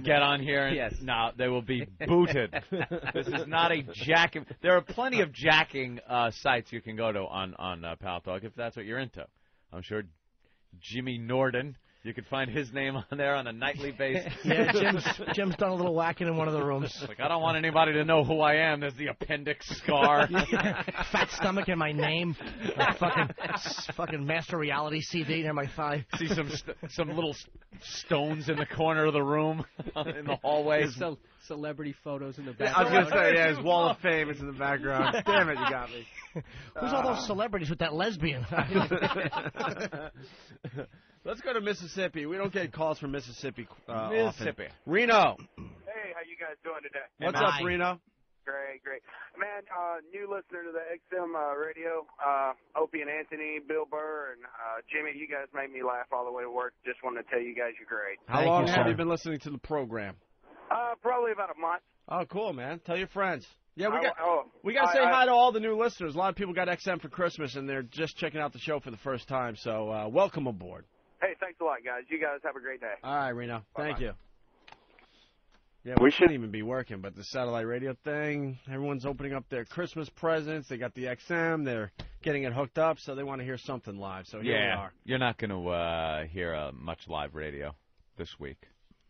Get on here? And, yes. No, they will be booted. This is not a jacking. There are plenty of jacking sites you can go to on Pal Talk if that's what you're into. I'm sure Jimmy Norton, you could find his name on there on a nightly basis. Yeah, Jim's done a little whacking in one of the rooms. Like, I don't want anybody to know who I am. There's the appendix scar. Fat stomach and my name. Like fucking Master Reality CD near my thigh. See some little stones in the corner of the room in the hallway. Celebrity photos in the Yeah, back. I was going to say, yeah, his Wall of Fame is in the background. Damn it, you got me. Who's all those celebrities with that lesbian? Let's go to Mississippi. We don't get calls from Mississippi Mississippi. often. Reno. Hey, how you guys doing today? What's up, Reno? Great. Man, new listener to the XM radio, Opie and Anthony, Bill Burr, and Jimmy, you guys make me laugh all the way to work. Just wanted to tell you guys you're great. How long have you been listening to the program? Probably about a month. Oh, cool, man. Tell your friends. Yeah, we got to I- say I- hi to all the new listeners. A lot of people got XM for Christmas, and they're just checking out the show for the first time, so welcome aboard. Hey, thanks a lot, guys. You guys have a great day. All right, Reno. Thank Bye-bye. you. Yeah, we shouldn't even be working, but the satellite radio thing, everyone's opening up their Christmas presents. They got the XM. They're getting it hooked up, so they want to hear something live. So here we are. You're not going to hear much live radio this week.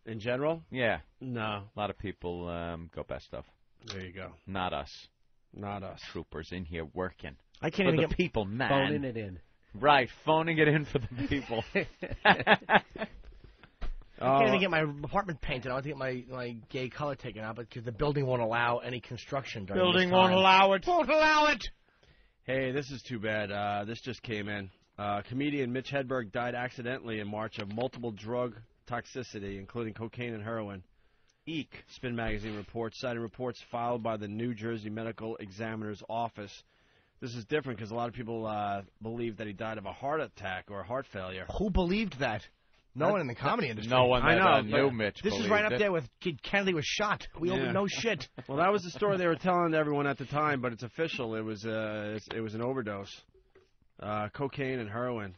In general? Yeah. No. A lot of people go best stuff. There you go. Not us. Not us. Troopers in here working. I can't for even the get people, man. Phoning it in. Right, phoning it in for the people. I can't even get my apartment painted. I want to get my gay color taken out, because the building won't allow any construction during this Building time. won't allow it. Won't allow it. Hey, this is too bad. This just came in. Comedian Mitch Hedberg died accidentally in March of multiple drug toxicity, including cocaine and heroin. Eek. Spin Magazine reports, citing reports filed by the New Jersey Medical Examiner's Office. This is different because a lot of people believe that he died of a heart attack or heart failure. Who believed that? No one in the comedy industry. No one that I know, knew Mitch This is believed right up it. there with Kennedy was shot. We all know shit. Well, that was the story they were telling everyone at the time, but it's official. It was an overdose. Cocaine and heroin.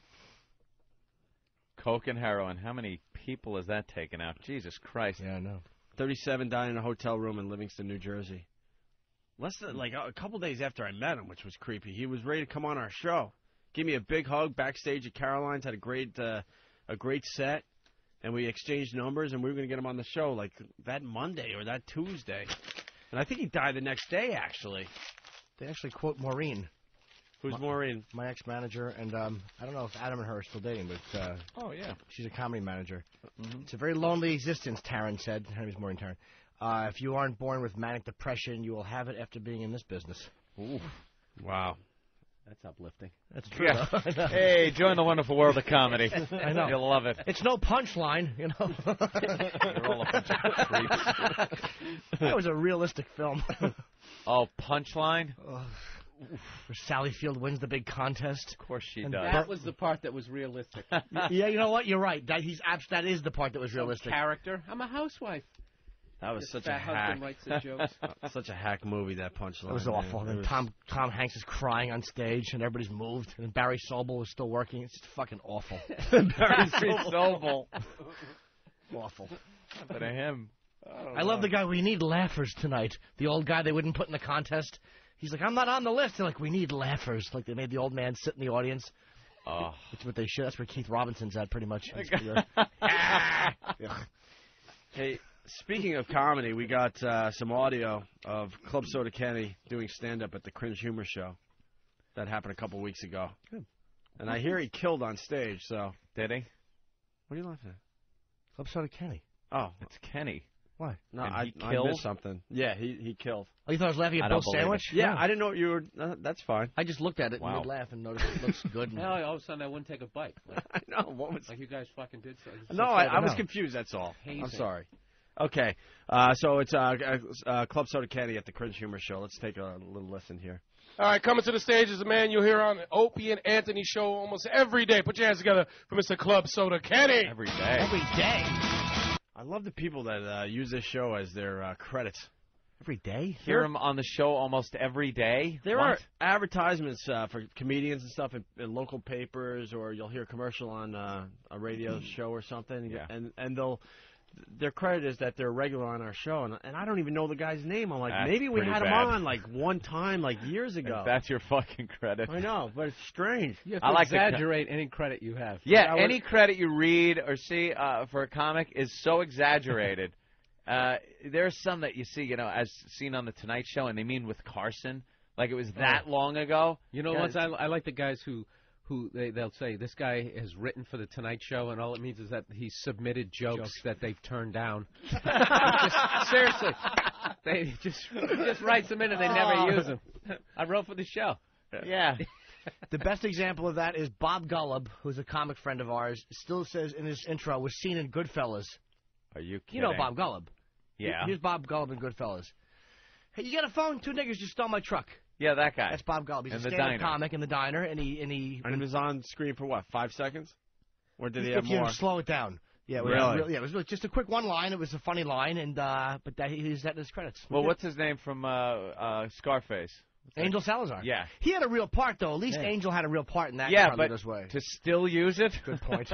Coke and heroin. How many people has that taken out? Jesus Christ. Yeah, I know. 37 died in a hotel room in Livingston, New Jersey. Less than a couple days after I met him, which was creepy. He was ready to come on our show. Gave me a big hug backstage at Caroline's. Had a great set, and we exchanged numbers, and we were going to get him on the show like that Monday or that Tuesday. And I think he died the next day, actually. They actually quote Maureen. Who's Maureen? My ex-manager, and I don't know if Adam and her are still dating, but oh yeah, she's a comedy manager. It's a very lonely existence, Taryn said. Her name is Maureen Taryn. If you aren't born with manic depression, you will have it after being in this business. Ooh. Wow. That's uplifting. That's true. Yeah. Though. Hey, join the wonderful world of comedy. I know. You'll love it. It's no punchline, you know. You're all a bunch of creeps. That was a realistic film. Oh, punchline? Where Sally Field wins the big contest. Of course she And does. That was the part that was realistic. Yeah, you know what? You're right. That is the part that was realistic. Character. I'm a housewife. That was This such a fat hack. husband writes his jokes. Such a hack movie, that punchline. That was awful. Man. And It was- Tom Hanks is crying on stage, and everybody's moved. And Barry Sobel was still working. It's just fucking awful. Barry Sobel. Awful. But him. I love the guy. We need laughers tonight. The old guy they wouldn't put in the contest. He's like, I'm not on the list. They're like, we need laughers. Like they made the old man sit in the audience. Oh. That's what they should. That's where Keith Robinson's at, pretty much. Hey, speaking of comedy, we got some audio of Club Soda Kenny doing stand-up at the Cringe Humor Show. That happened a couple weeks ago. Good. And I hear he killed on stage, so. Did he? What are you laughing at? Club Soda Kenny. Oh. It's Kenny. Why? No, And I he killed? missed something. Yeah, he killed. Oh, you thought I was laughing I at don't Bill's believe sandwich? Yeah, I didn't know what you were. That's fine. I just looked at it Wow. and mid-laugh and noticed it looks good. And Hell, all of a sudden I wouldn't take a bite. Like, I know. What was? like you guys fucking did. So, No, I was confused, that's all. Hazing. I'm sorry. Okay, so it's Club Soda Kenny at the Cringe Humor Show. Let's take a little listen here. All right, coming to the stage is a man you'll hear on the Opie and Anthony show almost every day. Put your hands together for Mr. Club Soda Kenny. Every day. Every day. I love the people that use this show as their credits. Every day? Hear him on the show almost every day. There What? are advertisements for comedians and stuff in local papers, or you'll hear a commercial on a radio show or something, Yeah. and their credit is that they're regular on our show, and I don't even know the guy's name. I'm like, That's maybe we pretty had him bad. on like one time, like years ago. And that's your fucking credit. I know, but it's strange. You have I to like the exaggerate any credit you have. Yeah, any credit you read or see for a comic is so exaggerated. There's some that you see, as seen on the Tonight Show, and they mean with Carson, like it was that long ago. You know what? I like the guys who they'll say this guy has written for the Tonight Show, and all it means is that he's submitted jokes that they've turned down. Seriously, they just writes them in and they never use them. I wrote for the show. Yeah. The best example of that is Bob Gullub, who's a comic friend of ours, still says in his intro, was seen in Goodfellas. Are you kidding? You know Bob Gullub. Yeah. Here's Bob Gullub in Goodfellas. Hey, you got a phone? 2 niggas just stole my truck. Yeah, that guy. That's Bob Gullub. He's In a the stand-up diner. comic in the diner, and he And it was on screen for what, 5 seconds? Or did he if have you more? slow it down. Yeah, it was Really? yeah, it was just a quick one line. It was a funny line, and but he used that in his credits. Well, what's his name from Scarface? Angel Salazar. Yeah. He had a real part, though. At least Angel had a real part in that. Yeah, Carlito's but way. to still use it? Good point.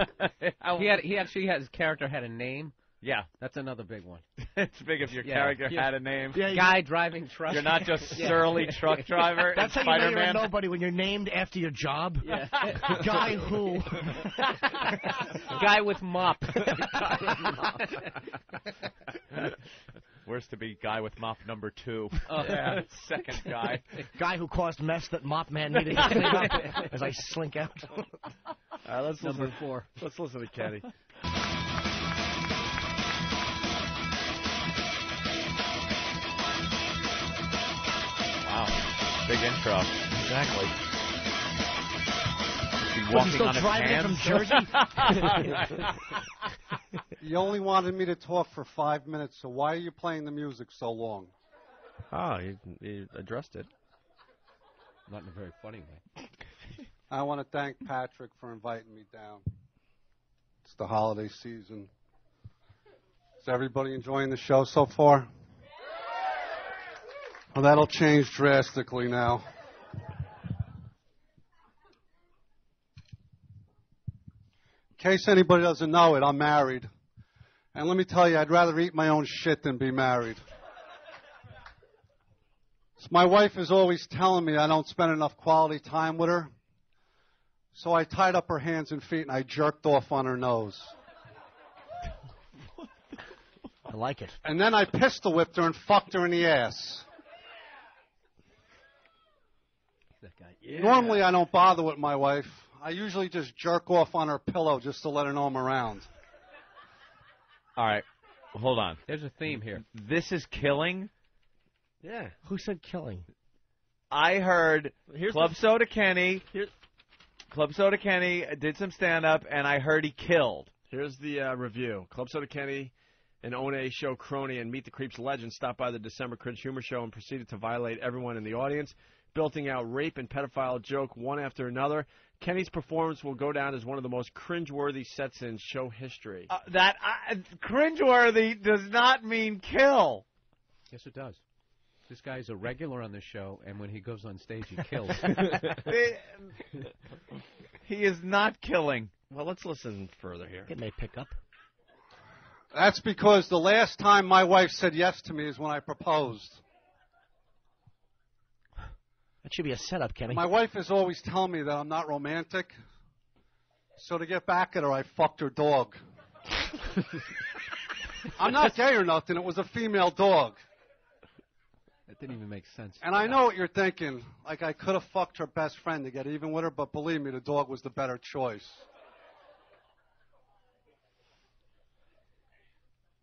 He actually his character had a name. Yeah. That's another big one. It's big if your character had a name. Yeah, Guy driving truck. You're not just surly truck driver. That's how you know you're a nobody, when you're named after your job. Yeah. Guy who? Guy with mop. Worse to be guy with mop number 2. Oh, yeah. Second guy. Guy who caused mess that Mop Man needed to clean up as I slink out. All right, let's Number listen. 4. Let's listen to Kenny. Wow. Big intro. Exactly. Is he Was he walking still on his driving it hands? from Jersey? You only wanted me to talk for 5 minutes, so why are you playing the music so long? Oh, he addressed it. Not in a very funny way. I want to thank Patrick for inviting me down. It's the holiday season. Is everybody enjoying the show so far? Well, that'll change drastically now. In case anybody doesn't know it, I'm married. And let me tell you, I'd rather eat my own shit than be married. So my wife is always telling me I don't spend enough quality time with her. So I tied up her hands and feet and I jerked off on her nose. I like it. And then I pistol whipped her and fucked her in the ass. That guy. Yeah. Normally I don't bother with my wife. I usually just jerk off on her pillow just to let her know I'm around. All right. Hold on. There's a theme here. This is killing? Yeah. Who said killing? I heard Club Soda Kenny. Club Soda Kenny did some stand-up, and I heard he killed. Here's the review. Club Soda Kenny, an One show crony and Meet the Creeps legend, stopped by the December Cringe Humor Show and proceeded to violate everyone in the audience, belting out rape and pedophile joke one after another. Kenny's performance will go down as one of the most cringeworthy sets in show history. Cringeworthy does not mean kill. Yes, it does. This guy's a regular on the show, and when he goes on stage, he kills. He is not killing. Well, let's listen further here. It may pick up. That's because the last time my wife said yes to me is when I proposed. That should be a setup, Kenny. My wife is always telling me that I'm not romantic. So to get back at her, I fucked her dog. I'm not gay or nothing. It was a female dog. That didn't even make sense. And I know what you're thinking. Like, I could have fucked her best friend to get even with her, but believe me, the dog was the better choice.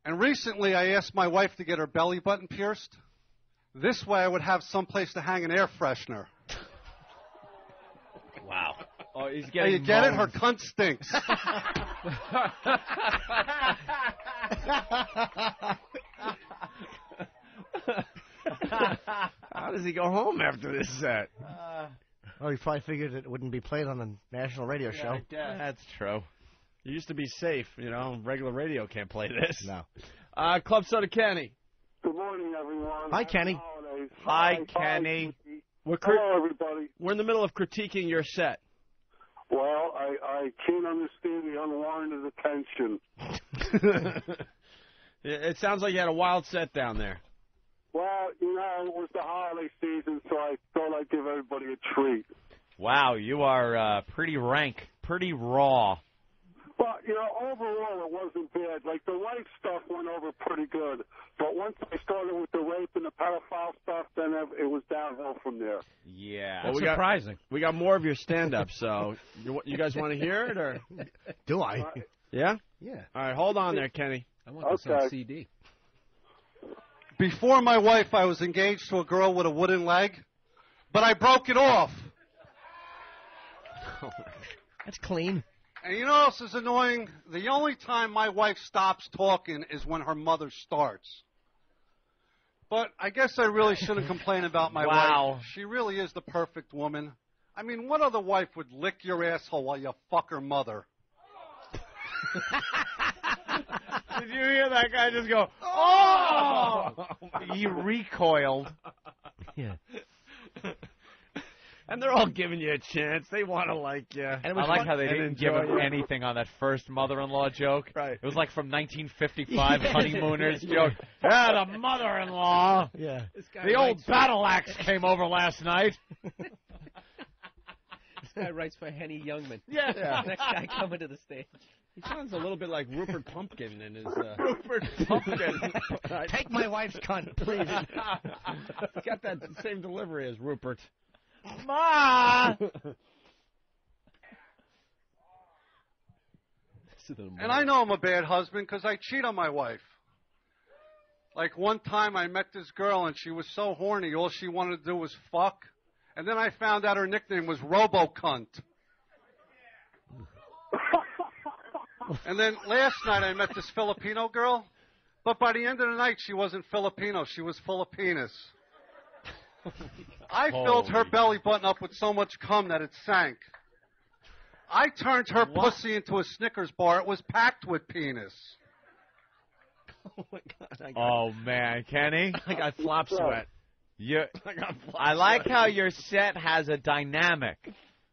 And recently, I asked my wife to get her belly button pierced. This way, I would have someplace to hang an air freshener. Wow. Oh, he's Hey, getting you get it? moans. Her cunt stinks. How does he go home after this set? Oh, he probably figured it wouldn't be played on the national radio show. That's true. You used to be safe, you know. Regular radio can't play this. No. Club Soda Kenny. Good morning, everyone. Hi, Kenny. Hi, Kenny. Hello, everybody. We're in the middle of critiquing your set. Well, I can't understand the unwarranted attention. It sounds like you had a wild set down there. Well, you know, it was the holiday season, so I thought I'd give everybody a treat. Wow, you are pretty rank, pretty raw. But, you know, overall it wasn't bad. Like, the wife stuff went over pretty good. But once I started with the rape and the pedophile stuff, then it was downhill from there. Yeah. That's surprising. We got more of your stand-up, so you guys want to hear it? Or Do I? Yeah? Yeah. All right, hold on there, Kenny. I want this on CD. Before my wife, I was engaged to a girl with a wooden leg, but I broke it off. That's clean. And you know what else is annoying? The only time my wife stops talking is when her mother starts. But I guess I really shouldn't complain about my wife. She really is the perfect woman. I mean, what other wife would lick your asshole while you fuck her mother? Did you hear that guy just go, oh! He recoiled. Yeah. And they're all giving you a chance. They want to like you. I like how they didn't give him anything on that first mother-in-law joke. Right. It was like from 1955 honeymooners joke. Yeah, the mother-in-law. Yeah. The old battle axe came over last night. This guy writes for Henny Youngman. Yeah. Next guy coming to the stage. He sounds a little bit like Rupert Pumpkin in his... Rupert Pumpkin. Take my wife's cunt, please. He's got that same delivery as Rupert. Ma! And I know I'm a bad husband because I cheat on my wife. Like one time I met this girl and she was so horny, all she wanted to do was fuck. And then I found out her nickname was Robo-Cunt. And then last night I met this Filipino girl, but by the end of the night she wasn't Filipino, she was full of penis. I filled her belly button up with so much cum that it sank. I turned her pussy into a Snickers bar. It was packed with penis. Oh, my God. Oh, man, Kenny. I got flop sweat. I like how your set has a dynamic.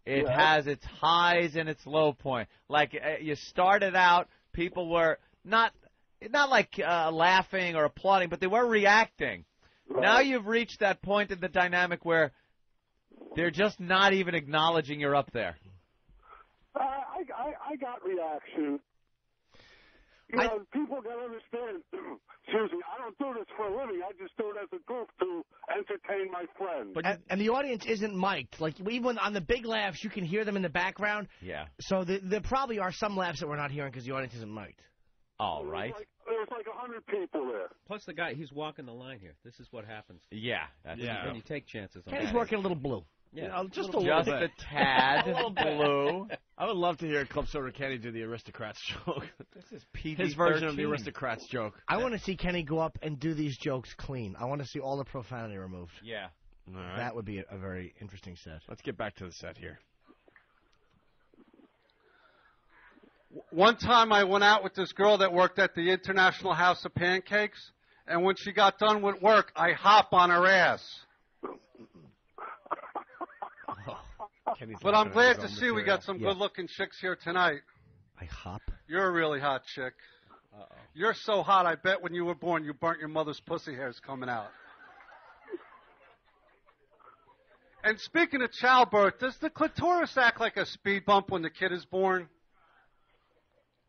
It has its highs and its low point. Like, you started out, people were not like laughing or applauding, but they were reacting. Right. Now you've reached that point in the dynamic where they're just not even acknowledging you're up there. I got reaction. You know, people got to understand, excuse me, I don't do this for a living. I just do it as a goof to entertain my friends. And the audience isn't mic'd. Like, even on the big laughs, you can hear them in the background. Yeah. So there probably are some laughs that we're not hearing because the audience isn't mic'd. All right. There's like 100 people there. Plus the guy, he's walking the line here. This is what happens. Yeah. When you take chances on Kenny's working a little blue. Yeah, you know, just a little bit. A tad blue. I would love to hear Club Soda Kenny do the Aristocrats joke. This is PG-13. His version of the Aristocrats joke. I want to see Kenny go up and do these jokes clean. I want to see all the profanity removed. Yeah. All right. That would be a very interesting set. Let's get back to the set here. One time I went out with this girl that worked at the International House of Pancakes, and when she got done with work, I hop on her ass. But I'm glad to see we got some good-looking chicks here tonight. I hop? You're a really hot chick. Uh-oh. You're so hot, I bet when you were born, you burnt your mother's pussy hairs coming out. And speaking of childbirth, does the clitoris act like a speed bump when the kid is born?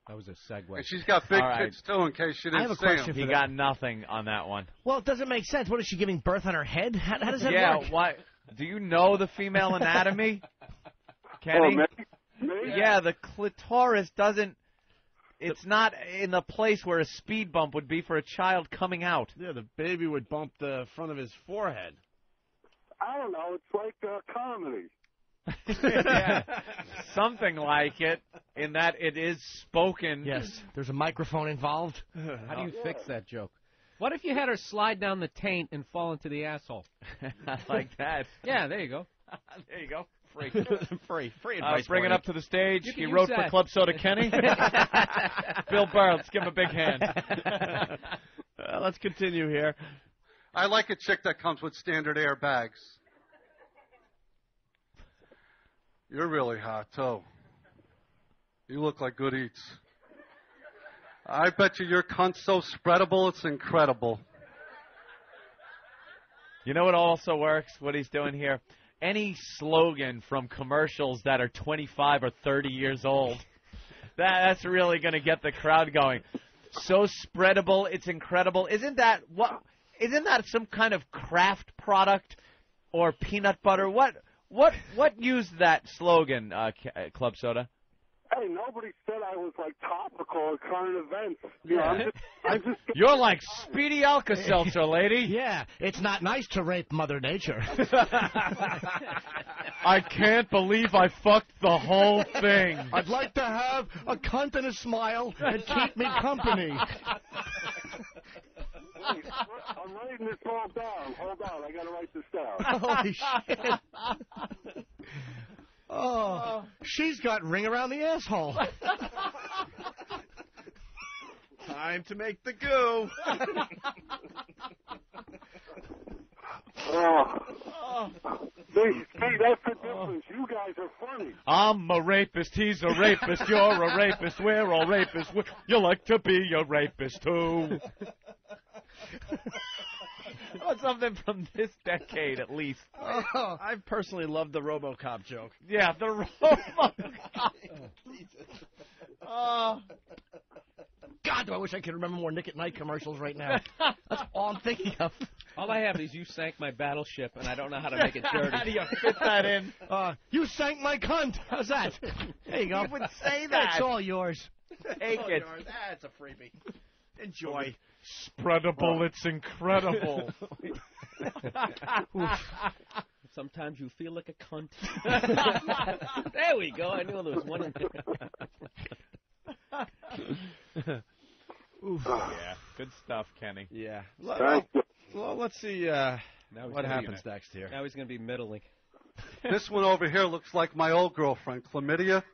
That was a segue. And she's got big kids, too, in case you didn't see them. I have a question for He got nothing on that one. Well, it doesn't make sense. What, is she giving birth on her head? How does that work? Yeah, why? Do you know the female anatomy, Kenny? Yeah, the clitoris doesn't... It's not in the place where a speed bump would be for a child coming out. Yeah, the baby would bump the front of his forehead. I don't know. It's like comedy. Yeah, something like it, in that it is spoken. Yes, there's a microphone involved. How do you fix that joke? What if you had her slide down the taint and fall into the asshole? I like that. Yeah, there you go. There you go. Free. Free advice. Bring it morning. up to the stage. You can He use wrote that. for Club Soda Kenny. Bill Burr, let's give him a big hand. Let's continue here. I like a chick that comes with standard airbags. You're really hot, too. You look like good eats. I bet you your cunt's so spreadable, it's incredible. You know what also works, what he's doing here? Any slogan from commercials that are 25 or 30 years old. That's really going to get the crowd going. So spreadable, it's incredible. Isn't that some kind of craft product or peanut butter? What used that slogan, Club Soda? Hey, nobody said I was like topical at current events. You know, I'm just You're like Speedy Alka-Seltzer, lady. Yeah, it's not nice to rape Mother Nature. I can't believe I fucked the whole thing. I'd like to have a cunt and a smile and keep me company. Wait, I'm writing this all down. Hold on, I got to write this down. Holy shit. Oh, she's got ring around the asshole. Time to make the goo. See, that's the difference. You guys are funny. I'm a rapist, he's a rapist, you're a rapist, we're all rapists. You like to be a rapist, too. Well, something from this decade, at least. I personally love the RoboCop joke. Yeah, the RoboCop. God, do I wish I could remember more Nick at Night commercials right now. That's all I'm thinking of. All I have is you sank my battleship, and I don't know how to make it dirty. How do you fit that in? You sank my cunt. How's that? There you go. You would say that. It's all yours. Take it. That's a freebie. Enjoy. Spreadable, it's incredible. Sometimes you feel like a cunt. There we go. I knew there was one in there. Yeah, good stuff, Kenny. Yeah. Thank you. Well, let's see what happens next here. Now he's going to be middling. This one over here looks like my old girlfriend, Chlamydia.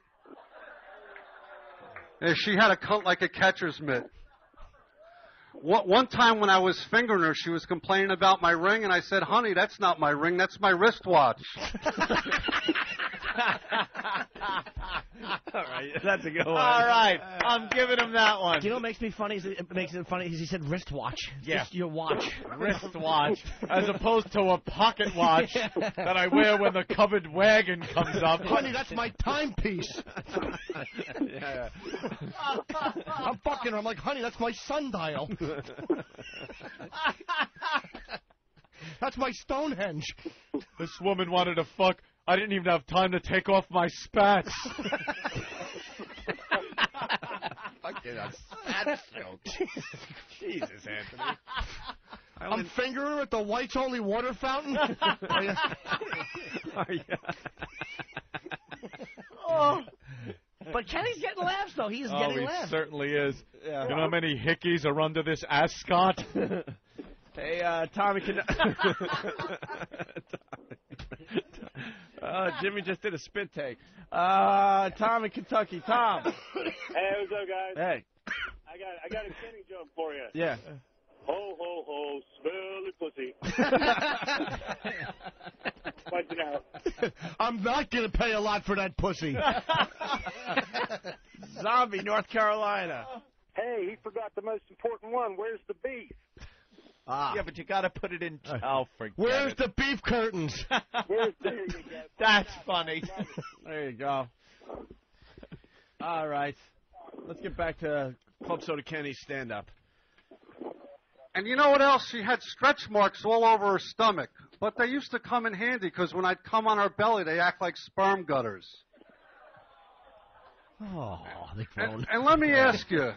And she had a cunt like a catcher's mitt. One time when I was fingering her, she was complaining about my ring, and I said, honey, that's not my ring, that's my wristwatch. All right, that's a good one. All right, I'm giving him that one. Do you know what makes me funny? It makes it funny is he said wristwatch. Yeah. Just your watch. Wristwatch, as opposed to a pocket watch that I wear when the covered wagon comes up. Honey, that's my timepiece. Yeah. I'm fucking her. I'm like, honey, that's my sundial. That's my Stonehenge. This woman wanted to fuck. I didn't even have time to take off my spats. Fucking a fat joke. Jesus, Anthony. I'm fingering her at the White's Only water fountain. Oh. But Kenny's getting laughs, though. He is getting laughs. He certainly is. Yeah. You know how many hickeys are under this ascot? Hey, Tommy, Jimmy just did a spit take. Tom in Kentucky. Tom. Hey, what's up, guys? Hey. I got a Kenny joke for you. Yeah. Ho, ho, ho, smelly pussy. Punching out. I'm not going to pay a lot for that pussy. Zombie, North Carolina. Hey, he forgot the most important one. Where's the beef? Yeah, but you got to put it in. Oh, forget Where's it. the beef curtains? There you go. That's funny. There you go. All right. Let's get back to Club Soda Kenny's stand-up. And you know what else? She had stretch marks all over her stomach. But they used to come in handy because when I'd come on her belly, they act like sperm gutters. Oh, they've grown. And let me ask you,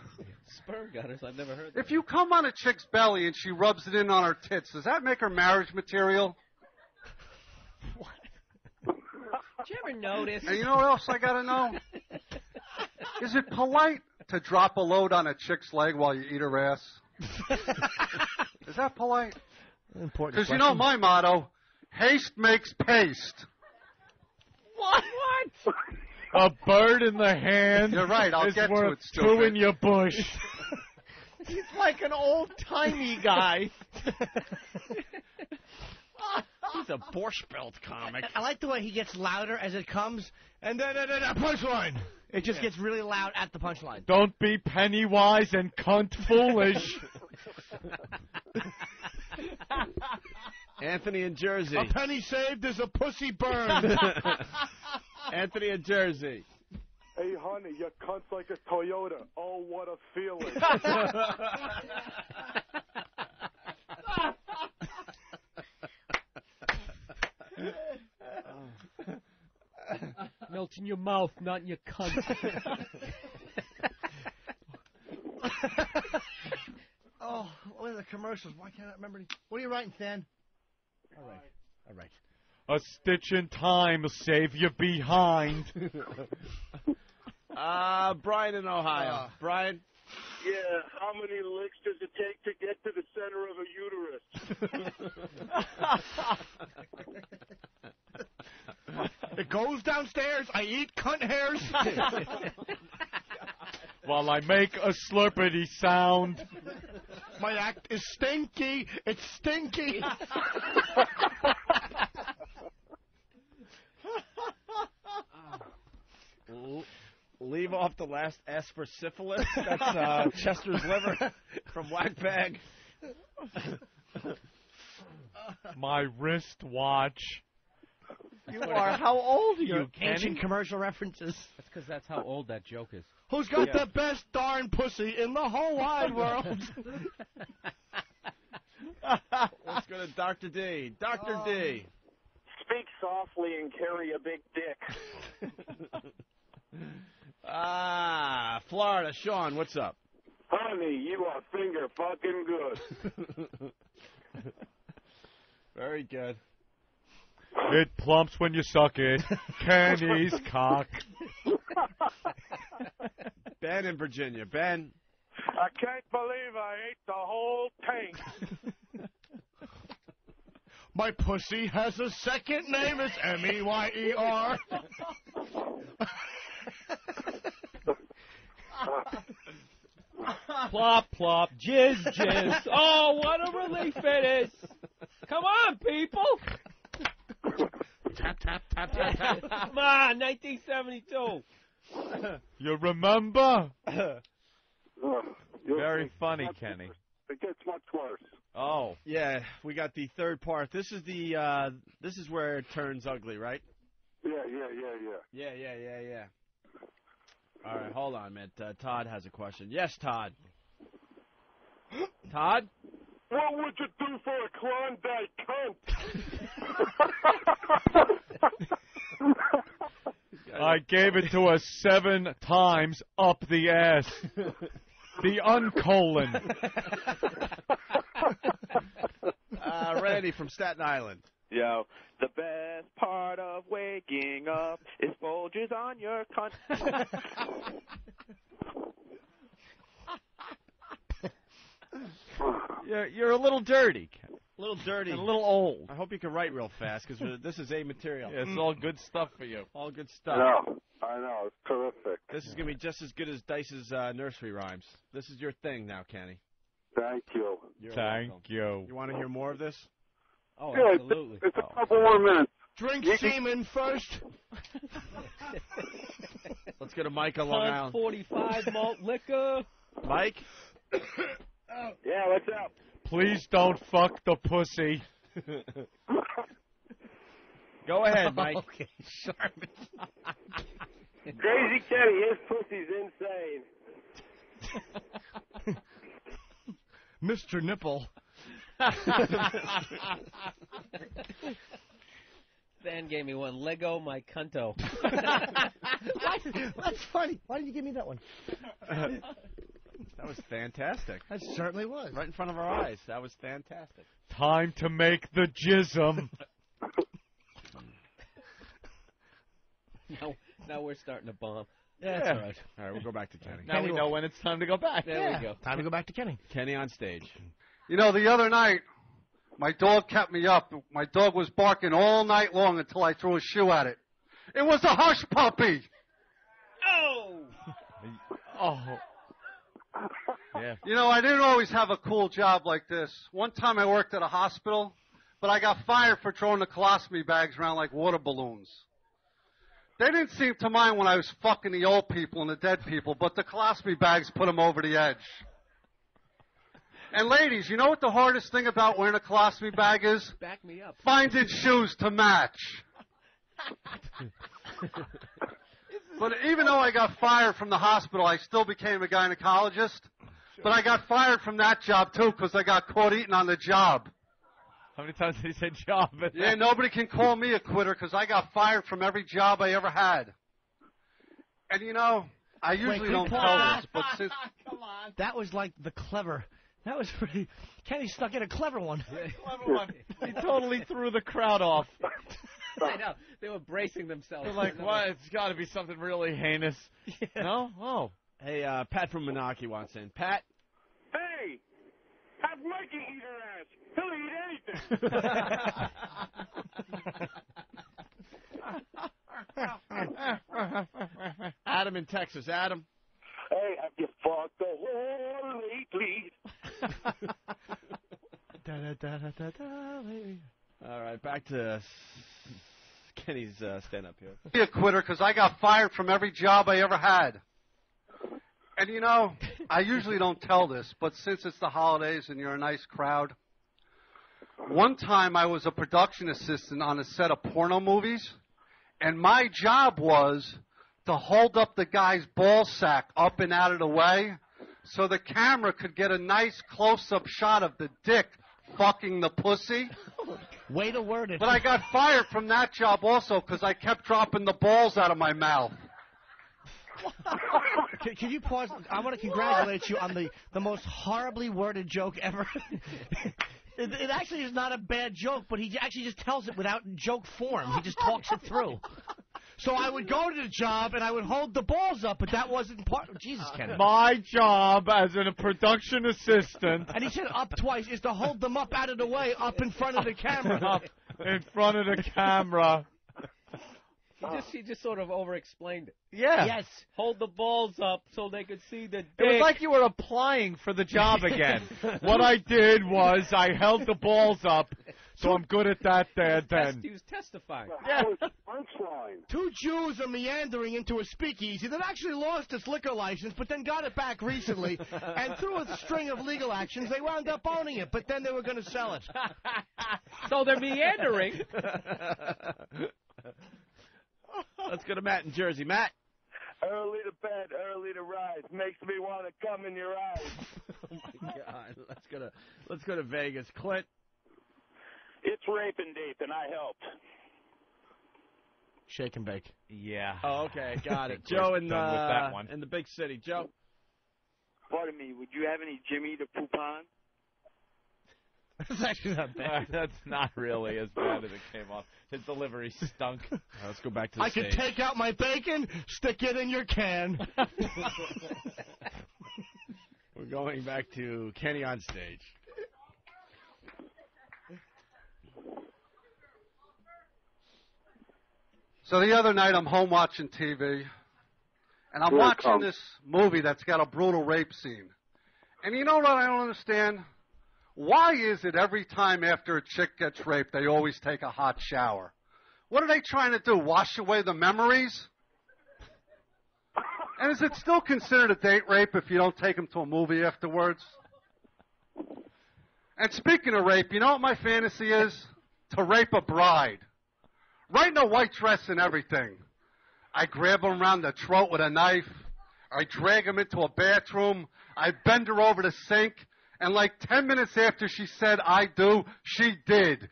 Sperm gutters? I've never heard that. if you come on a chick's belly and she rubs it in on her tits, does that make her marriage material? Did you ever notice? And you know what else I got to know? Is it polite to drop a load on a chick's leg while you eat her ass? Is that polite? Important. Because you know my motto, haste makes paste. What? A bird in the hand. You're right, I'll is get to worth it, stupid. two in your bush. He's like an old-timey guy. He's a Borscht Belt comic. I like the way he gets louder as it comes, and then punchline. It just gets really loud at the punchline. Don't be penny wise and cunt foolish. Anthony in Jersey. A penny saved is a pussy burned. Anthony in Jersey. Hey, honey, your cunt's like a Toyota. Oh, what a feeling. Melt in your mouth, not in your cunt. Oh, what are the commercials? Why can't I remember? What are you writing, Stan? All right. A stitch in time will save you behind. Brian in Ohio. Brian? Yeah, how many licks does it take to get to the center of a uterus? It goes downstairs. I eat cunt hairs. While I make a slurpity sound. My act is stinky. It's stinky. Leave off the last S for syphilis. That's Chester's liver from Whackbag. My wristwatch. You are. How old are you, Kenny? Ancient commercial references. That's because that's how old that joke is. Who's got the best darn pussy in the whole wide world? Let's go to Dr. D. Dr. D. Speak softly and carry a big dick. Florida. Sean, what's up? Honey, you are finger fucking good. Very good. It plumps when you suck it. Kenny's cock. Ben in Virginia. Ben. I can't believe I ate the whole tank. My pussy has a second name. It's M-E-Y-E-R. Plop, plop, jizz, jizz. Oh, what a relief it is. Come on, people. Tap, tap, tap, tap, tap. Come on, 1972. You remember? Very funny, Kenny. It gets much worse. Oh, yeah, we got the third part. This is the this is where it turns ugly, right? Yeah. Yeah. All right, hold on, man. Todd has a question. Yes, Todd. Todd? What would you do for a Klondike cunt? I gave it to her 7 times up the ass. The uncolon. Randy from Staten Island. Yo, the best part of waking up is Folgers on your cunt. You're a little dirty. A little dirty. And a little old. I hope you can write real fast because this is A material. Yeah, it's all good stuff for you. All good stuff. I know. It's terrific. This is going to be just as good as Dice's nursery rhymes. This is your thing now, Kenny. Thank you. Thank you. You want to hear more of this? Oh, yeah, absolutely. It's a couple more minutes. Drink semen first. Let's go to Mike on Long Island. 45 malt liquor. Mike? Yeah, what's up? Please don't fuck the pussy. Go ahead, Mike. Okay, sorry. Crazy Kenny, his pussy's insane. Mr. Nipple. Stan gave me one. Lego my cunto. That's funny. Why did you give me that one? That was fantastic. That certainly was. Right in front of our eyes. That was fantastic. Time to make the jism. Now we're starting to bomb. Yeah, that's all right. All right, we'll go back to Kenny. Now we know when it's time to go back. There we go. Time to go back to Kenny. Kenny on stage. You know, the other night, my dog kept me up. My dog was barking all night long until I threw a shoe at it. It was a hush puppy. Oh. Oh. Yeah. You know, I didn't always have a cool job like this. One time I worked at a hospital, but I got fired for throwing the colostomy bags around like water balloons. They didn't seem to mind when I was fucking the old people and the dead people, but the colostomy bags put them over the edge. And ladies, you know what the hardest thing about wearing a colostomy bag is? Back me up. Finding shoes to match. But even though I got fired from the hospital, I still became a gynecologist. But I got fired from that job, too, because I got caught eating on the job. How many times did he say job? Yeah, nobody can call me a quitter because I got fired from every job I ever had. And, you know, I usually don't tell this, but since... Come on. That was like the clever... That was pretty... Kenny stuck in a clever one. Clever one. He totally threw the crowd off. I know. They were bracing themselves. They're like, what? It's got to be something really heinous. Yeah. No? Oh. Hey, Pat from Menaki wants in. Pat? Hey, have Mikey eat her ass. He'll eat anything. Adam in Texas. Adam? Hey, have you fucked the whore lately? All right, back to Kenny's stand-up here. Be a quitter because I got fired from every job I ever had. And, you know, I usually don't tell this, but since it's the holidays and you're a nice crowd, one time I was a production assistant on a set of porno movies, and my job was to hold up the guy's ball sack up and out of the way so the camera could get a nice close-up shot of the dick fucking the pussy. Way to word it. But I got fired from that job also because I kept dropping the balls out of my mouth. Can you pause? I want to congratulate you on the most horribly worded joke ever. It actually is not a bad joke, but he actually just tells it without joke form. He just talks it through. So I would go to the job and I would hold the balls up, but that wasn't part of... Jesus, Ken. My job as a production assistant... And he said up twice, is to hold them up out of the way, up in front of the camera. Up in front of the camera. He just sort of over-explained it. Yeah. Yes. Hold the balls up so they could see the dick. It was like you were applying for the job again. What I did was I held the balls up, so I'm good at that there then. He was testifying. Yeah. Two Jews are meandering into a speakeasy that actually lost its liquor license, but then got it back recently. And through a string of legal actions, they wound up owning it, but then they were going to sell it. So they're meandering. Let's go to Matt in Jersey. Matt? Early to bed, early to rise. Makes me want to come in your eyes. Oh, my God. Let's go to Vegas. Clint? It's rape and deep, and I helped. Shake and bake. Yeah. Oh, okay. Got it. Joe in done with that one. in the big city. Joe? Pardon me, would you have any Jimmy to poop on? That's actually not bad. That's not really as bad as it came off. His delivery stunk. Let's go back to the I stage. can take out my bacon, stick it in your can. We're going back to Kenny on stage. So the other night I'm home watching TV, and I'm watching this movie that's got a brutal rape scene. And you know what I don't understand? Why is it every time after a chick gets raped, they always take a hot shower? What are they trying to do, wash away the memories? And is it still considered a date rape if you don't take them to a movie afterwards? And speaking of rape, you know what my fantasy is? To rape a bride. Right in a white dress and everything. I grab them around the throat with a knife. I drag them into a bathroom. I bend her over the sink. And like 10 minutes after she said, I do, she did.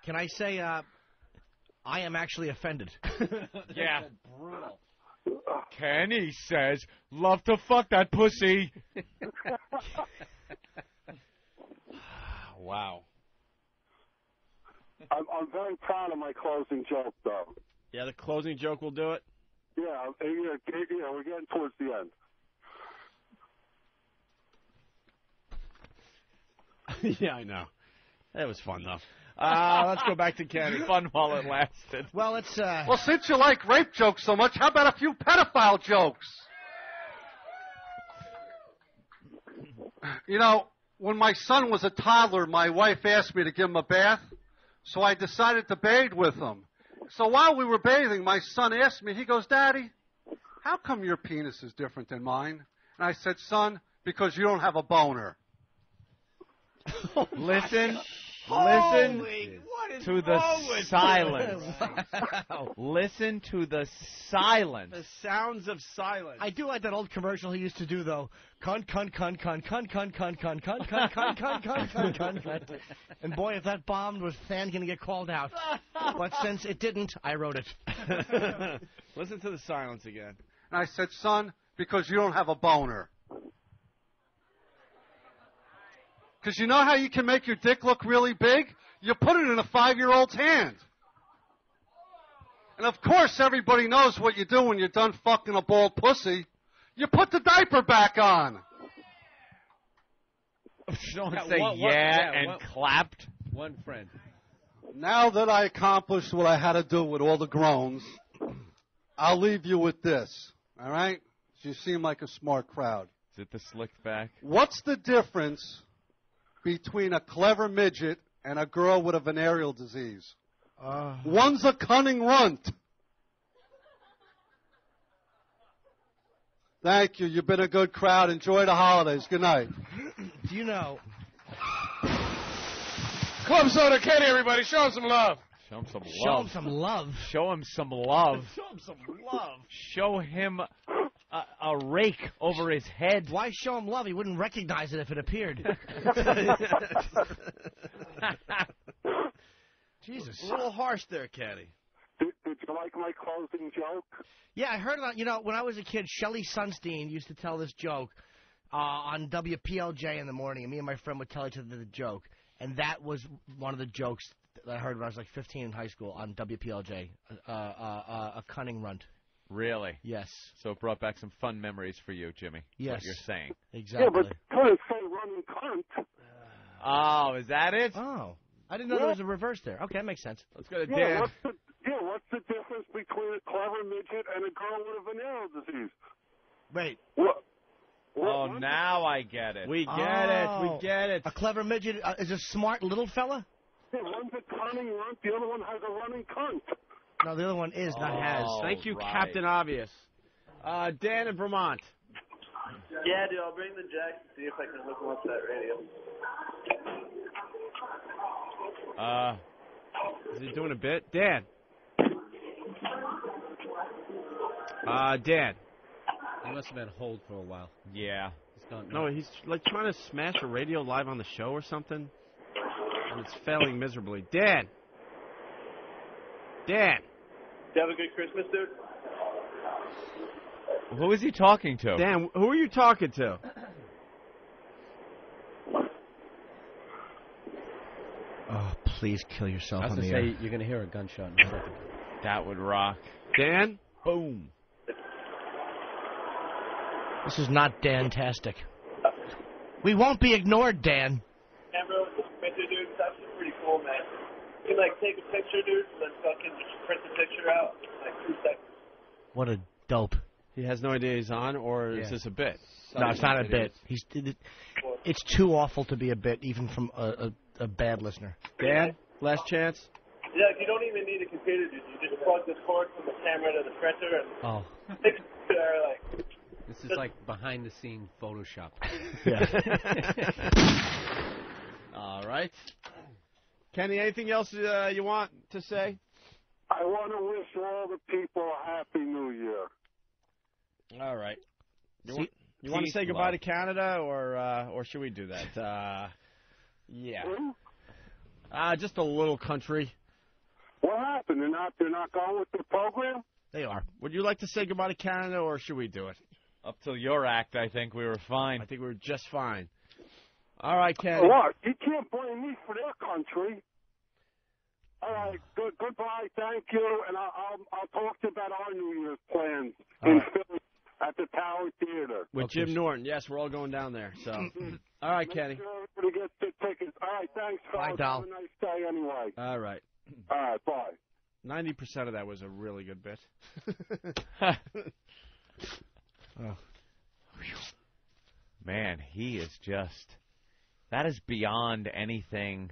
Can I say, I am actually offended. Yeah. Brutal. Kenny says, love to fuck that pussy. Wow. I'm very proud of my closing joke, though. Yeah, the closing joke will do it? Yeah, we're getting towards the end. Yeah, I know. That was fun, though. Let's go back to Kenny. Fun while it lasted. Well, it's Well, since you like rape jokes so much, how about a few pedophile jokes? You know, when my son was a toddler, my wife asked me to give him a bath, so I decided to bathe with him. So while we were bathing, my son asked me, he goes, "Daddy, how come your penis is different than mine?" And I said, "Son, because you don't have a boner." Listen to the silence. Listen to the silence. The sounds of silence. I do like that old commercial he used to do though. Cunt, cunt, cunt, cunt, cunt, cunt, cunt, cunt, cunt, cunt, cunt, cunt, cunt, cunt, cunt, cunt. And boy, if that bombed, was Fan gonna get called out? But since it didn't, I wrote it. Listen to the silence again. And I said, "Son, because you don't have a boner." Because you know how you can make your dick look really big? You put it in a 5-year-old's hand. And of course, everybody knows what you do when you're done fucking a bald pussy. You put the diaper back on. Don't say and clapped. One friend. Now that I accomplished what I had to do with all the groans, I'll leave you with this. All right? You seem like a smart crowd. Is it the slicked back? What's the difference between a clever midget and a girl with a venereal disease? One's a cunning runt. Thank you. You've been a good crowd. Enjoy the holidays. Good night. Do you know? Club Soda Kenny, everybody. Show him some love. Show him some love. Show him some love. Show him some love. Show him some love. Show him a rake over his head. Why show him love? He wouldn't recognize it if it appeared. Jesus. A little harsh there, Kenny. Did you like my closing joke? Yeah, I heard it on, when I was a kid, Shelley Sunstein used to tell this joke on WPLJ in the morning, and me and my friend would tell each other the joke. And that was one of the jokes that I heard when I was like 15 in high school on WPLJ, a cunning runt. Really? Yes. So it brought back some fun memories for you, Jimmy. Yes. What you're saying. Exactly. Yeah, but couldn't say running cunt. Oh, is that it? Oh. I didn't know there was a reverse there. Okay, that makes sense. Let's go to Yeah, Dan. what's the difference between a clever midget and a girl with a venereal disease? Wait. What? Oh, now I get it. We get it. We get it. A clever midget is a smart little fella? Yeah, one's a cunning runt, the other one has a running cunt. No, the other one is, not has. Thank you, right. Captain Obvious. Dan in Vermont. Yeah, dude, I'll bring the jack to see if I can hook him up to that radio. Is he doing a bit? Dan. Dan. He must have been hold for a while. Yeah. No, he's like trying to smash a radio live on the show or something. And it's failing miserably. Dan. Dan. Did you have a good Christmas, dude? Who is he talking to? Dan, who are you talking to? Oh, please kill yourself I was on going the to air. say, you're going to hear a gunshot in a second. That would rock. Dan? Boom. This is not Dan-tastic. We won't be ignored, Dan. Camera with this printer, dude, it's actually pretty cool, man. You can, take a picture, dude, and then fucking just print the picture out in, 2 seconds. What a dope. He has no idea he's on, or is Yeah. this a bit? No, it's not a bit. It's too awful to be a bit, even from a bad listener. Dan, last chance. Yeah, you don't even need a computer, dude. You just plug this cord from the camera to the printer and take a picture, This is like behind-the-scene Photoshop. Yeah. All right. Kenny, anything else you want to say? I want to wish all the people a happy New Year. All right. You want to say goodbye to Canada, or should we do that? Yeah. Just a little country. What happened? They're not going with the program? They are. Would you like to say goodbye to Canada, or should we do it? Up till your act, I think we were fine. I think we were just fine. All right, Kenny. What? You can't blame me for their country. All right. Goodbye. Thank you. And I'll talk to you about our New Year's plans in Philly at the Tower Theater. With Jim Norton. Yes, we're all going down there. So, all right, Kenny. Make sure everybody gets their tickets. All right. thanks, Bye, fellas. doll. Have a nice day anyway. All right. All right, bye. 90% of that was a really good bit. Oh. Man, he is just. That is beyond anything.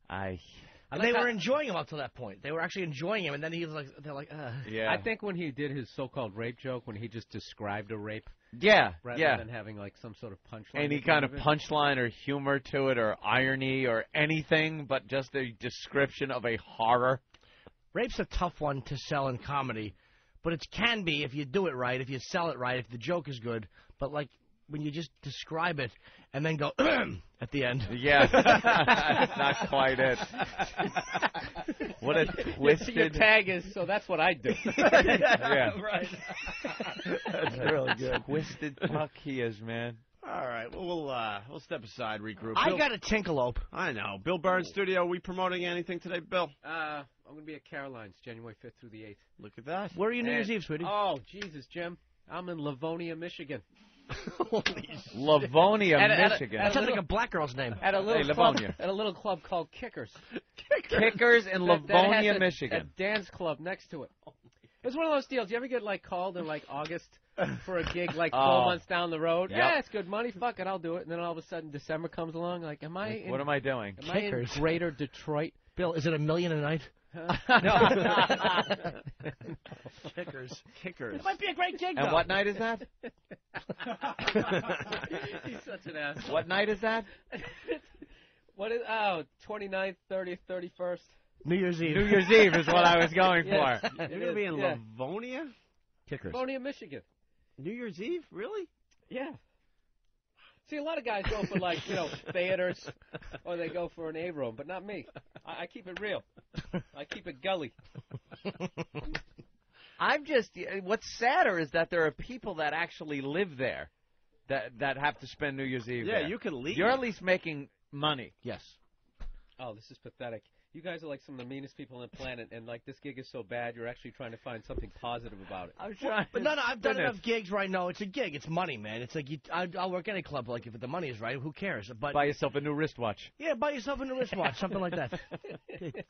They were enjoying him up to that point. They were actually enjoying him, and then he was like, they're like, Yeah. I think when he did his so-called rape joke, when he just described a rape. Yeah, rather than having like some sort of punchline. Any kind of punchline or humor to it or irony or anything, but just a description of a horror. Rape's a tough one to sell in comedy, but it can be if you do it right, if you sell it right, if the joke is good. But like when you just describe it and then go at the end. Yeah, that's not quite it. What a twisted. Your tag is, so that's what I do. Yeah, right. That's really good. Twisted fuck he is, man. All right, well, we'll step aside, regroup. I got a tinkalope. I know. Bill Burns studio. We promoting anything today, Bill? I'm going to be at Caroline's, January 5th through the 8th. Look at that. Where are you New Year's Eve, sweetie? Oh, Jesus, Jim. I'm in Livonia, Michigan. Livonia, Michigan. That sounds like a black girl's name. At a little club called Kickers. Kickers in Livonia, Michigan. A dance club next to it. It's one of those deals. You ever get like called in like August for a gig like 4 months down the road? Yep. Yeah, it's good money. Fuck it, I'll do it. And then all of a sudden December comes along. Like, am I? What am I doing? Am I in Greater Detroit? Bill, is it $1 million a night? No. Kickers. It might be a great gig, And though. what night is that? He's such an ass. What night is that? What is? Oh, 29th, 30th, 31st. New Year's Eve. New Year's Eve is what I was going Yeah. for. You're going to be in Yeah. Livonia? Kickers. Livonia, Michigan. New Year's Eve? Really? Yeah. See, a lot of guys go for, like, theaters, or they go for an A room, but not me. I keep it real. I keep it gully. What's sadder is that there are people that actually live there that have to spend New Year's Eve Yeah, there. you can leave. You're at least making money. Yes. Oh, this is pathetic. You guys are like some of the meanest people on the planet, and like this gig is so bad, you're actually trying to find something positive about it. I'm trying. But no, I've done enough gigs where I know it's a gig. It's money, man. It's like I'll work any club. Like if the money is right, who cares? But Buy yourself a new wristwatch. yeah, buy yourself a new wristwatch, something like that.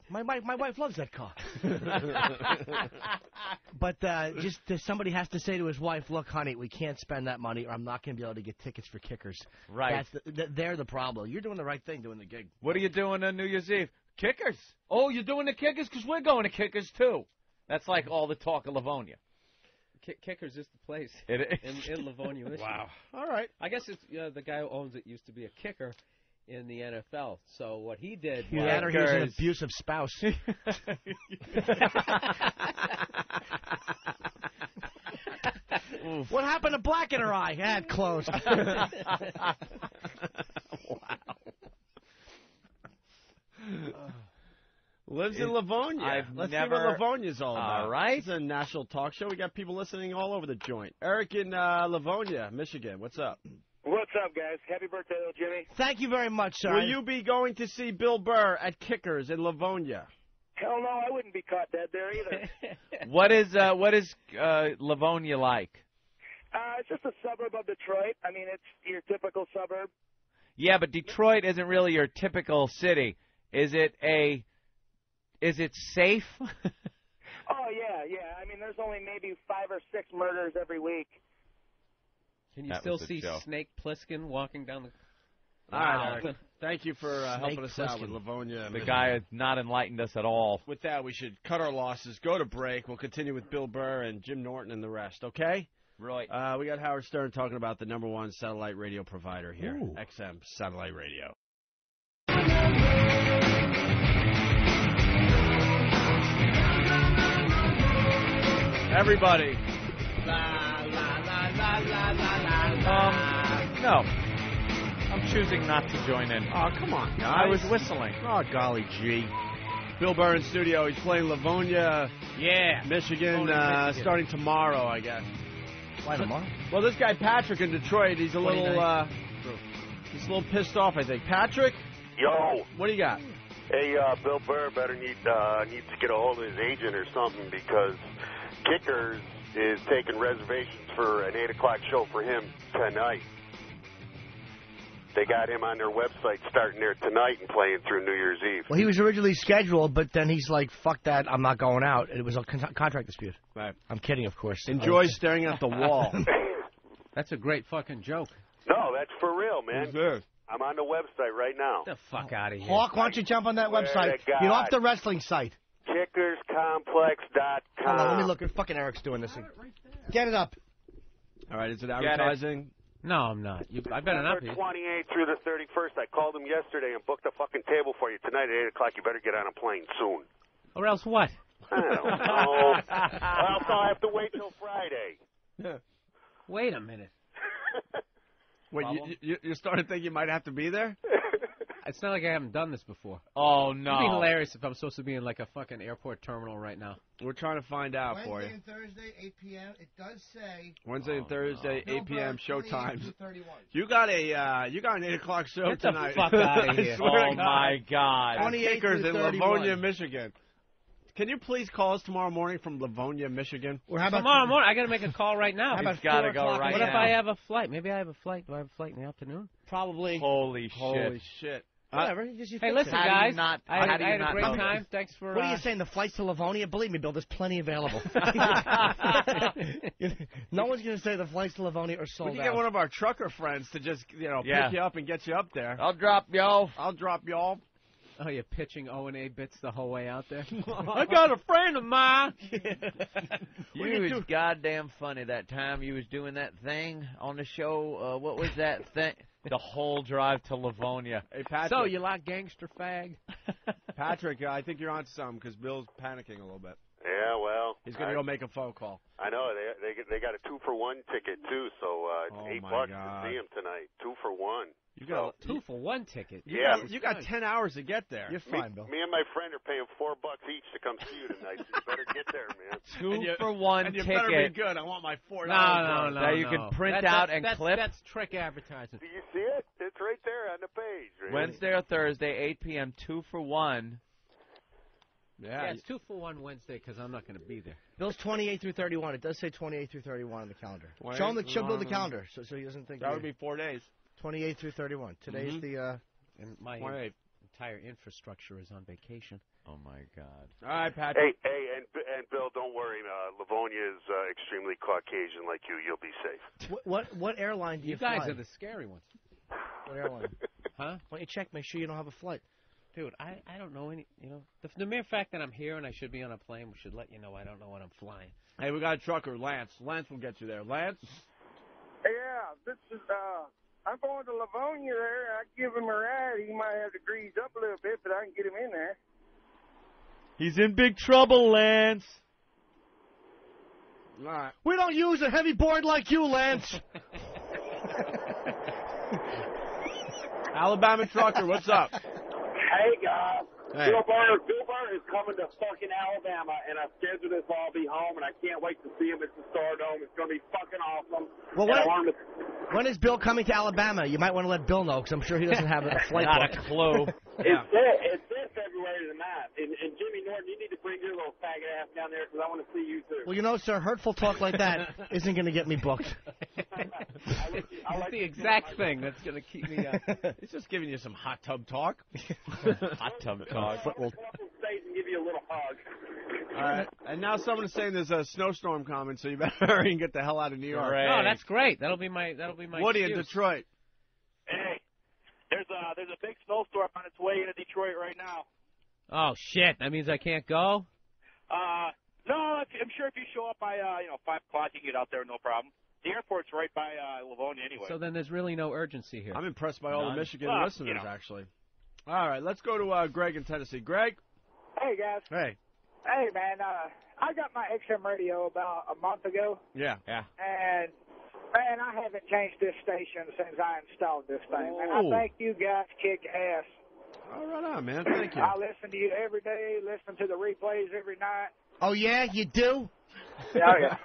My wife loves that car. But somebody has to say to his wife, "Look, honey, we can't spend that money, or I'm not going to be able to get tickets for Kickers." Right. They're the problem. You're doing the right thing doing the gig. What are you doing on New Year's Eve? Kickers. Oh, you're doing the Kickers? Because we're going to Kickers, too. That's like all the talk of Livonia. Kickers is the place. It is. In Livonia, Michigan. Wow. All right. I guess it's the guy who owns it used to be a kicker in the NFL. So what he did He was... had or he was an abusive spouse. What happened to black in her eye? Yeah, it closed. Lives in Livonia. Let's see what Livonia's all about. All right. It's a national talk show. We got people listening all over the joint. Eric in Livonia, Michigan. What's up? What's up, guys? Happy birthday, little Jimmy. Thank you very much, sir. Will you be going to see Bill Burr at Kickers in Livonia? Hell no, I wouldn't be caught dead there either. What is Livonia like? It's just a suburb of Detroit. I mean, it's your typical suburb. Yeah, but Detroit isn't really your typical city. Is it safe? Oh, yeah. I mean, there's only maybe 5 or 6 murders every week. Can you still see Snake Plissken walking down the... All right, Eric. Thank you for helping us out with Livonia. The guy has not enlightened us at all. With that, we should cut our losses, go to break. We'll continue with Bill Burr and Jim Norton and the rest, okay? Right. We got Howard Stern talking about the #1 satellite radio provider here, XM Satellite Radio. Everybody. No. I'm choosing not to join in. Oh, come on, guys. I was whistling. Oh, golly gee. Bill Burr in studio. He's playing Livonia, Michigan, starting tomorrow, I guess. Why tomorrow? Well, this guy Patrick in Detroit, he's a little pissed off, I think. Patrick? Yo. What do you got? Hey, Bill Burr better needs to get a hold of his agent or something because Kickers is taking reservations for an 8 o'clock show for him tonight. They got him on their website starting there tonight and playing through New Year's Eve. Well, he was originally scheduled, but then he's like, fuck that, I'm not going out. It was a contract dispute. Right. I'm kidding, of course. Enjoy staring at the wall. That's a great fucking joke. No, that's for real, man. I'm on the website right now. Get the fuck out of here. Hawk, why don't you jump on that Swear website? to God. Get off the wrestling site. KickersComplex.com. Hold on, let me look. Fucking Eric's doing this thing. Get it up. All right, is it advertising? No, I'm not. I better not be. December 28th through the 31st. I called him yesterday and booked a fucking table for you tonight at 8 o'clock. You better get on a plane soon. Or else what? I don't know. Else I'll have to wait till Friday. Wait a minute. Wait, you're starting to think you might have to be there? It's not like I haven't done this before. Oh, no. It'd be hilarious if I'm supposed to be in like a fucking airport terminal right now. We're trying to find out for you. Wednesday and Thursday, 8 p.m. It does say. Wednesday and Thursday, 8 p.m. show times. 31. You got an 8 o'clock show Get the tonight. fuck out of here. Oh, my God. 28 Kickers through in 31. Livonia, Michigan. Can you please call us tomorrow morning from Livonia, Michigan? Or how about Tomorrow morning, I got to make a call right now. How about He's got to 4 go o'clock? right What now. if I have a flight? Maybe I have a flight. Do I have a flight in the afternoon? Probably. Holy shit. Holy shit. Whatever. You Hey, fix listen, it. guys. not- I how do you had a not great know time. this? Thanks for. What are you saying? The flights to Livonia? Believe me, Bill, there's plenty available. No one's going to say the flights to Livonia are We sold can out. get one of our trucker friends to just, pick you up and get you up there. I'll drop y'all. I'll drop y'all. Oh, you're pitching O&A bits the whole way out there? I got a friend of mine. You was goddamn funny that time you was doing that thing on the show. What was that thing? The whole drive to Livonia. Hey, Patrick. So, you like gangster fag? Patrick, I think you're on some because Bill's panicking a little bit. Yeah, well. He's going to go make a phone call. I know. They got a 2-for-1 ticket, too, so it's Oh, $8 my to God. see him tonight. 2 for 1. You got 2-for-1 ticket. You got 10 hours to get there. You're fine, Bill. Me and my friend are paying $4 each to come see you tonight. So you better get there, man. 2-for-1 and you ticket. better be good. I want my $4. No. That you can print out and clip. That's trick advertising. Do you see it? It's right there on the page. Right? Wednesday or Thursday, 8 p.m., 2-for-1. Yeah, it's 2-for-1 Wednesday because I'm not going to be there. Bill's 28 through 31. It does say 28 through 31 on the calendar. Wait, Show him no, Bill the no. calendar so he doesn't think That would be 4 days. 28 through 31. Today's the. And my 28. entire infrastructure is on vacation. Oh, my God. All right, Patrick. Hey, and Bill, don't worry. Livonia is extremely Caucasian like you. You'll be safe. What airline do you You guys fly? are the scary ones. What airline? Huh? Why don't you check? Make sure you don't have a flight. Dude, I don't know any, the mere fact that I'm here and I should be on a plane should let you know I don't know when I'm flying. Hey, we got a trucker, Lance. Lance will get you there. Lance? Yeah, this is, I'm going to Livonia there. I give him a ride. He might have to grease up a little bit, but I can get him in there. He's in big trouble, Lance. All right. We don't use a heavy board like you, Lance. Alabama trucker, what's up? Hey, guys. Hey. Bill Burr is coming to fucking Alabama, and I scheduled this. I'll be home, and I can't wait to see him at the Stardome. It's going to be fucking awesome. Well, And I want him to when is Bill coming to Alabama? You might want to let Bill know, because I'm sure he doesn't have a flight Not booked. a clue. It's this February the 9th. And Jimmy Norton, you need to bring your little faggot ass down there because I want to see you too. Well, you know, sir, hurtful talk like that isn't going to get me booked. That's the exact thing that's going to keep me up. He's just giving you some hot tub talk. Hot tub talk. Come up on stage and give you a little hug. All right. And now someone's saying there's a snowstorm coming, so you better hurry and get the hell out of New York. Great. No, that's great. That'll be my Woody excuse. in Detroit. Hey, there's a big snowstorm on its way into Detroit right now. Oh shit! That means I can't go. No, I'm sure if you show up by 5 o'clock, you can get out there, no problem. The airport's right by Livonia anyway. So then there's really no urgency here. I'm impressed by all the Michigan Well, listeners, actually. All right, let's go to Greg in Tennessee. Greg? Hey, guys. Hey. Hey, man, I got my XM radio about a month ago, Yeah. and, man, I haven't changed this station since I installed this thing. And I Oh. think you guys kick ass. All right on, man. Thank you. I listen to you every day, listen to the replays every night. Oh, yeah? You do? Oh, yeah.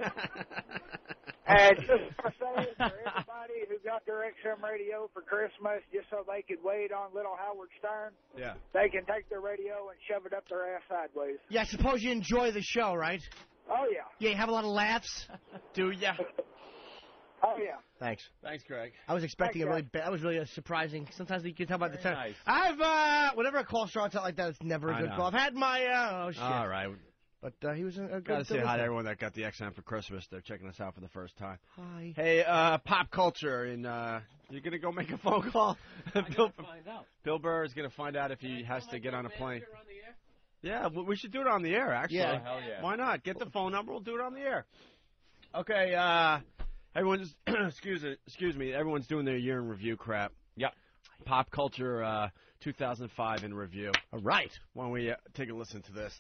And just for saying, for everybody who got their XM radio for Christmas, just so they could wait on little Howard Stern, Yeah. they can take their radio and shove it up their ass sideways. Yeah, I suppose you enjoy the show, right? Oh, yeah. Yeah, you have a lot of laughs? Do ya? Oh, yeah. Thanks. Thanks, Greg. I was expecting Thanks, a really that was really surprising. Sometimes you can tell by the Very time. nice. Whenever a call starts out like that, it's never a I good know. call. I've had my oh shit. All right. But he was a good. Got to say hi listener. to everyone that got the XM for Christmas. They're checking us out for the first time. Hi. Hey, pop culture, and you're gonna go make a phone call. Bill, find out. Bill Burr is gonna find out if he has to get on a plane. Yeah, we should do it on the air. Actually, Yeah. Hell yeah. Why not? Get the phone number. We'll do it on the air. Okay. Everyone's excuse me. Everyone's doing their year in review crap. Yep. Pop culture 2005 in review. All right. Why don't we take a listen to this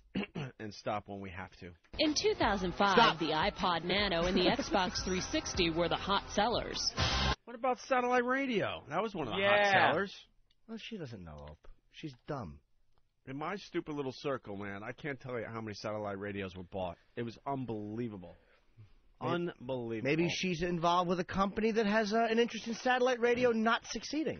and stop when we have to. In 2005, Stop. the iPod Nano and the Xbox 360 were the hot sellers. What about satellite radio? That was one of the hot Yeah. sellers. Well, she doesn't know. She's dumb. In my stupid little circle, man, I can't tell you how many satellite radios were bought. It was unbelievable. Unbelievable. Maybe she's involved with a company that has an interest in satellite radio not succeeding.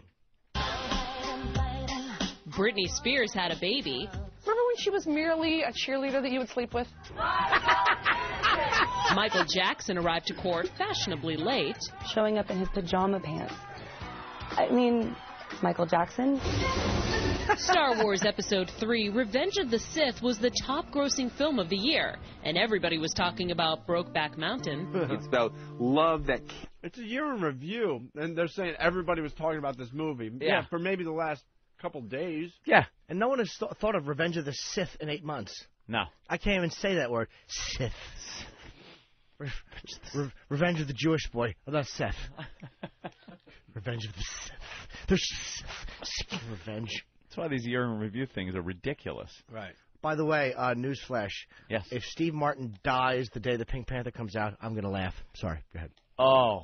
Britney Spears had a baby. Remember when she was merely a cheerleader that you would sleep with? Michael Jackson arrived to court fashionably late. Showing up in his pajama pants. I mean, Michael Jackson. Star Wars Episode 3, Revenge of the Sith, was the top-grossing film of the year, and everybody was talking about Brokeback Mountain. It's about love that... It's a year in review, and they're saying everybody was talking about this movie. Yeah, for maybe the last couple days. Yeah. And no one has thought of Revenge of the Sith in 8 months. No. I can't even say that word. Sith. Revenge of the Jewish boy. Oh, that's Seth. Revenge of the Sith. There's Sith. Revenge. That's why these year in review things are ridiculous. Right. By the way, newsflash. Yes. If Steve Martin dies the day the Pink Panther comes out, I'm going to laugh. Sorry. Go ahead. Oh.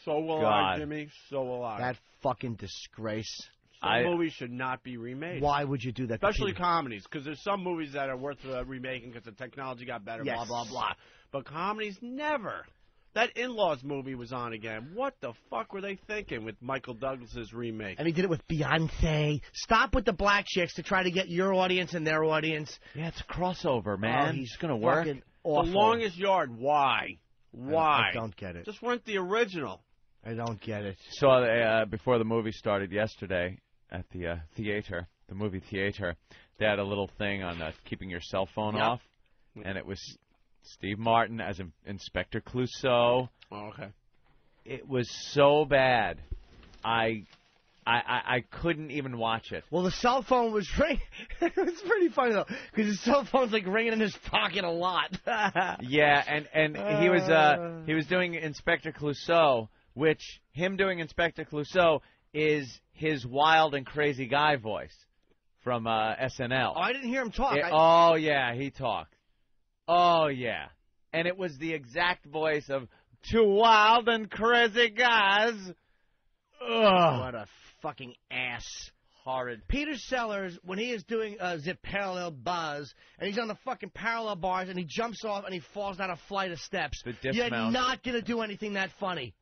So will God. I, Jimmy. So will I. That fucking disgrace. Some movies should not be remade. Why would you do that? Especially comedies, because there's some movies that are worth remaking because the technology got better, Yes. blah, blah, blah. But comedies, never. That In-Laws movie was on again. What the fuck were they thinking with Michael Douglas's remake? And he did it with Beyonce. Stop with the black chicks to try to get your audience and their audience. Yeah, it's a crossover, man. Oh, he's going to work. fucking awful. The Longest Yard, why? Why? I don't get it. Just rent the original. I don't get it. So before the movie started yesterday at the theater, the movie theater, they had a little thing on keeping your cell phone off, and it was Steve Martin as Inspector Clouseau. Oh, okay. It was so bad, I couldn't even watch it. Well, the cell phone was ringing. It was pretty funny though, because his cell phone's like ringing in his pocket a lot. Yeah, and he was doing Inspector Clouseau, which him doing Inspector Clouseau is his wild and crazy guy voice from SNL. Oh, I didn't hear him talk. Oh yeah, he talked. Oh yeah, and it was the exact voice of two wild and crazy guys. Ugh. What a fucking ass. Horrid. Peter Sellers, when he is doing the parallel buzz, and he's on the fucking parallel bars, and he jumps off and he falls down a flight of steps, The you're dismount. not going to do anything that funny.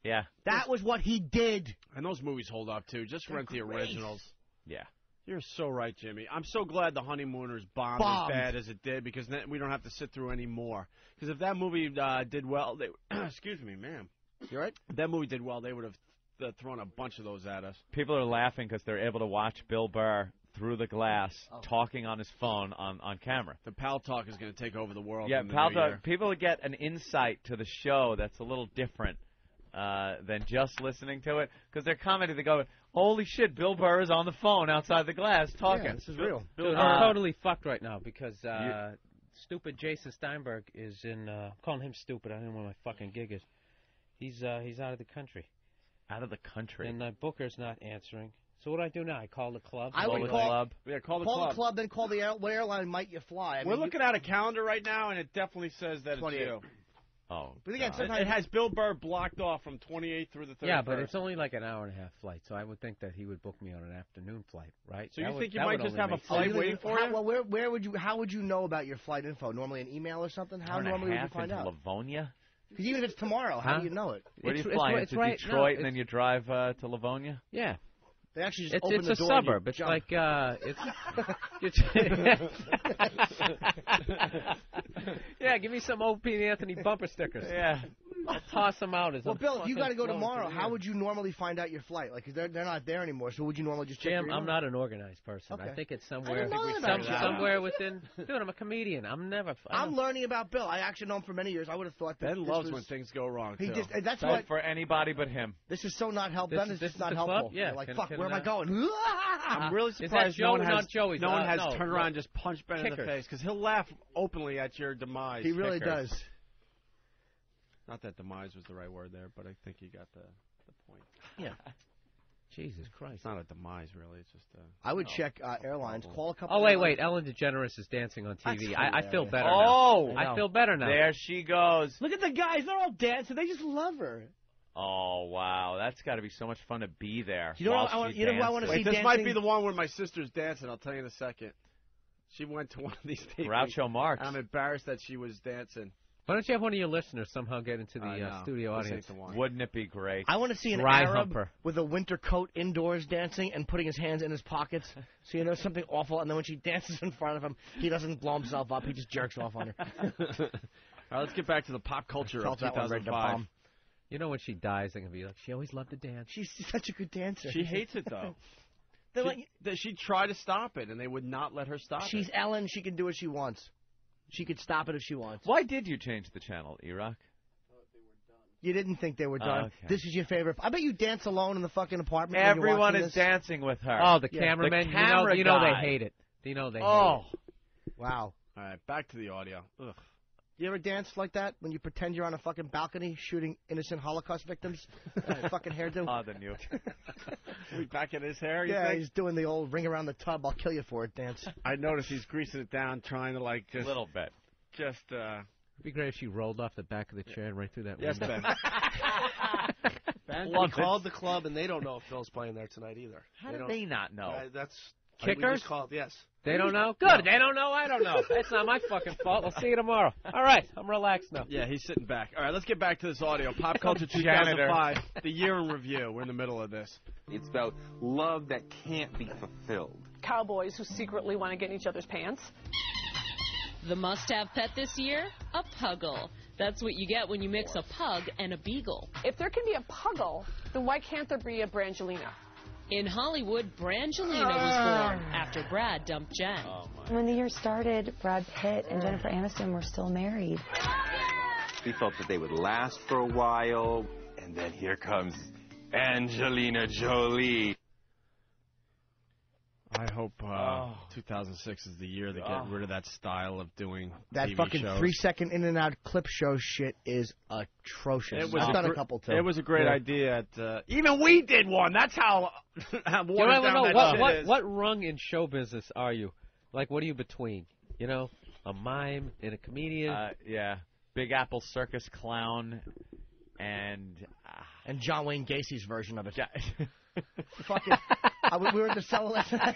Yeah. That was what he did. And those movies hold up, too. Just rent the great. originals. Yeah. You're so right, Jimmy. I'm so glad The Honeymooners bombed as bad as it did, because then we don't have to sit through any more. Because if that movie did well, they excuse me, ma'am. You right? If that movie did well, they would have thrown a bunch of those at us. People are laughing because they're able to watch Bill Burr through the glass talking on his phone on camera. The Pal Talk is going to take over the world. Yeah, in the Pal new year. Talk. People get an insight to the show that's a little different than just listening to it, because they're commenting. They go, "Holy shit, Bill Burr is on the phone outside the glass talking." Yeah, this is real. Dude, I'm totally fucked right now because stupid Jason Steinberg is in. I'm calling him stupid. I don't know where my fucking gig is. He's out of the country. Out of the country. And Booker's not answering. So what do I do now? I call the club. I would call club. Yeah, call the Call club. the club, then call the airline. Might you fly? I We're mean, looking at a calendar right now, and it definitely says that 28. it's you. Oh, But again, It sometimes has Bill Burr blocked off from 28 through the 31st. Yeah, but it's only like an hour and a half flight, so I would think that he would book me on an afternoon flight, right? So That you would- think you that might would just only have a make flight sense. waiting for you? Well, where would you? How would you know about your flight info? Normally an email or something. How Hour and a normally would you half find into out? Livonia? Because even if it's tomorrow, how do you know it? Where do you It's- fly? it's Into right- Detroit, no, and then you drive to Livonia? Yeah. They actually just It's open a the door and you suburb. It's jump. like Yeah, give me some Opie and Anthony bumper stickers. Yeah. I'll toss them out. Well, Bill, if you got to go tomorrow, how would you normally find out your flight? Like, 'cause they're not there anymore, so would you normally just check Jim, your I'm not an organized person. Okay. I think it's somewhere, somewhere within. Dude, I'm a comedian. I'm learning about Bill. I actually know him for many years. I would have thought that Ben this loves was, when things go wrong. He too. just that's Bad what for anybody but him. this is so not helpful. This This is is not the helpful. club? Yeah. You're like, Can- fuck, can, where am I uh, going? I'm really Is that surprised Joe? no Not Joey's. one has no, turned around and just punched Ben in the Kickers. face because he'll laugh openly at your demise. He really Kickers. does. Not that demise was the right word there, but I think you got the point. Yeah. Jesus Christ. It's not a demise, really. It's just a... I would check airlines. Call a couple. Oh, wait, airlines. Ellen DeGeneres is dancing on TV. That's I feel hilarious. better Oh, now. I feel better now. There she goes. Look at the guys. They're all dancing. They just love her. Oh, wow. That's got to be so much fun to be there. You know while what I want- she you know what I wanna dances. see This dancing? might be the one where my sister's dancing. I'll tell you in a second. She went to one of these tapings. Groucho Marx. I'm embarrassed that she was dancing. Why don't you have one of your listeners somehow get into I the know. studio This audience? ain't the one. Wouldn't it be great? I want to see an Dry Arab humper. with a winter coat indoors dancing and putting his hands in his pockets. So you know something awful, and then when she dances in front of him, he doesn't blow himself up. He just jerks off on her. All right, let's get back to the pop culture of Felt that one ready to 2005. bomb. You know when she dies, they're going to be like, she always loved to dance. She's such a good dancer. She hates it, though. They're like, She tried to stop it, and they would not let her stop she's it. Ellen. She can do what she wants. She could stop it if she wants. Why did you change the channel, Iraq? You didn't think they were done. Okay. This is your favorite. I bet you dance alone in the fucking apartment. when you're Everyone watching is this. dancing with her. Oh, the Yeah. cameraman. The camera you know guy. they hate it. You know they hate Oh, Wow. All right, back to the audio. Ugh. You ever dance like that when you pretend you're on a fucking balcony shooting innocent Holocaust victims? Fucking hairdo. the new. We back at his hair, you Yeah, think? he's doing the old ring around the tub. I'll kill you for it dance. I noticed he's greasing it down, trying to, like, A just... little bit. Just, It'd be great if she rolled off the back of the chair and right through that Yes, window. Ben. We called the club, and they don't know if Phil's playing there tonight either. How do they not know? That's Kickers? We just called, yes. They don't know? Good. They don't know. I don't know. It's not my fucking fault. I'll see you tomorrow. All right. I'm relaxed now. Yeah, he's sitting back. All right, let's get back to this audio. Pop Culture Janitor. 2005, the year in review. We're in the middle of this. It's about love that can't be fulfilled. Cowboys who secretly want to get in each other's pants. The must-have pet this year? A puggle. That's what you get when you mix a pug and a beagle. If there can be a puggle, then why can't there be a Brangelina? In Hollywood, Brangelina was born after Brad dumped Jen. When the year started, Brad Pitt and Jennifer Aniston were still married. We felt that they would last for a while, and then here comes Angelina Jolie. I hope 2006 is the year to get rid of that style of doing That TV fucking shows. 3-second in and out clip show shit is atrocious. I've done a couple too. It was a great idea. Even we did one. That's how watered You ever down know that shit is. what rung in show business are you? Like, what are you between? You know, a mime and a comedian? Yeah. Big Apple Circus clown and John Wayne Gacy's version of it. Fucking, we were at the cellar last night,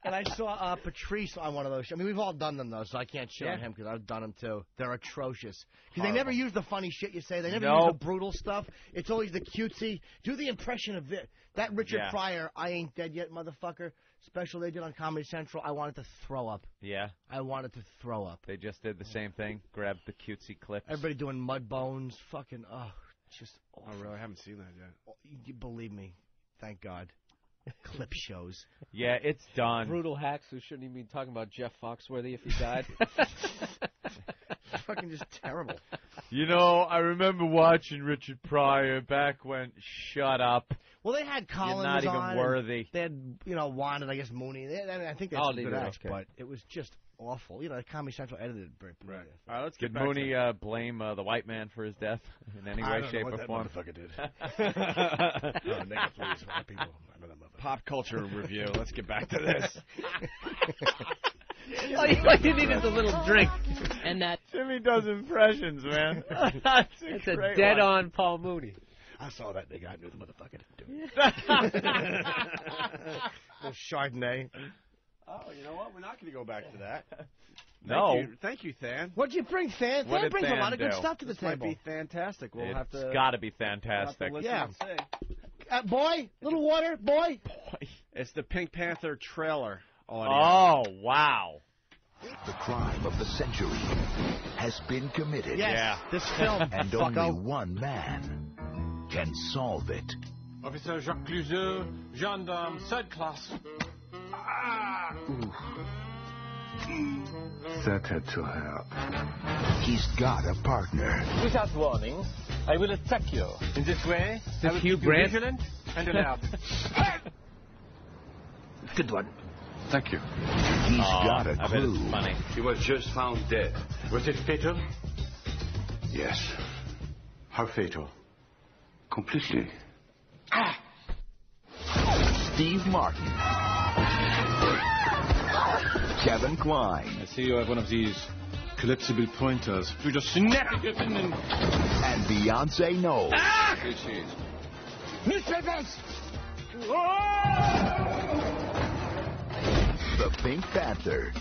and I saw Patrice on one of those. I mean, we've all done them though, so I can't shit on him because I've done them too. They're atrocious because they never use the funny shit you say. They never use the brutal stuff. It's always the cutesy. Do the impression of it. That Richard Pryor, I ain't dead yet, motherfucker. Special they did on Comedy Central. I wanted to throw up. Yeah. I wanted to throw up. They just did the same thing. Grabbed the cutesy clips. Everybody doing mud bones. Fucking just. Oh, really? I haven't seen that yet. You believe me. Thank God. Clip shows. Yeah, it's done. Brutal hacks who shouldn't even be talking about Jeff Foxworthy if he died. Fucking just terrible. You know, I remember watching Richard Pryor back when. Shut up. Well, they had Collins You're not even on, worthy. They had, wanted, I guess, Mooney. I think they had some good acts, but it was just awful. Comedy Central edited it very poorly. All right, let's Did get back Mooney blame the white man for his death in any way, shape, or form? Nigga, please, white people. Pop culture review. Let's get back to this. All you need is a little drink. And that Jimmy does impressions, man. That's It's a a great dead-on Paul Mooney. I saw that nigga. I knew the motherfucker didn't do it. The Chardonnay. Oh, you know what? We're not going to go back to that. No. Thank you, Than. What'd you bring, Than? What Than did brings a Than lot of good do? stuff to the This might table. be fantastic. We'll have to. It's got to be we'll have to fantastic. listen Yeah. and see. Boy, little water, boy. It's the Pink Panther trailer audio. Oh, wow. The crime of the century has been committed. Yes, this film. And only one man can solve it. Officer Jacques Cluzeux, gendarme, third class. That had to help. He's got a partner. Without warning, I will attack you. In this way, Is I this will Hugh keep you Grant? vigilant and alert. Good one. Thank you. He's got a I bet clue. it's funny. He was just found dead. Was it fatal? Yes. How fatal? Completely. Steve Martin. Kevin Kline. I see you have one of these collapsible pointers. You just snap it and... And Beyonce Knowles. Here she is. Newspapers! The Pink Panther.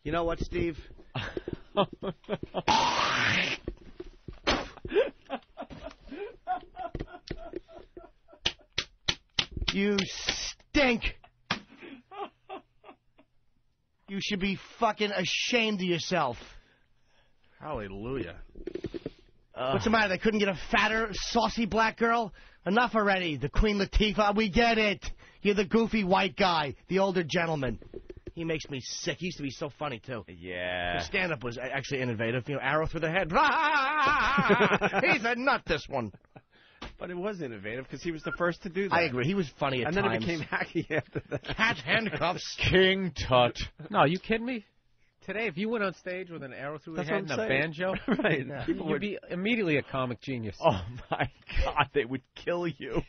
You know what, Steve? You stink. You should be fucking ashamed of yourself. Hallelujah. What's the matter? They couldn't get a fatter, saucy black girl? Enough already. The Queen Latifah. We get it. You're the goofy white guy, the older gentleman. He makes me sick. He used to be so funny, too. Yeah. His stand-up was actually innovative. You know, arrow through the head. He's a nut, this one. But it was innovative because he was the first to do that. I agree. He was funny at and times. And then it became hacky after that. Cat handcuffs. King Tut. No, are you kidding me? Today, if you went on stage with an arrow through your head and a banjo, right? Yeah. You'd be immediately a comic genius. Oh my God, they would kill you.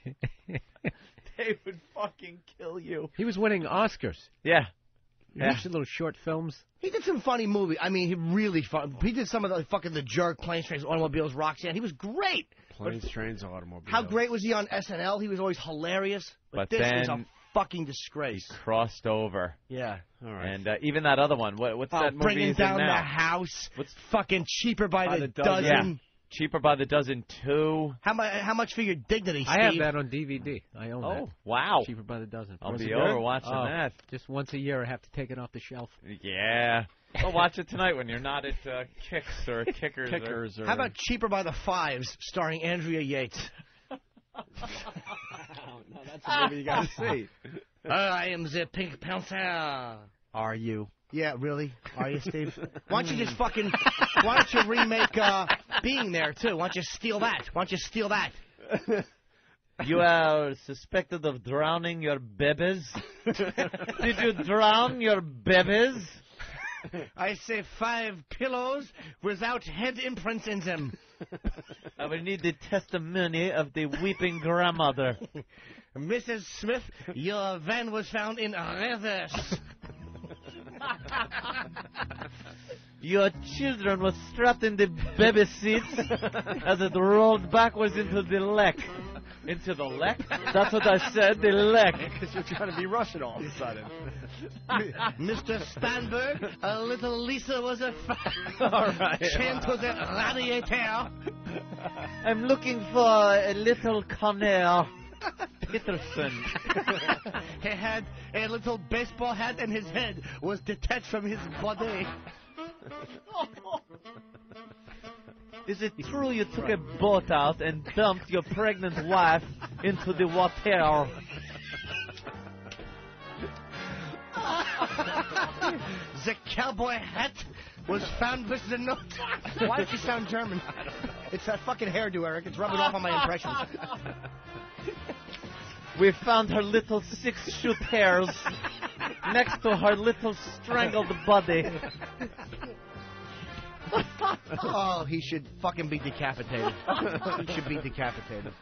They would fucking kill you. He was winning Oscars. Yeah. You watch the little short films. He did some funny movies. I mean, he really fun. He did some of the fucking The Jerk, Planes, Trains, Automobiles, Roxanne. He was great. Planes, Trains, Automobiles. How great was he on SNL? He was always hilarious. But this is a fucking disgrace. He crossed over. Yeah. All right. And even that other one. What's that movie? Bringing Down the now? House. What's fucking Cheaper by the dozen? Yeah. Cheaper by the dozen 2. How much for your dignity, Steve? I have that on DVD. I own that. Oh, wow. Cheaper by the dozen. I'll be over watching that. Just once a year I have to take it off the shelf. Yeah. I'll watch it tonight when you're not at Kicks or Kickers. How about Cheaper by the Fives, starring Andrea Yates? No, that's a movie you got to see. I am the Pink Panther. Are you? Yeah, really? Are you, Steve? Why don't you just fucking... Why don't you remake Being There, too? Why don't you steal that? Why don't you steal that? You are suspected of drowning your babies? Did you drown your babies? I say 5 pillows without head imprints in them. I will need the testimony of the weeping grandmother. Mrs. Smith, your van was found in reverse. Your children were strapped in the baby seats as it rolled backwards into the lek. Into the lek? That's what I said, the lek. Because you're trying to be Russian all of a sudden. Mr. Spanberg, a little Lisa was a all right. chained to the radiator. I'm looking for a little Connor Peterson. He had a little baseball hat and his head was detached from his body. Is it true you took a boat out and dumped your pregnant wife into the water? The cowboy hat was found with the note. Why does she sound German? It's that fucking hairdo, Eric. It's rubbing off on my impressions. We found her little 6-shoot hairs next to her little strangled body. Oh, he should fucking be decapitated. He should be decapitated.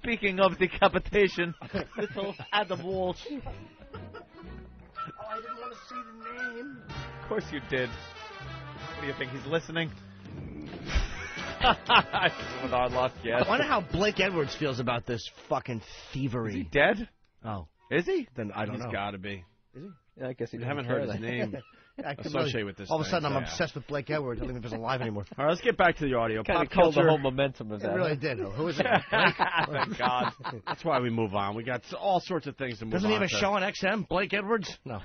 Speaking of decapitation, little Adam Walsh. Oh, I didn't want to see the name. Of course you did. What do you think, he's listening? With our luck, yes. I wonder how Blake Edwards feels about this fucking thievery. Is he dead? Oh. Is he? Then I don't know. He's got to be. Is he? Yeah, I guess he I haven't heard his name associated with this. All of a sudden, thing. I'm obsessed with Blake Edwards. I don't even know if he's alive anymore. All right, let's get back to the audio. Kind Pop of killed culture. the whole momentum of that. It really did. Who is it? Thank God. That's why we move on. We got all sorts of things to move Doesn't on. he have a show on XM? Blake Edwards? No.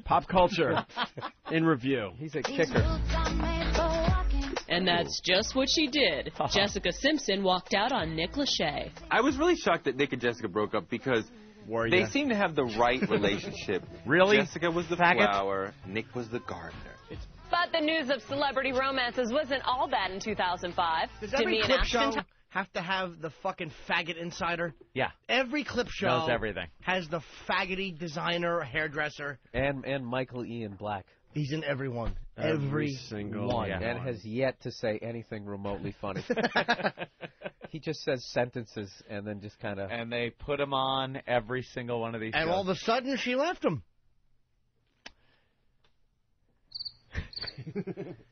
Pop culture in review. He's a kicker. And that's just what she did. Jessica Simpson walked out on Nick Lachey. I was really shocked that Nick and Jessica broke up because they seem to have the right relationship. Really? Jessica was the flower, Nick was the gardener. But the news of celebrity romances wasn't all bad in 2005. Does every clip show have to have the fucking faggot insider? Yeah. Every clip show knows everything. Has the faggoty designer, hairdresser. And Michael Ian Black. He's in every one. Every single one. Yeah. And has yet to say anything remotely funny. He just says sentences and then just kind of... And they put him on every single one of these And shows. all of a sudden, she left him.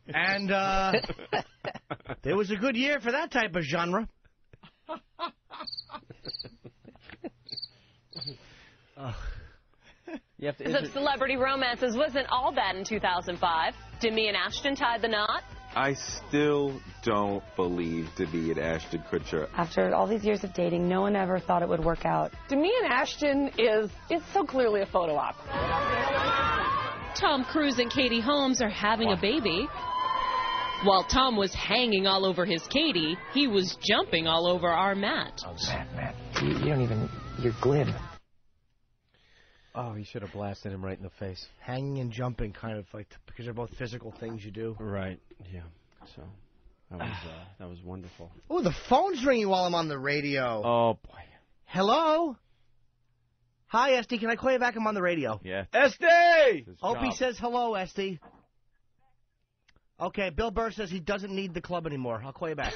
And there was a good year for that type of genre. The news of celebrity romances wasn't all bad in 2005. Demi and Ashton tied the knot. I still don't believe Demi and Ashton Kutcher. After all these years of dating, no one ever thought it would work out. Demi and Ashton is so clearly a photo op. Tom Cruise and Katie Holmes are having a baby. While Tom was hanging all over his Katie, he was jumping all over our Matt. Oh, Matt. You don't even... You're glib. Oh, you should have blasted him right in the face. Hanging and jumping, kind of like, because they're both physical things you do. Right, yeah. So, that was wonderful. Oh, the phone's ringing while I'm on the radio. Oh, boy. Hello? Hi, Esty. Can I call you back? I'm on the radio. Yeah. Esty! Opie says hello, Esty. Okay, Bill Burr says he doesn't need the club anymore. I'll call you back.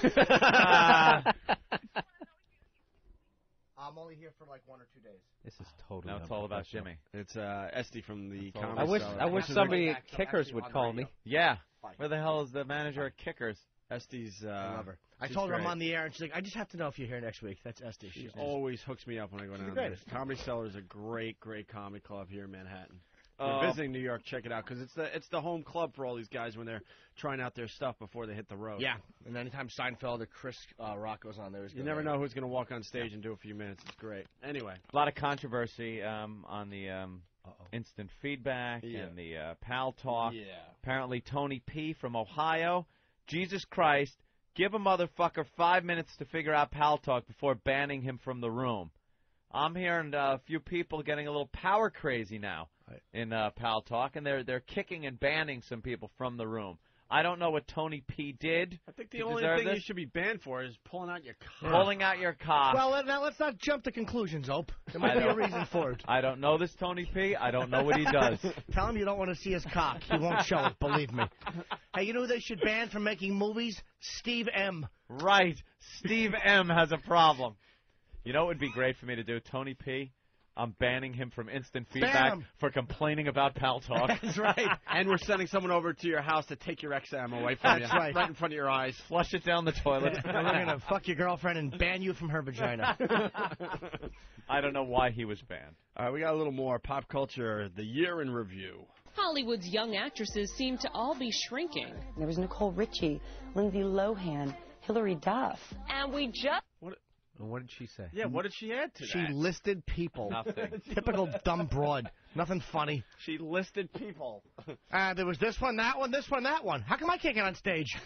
I'm only here for like 1 or 2 days. This is totally. Now it's all about Jimmy. It's Esty from the Comedy Cellar. I wish somebody at Kickers would call me. Yeah. Where the hell is the manager at Kickers? Esty's. I love her. I told her I'm on the air, and she's like, I just have to know if you're here next week. That's Esty. She always hooks me up when I go down there. Comedy Cellar is a great comedy club here in Manhattan. If you're visiting New York, check it out, because it's the home club for all these guys when they're trying out their stuff before they hit the road. Yeah, and anytime Seinfeld or Chris Rock goes on there, you never know who's going to walk on stage and do a few minutes. It's great. Anyway. A lot of controversy on the instant feedback and the Pal Talk. Yeah. Apparently Tony P. from Ohio, Jesus Christ, give a motherfucker 5 minutes to figure out Pal Talk before banning him from the room. I'm hearing a few people getting a little power crazy now in Pal Talk, and they're kicking and banning some people from the room. I don't know what Tony P. did. I think the only thing you should be banned for is pulling out your cock. Pulling out your cock. Well, now let's not jump to conclusions, Ope. There might be a reason for it. I don't know this Tony P. I don't know what he does. Tell him you don't want to see his cock. He won't show it, believe me. Hey, you know who they should ban from making movies? Steve M. Right. Steve M. has a problem. You know what would be great for me to do? Tony P., I'm banning him from instant feedback for complaining about Pal Talk. That's right. And we're sending someone over to your house to take your XM away from you. That's right. Right in front of your eyes. Flush it down the toilet. And we're going to fuck your girlfriend and ban you from her vagina. I don't know why he was banned. All right, we got a little more pop culture. The year in review. Hollywood's young actresses seem to all be shrinking. There was Nicole Richie, Lindsay Lohan, Hilary Duff. And we just... What did she say? Yeah, what did she add to that? She listed people. Nothing. Typical dumb broad. Nothing funny. She listed people. There was this one, that one, this one, that one. How come I can't get on stage?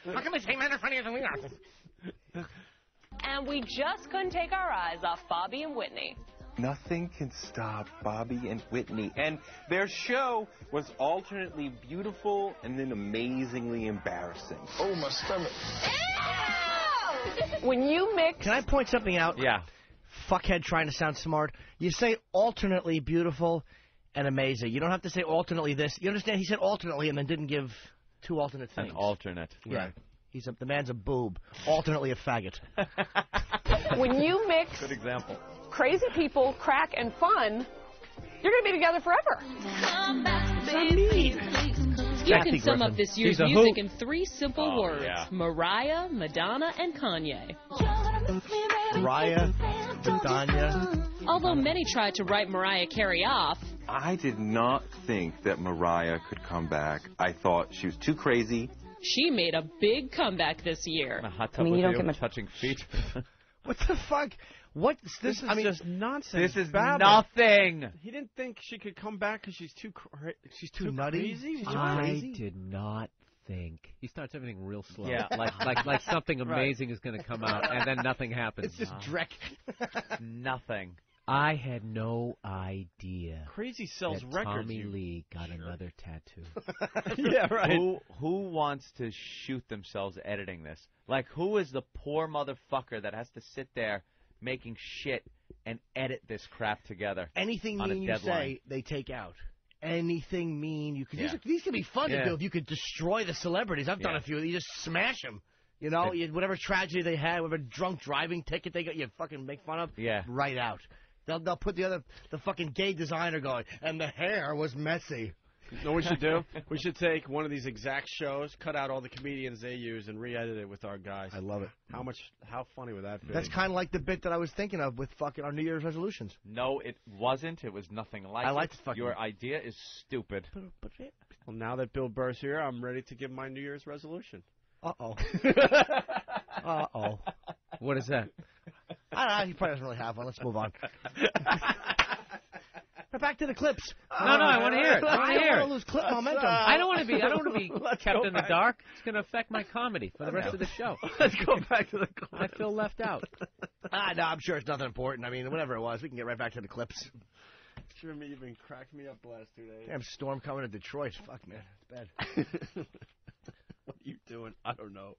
How come they say men are funnier than we are? And we just couldn't take our eyes off Bobby and Whitney. Nothing can stop Bobby and Whitney. And their show was alternately beautiful and then amazingly embarrassing. Oh, my stomach. When you mix... Can I point something out? Yeah. Fuckhead trying to sound smart. You say alternately beautiful and amazing. You don't have to say alternately this. You understand? He said alternately and then didn't give two alternate things. An alternate. Yeah. Right. The man's a boob. Alternately a faggot. When you mix... Good example. Crazy people, crack, and fun, you're going to be together forever. You can sum up this year's music in 3 simple words. Yeah. Mariah, Madonna, and Kanye. Mariah, Madonna. Although many tried to write Mariah Carey off, I did not think that Mariah could come back. I thought she was too crazy. she made a big comeback this year. A hot tub with you touching feet. What the fuck? What? This is just nonsense. This is babble. nothing. He didn't think she could come back because she's too nutty. Crazy? I did not think. He starts everything real slow. Yeah. like something amazing is going to come out, and then nothing happens. It's just Drek. Nothing. I had no idea. Crazy sells that records. Tommy Lee got another tattoo. Yeah, right. Who wants to shoot themselves editing this? Like, who is the poor motherfucker that has to sit there making shit and edit this crap together? Anything on mean a you deadline? say, they take out. Anything mean you could. Yeah. These could be fun Yeah. to do if you could destroy the celebrities. I've done a few. You just smash them. You know, whatever tragedy they had, whatever drunk driving ticket they got, you fucking make fun of. Yeah. Right out. They'll put the fucking gay designer going, and the hair was messy. You know what we should do? We should take one of these exact shows, cut out all the comedians they use, and re-edit it with our guys. I love it. How funny would that be? That's kind of like the bit that I was thinking of with fucking our New Year's resolutions. No, it wasn't. It was nothing like I it. like the fucking. Your idea is stupid. Well, now that Bill Burr's here, I'm ready to give my New Year's resolution. Uh-oh. Uh-oh. What is that? I don't know. He probably doesn't really have one. Let's move on. Back to the clips. No, I want to hear it. I want to hear don't it. want to lose clip momentum. I don't want to be kept in the dark. It's going to affect my comedy for the rest of the show. Let's go back to the clips. I feel left out. No, I'm sure it's nothing important. I mean, whatever it was, we can get right back to the clips. Jimmy, you've been cracking me up the last 2 days. Damn storm coming to Detroit. Fuck, man. It's bad. What are you doing? I don't know.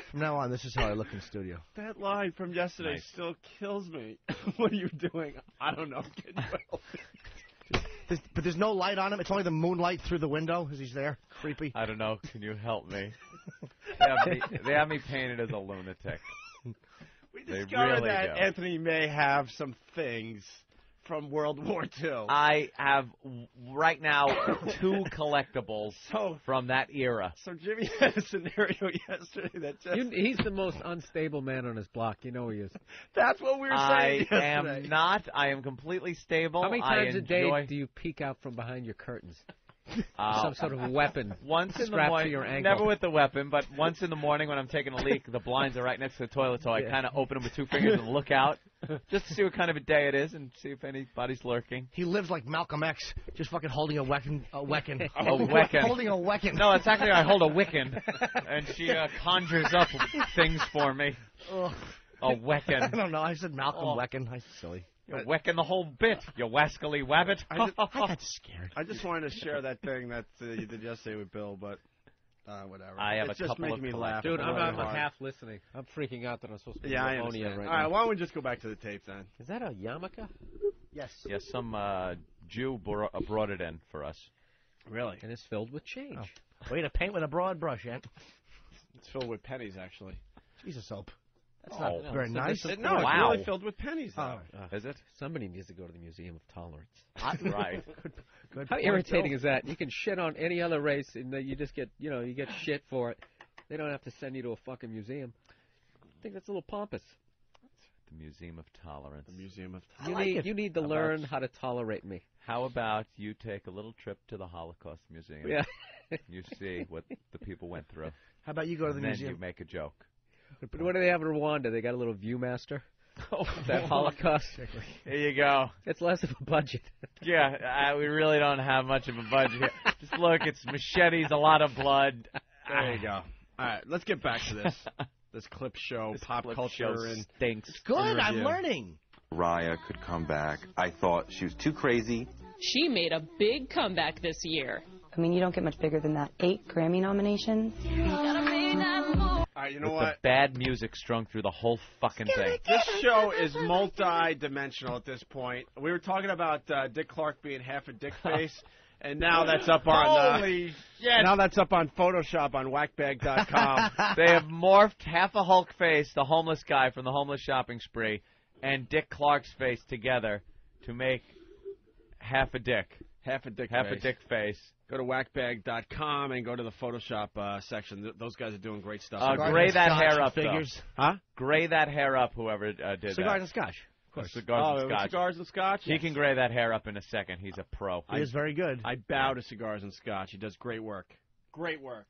From now on, this is how I look in studio. That line from yesterday still kills me. What are you doing? I don't know. But there's no light on him. It's only the moonlight through the window as he's there. Creepy. I don't know. Can you help me? They have me painted as a lunatic. We They discovered really that do. Anthony may have some things from World War II. I have right now 2 collectibles from that era. So Jimmy had a scenario yesterday that just... He's the most unstable man on his block. You know he is. That's what we were saying I yesterday. am not. I am completely stable. How many times I a day enjoy... do you peek out from behind your curtains? Some sort of weapon Once in the strapped morning, to your ankle. never with the weapon, but once in the morning when I'm taking a leak, the blinds are right next to the toilet, so I kind of open them with 2 fingers and look out just to see what kind of a day it is and see if anybody's lurking. He lives like Malcolm X, just fucking holding a weapon. A weapon. Holding a weapon. No, it's actually I hold a Wiccan, and she conjures up things for me. Ugh. A Wiccan. I don't know. I said Malcolm Weckin. I'm silly. You're wecking the whole bit, you wascally wabbit. I got scared. I just wanted to share that thing that you did yesterday with Bill, but whatever. I have it's a just couple making of me laugh. Dude, really I'm hard. half listening. I'm freaking out that I'm supposed to be Yeah, I pneumonia understand. right All right, now. why don't we just go back to the tape then? Is that a yarmulke? Yes. Yes, some Jew brought it in for us. Really? And it's filled with change. Way to paint with a broad brush, Ant. It's filled with pennies, actually. Jesus, soap. That's Oh. not very nice. No, it's Wow. really filled with pennies, though. Is it? Somebody needs to go to the Museum of Tolerance. Right. Good How point, irritating Bill. is that? You can shit on any other race, and then you just get, you get shit for it. They don't have to send you to a fucking museum. I think that's a little pompous. The Museum of Tolerance. The Museum of You need to learn how to tolerate me. How about you take a little trip to the Holocaust Museum? Yeah. You see what the people went through. How about you go to the And then museum? you make a joke. But what do they have in Rwanda? They got a little Viewmaster. Oh, that Holocaust. Here you go. It's less of a budget. Yeah, we really don't have much of a budget here. Just look, it's machetes, a lot of blood. There you go. All right, let's get back to this. This clip show, pop clip culture, show and stinks. Good, and I'm review. learning. Raya could come back. I thought she was too crazy. She made a big comeback this year. I mean, you don't get much bigger than that. 8 Grammy nominations. All right, you know With what? the bad music strung through the whole fucking thing. This show is multi-dimensional at this point. We were talking about Dick Clark being half a dick face, and now that's up on Holy shit. now that's up on Photoshop on whackbag.com. They have morphed half a Hulk face, the homeless guy from the homeless shopping spree, and Dick Clark's face together to make half a dick. Half a dick face. Go to whackbag.com and go to the Photoshop section. Those guys are doing great stuff. Gray that Scotch hair up, figures. though. Huh? Gray that hair up, whoever did Cigars that. and scotch. Of course. Cigars and scotch. Cigars and scotch? He can gray that hair up in a second. He's a pro. He is very good. I bow to Cigars and Scotch. He does great work. Great work.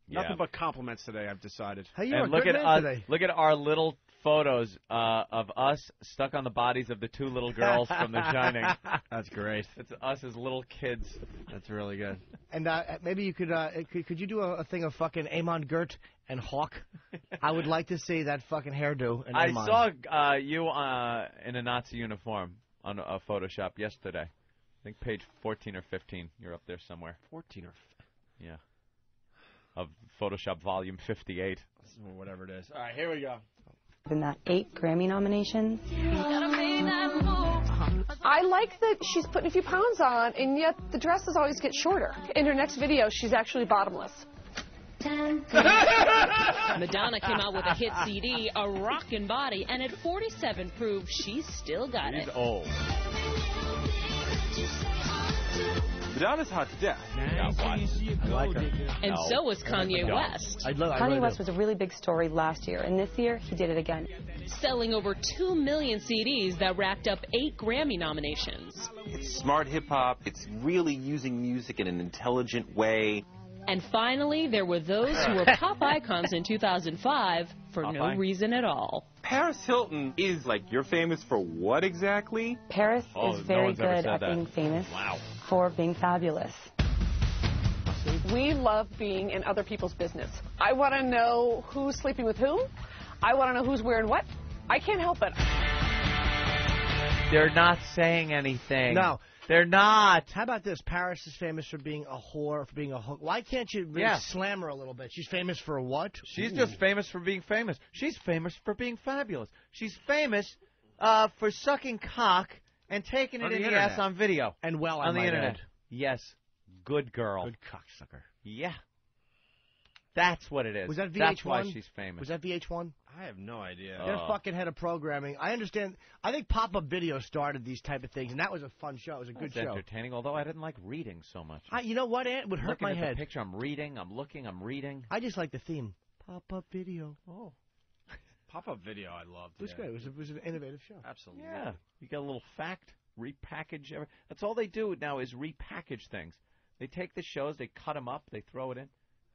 Nothing but compliments today, I've decided. Hey, And look at us. Look at our little photos of us stuck on the bodies of the two little girls from The Shining. That's great. It's us as little kids. That's really good. And maybe you could you do a thing of fucking Amon Gert and Hawk? I would like to see that fucking hairdo. And I Amon. saw you in a Nazi uniform on a Photoshop yesterday. I think page 14 or 15. You're up there somewhere. 14 or yeah. Of Photoshop volume 58. Whatever it is. All right, here we go. In that 8 Grammy nominations. I like that she's putting a few pounds on, and yet the dresses always get shorter. In her next video, she's actually bottomless. Madonna came out with a hit CD, A Rockin' Body, and at 47 proved she's still got it. She's old. Madonna's hot to death. Got one. I like her. And so was Kanye West. Kanye West was a really big story last year, and this year he did it again. Selling over 2 million CDs that racked up 8 Grammy nominations. It's smart hip-hop. It's really using music in an intelligent way. And finally, there were those who were pop icons in 2005 for no reason at all. Paris Hilton is like, you're famous for what exactly? Paris is very good at being famous for being fabulous. We love being in other people's business. I want to know who's sleeping with whom. I want to know who's wearing what. I can't help it. They're not saying anything. No. They're not. How about this? Paris is famous for being a whore, for being a hook. Why can't you really slam her a little bit? She's famous for what? She's just famous for being famous. She's famous for being fabulous. She's famous for sucking cock and taking it in the ass on video. And on the internet. Yes. Good girl. Good cocksucker. Yeah. That's what it is. Was that VH1? That's why she's famous. Was that VH1? I have no idea. Their fucking head of programming. I understand. I think Pop-Up Video started these type of things, and that was a fun show. It was a good show. Entertaining, although I didn't like reading so much. You know what, Ant? It would hurt my head. The picture, I'm reading, I'm looking, I'm reading. I just like the theme. Pop-Up Video. Oh. Pop-Up Video I loved. It was good. It was an innovative show. Absolutely. Yeah. You get a little fact, repackage. That's all they do now is repackage things. They take the shows, they cut them up, they throw it in,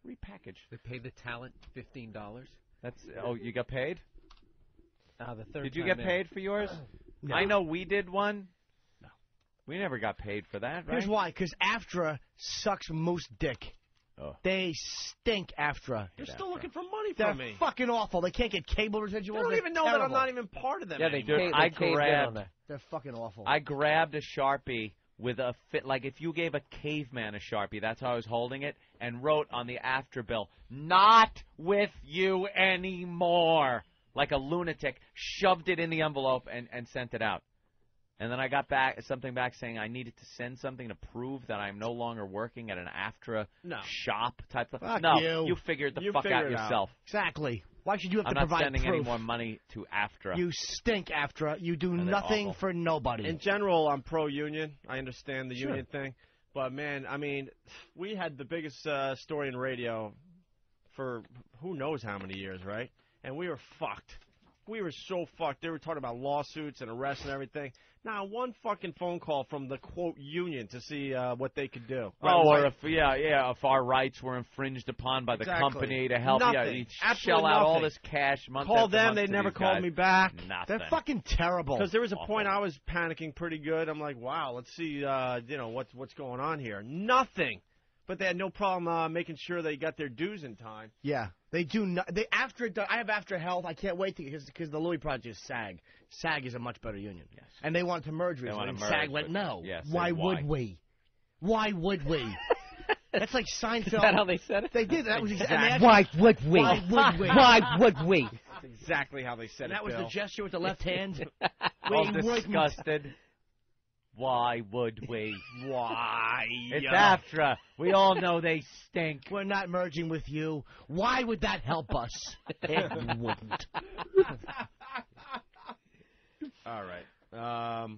repackage. They pay the talent $15. That's you got paid? The third Did you time get paid for yours? No. I know we did one. No. We never got paid for that, right? Here's why. Because AFTRA sucks moose dick. Oh. They stink, AFTRA. They're still looking for money They're from me. fucking awful. They can't get cable residuals. They don't even know that I'm not even part of them. Yeah, they do. I grabbed. They're fucking awful. I grabbed a Sharpie with a fit, like if you gave a caveman a Sharpie, that's how I was holding it, and wrote on the after bill, "Not with you anymore." Like a lunatic, shoved it in the envelope and sent it out. And then I got something back saying I needed to send something to prove that I'm no longer working at an AFTRA shop type of. Fuck no, you figured the fuck out yourself. Exactly. Why should you have I'm to not provide sending proof? any more money to AFTRA. You stink, AFTRA. You do nothing for nobody. In general, I'm pro-union. I understand the union thing. But, man, I mean, we had the biggest story in radio for who knows how many years, right? And we were fucked. We were so fucked. They were talking about lawsuits and arrests and everything. Now, one fucking phone call from the, quote, union to see what they could do. Or if our rights were infringed upon by the company to help you shell out all this cash month Call after them. month They to never these called guys. me back. Nothing. They're fucking terrible. Because there was a point I was panicking pretty good. I'm like, wow, let's see, what's going on here. Nothing. But they had no problem making sure they got their dues in time. Yeah, they do. I have AFTRA Health. I can't wait because the Louis Project is SAG. SAG is a much better union. Yes. And they wanted to merge recently. And SAG went no. Yes, why would we? Why would we? That's like Seinfeld. Is that how they said it? They did. That was exactly. Why would we? Why would we? Why would we? That's exactly how they said and it. That was Bill. the gesture with the left hand. All disgusted. Why would we? Why? It's AFTRA. We all know they stink. We're not merging with you. Why would that help us? It wouldn't. All right.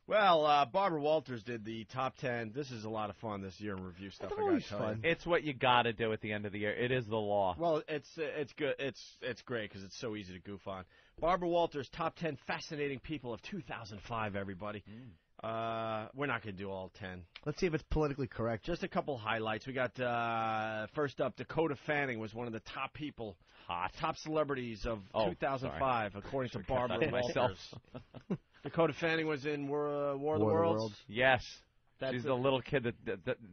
Well, Barbara Walters did the top 10. This is a lot of fun this year in review stuff. I gotta tell you. It's what you got to do at the end of the year. It is the law. Well, it's good. It's great because it's so easy to goof on. Barbara Walters, top 10 fascinating people of 2005. Everybody. We're not going to do all 10. Let's see if it's politically correct. Just a couple highlights. We got, first up, Dakota Fanning was one of the top people, top celebrities of 2005, according to Barbara Walters. Dakota Fanning was in War of the Worlds. Yes. She's the little kid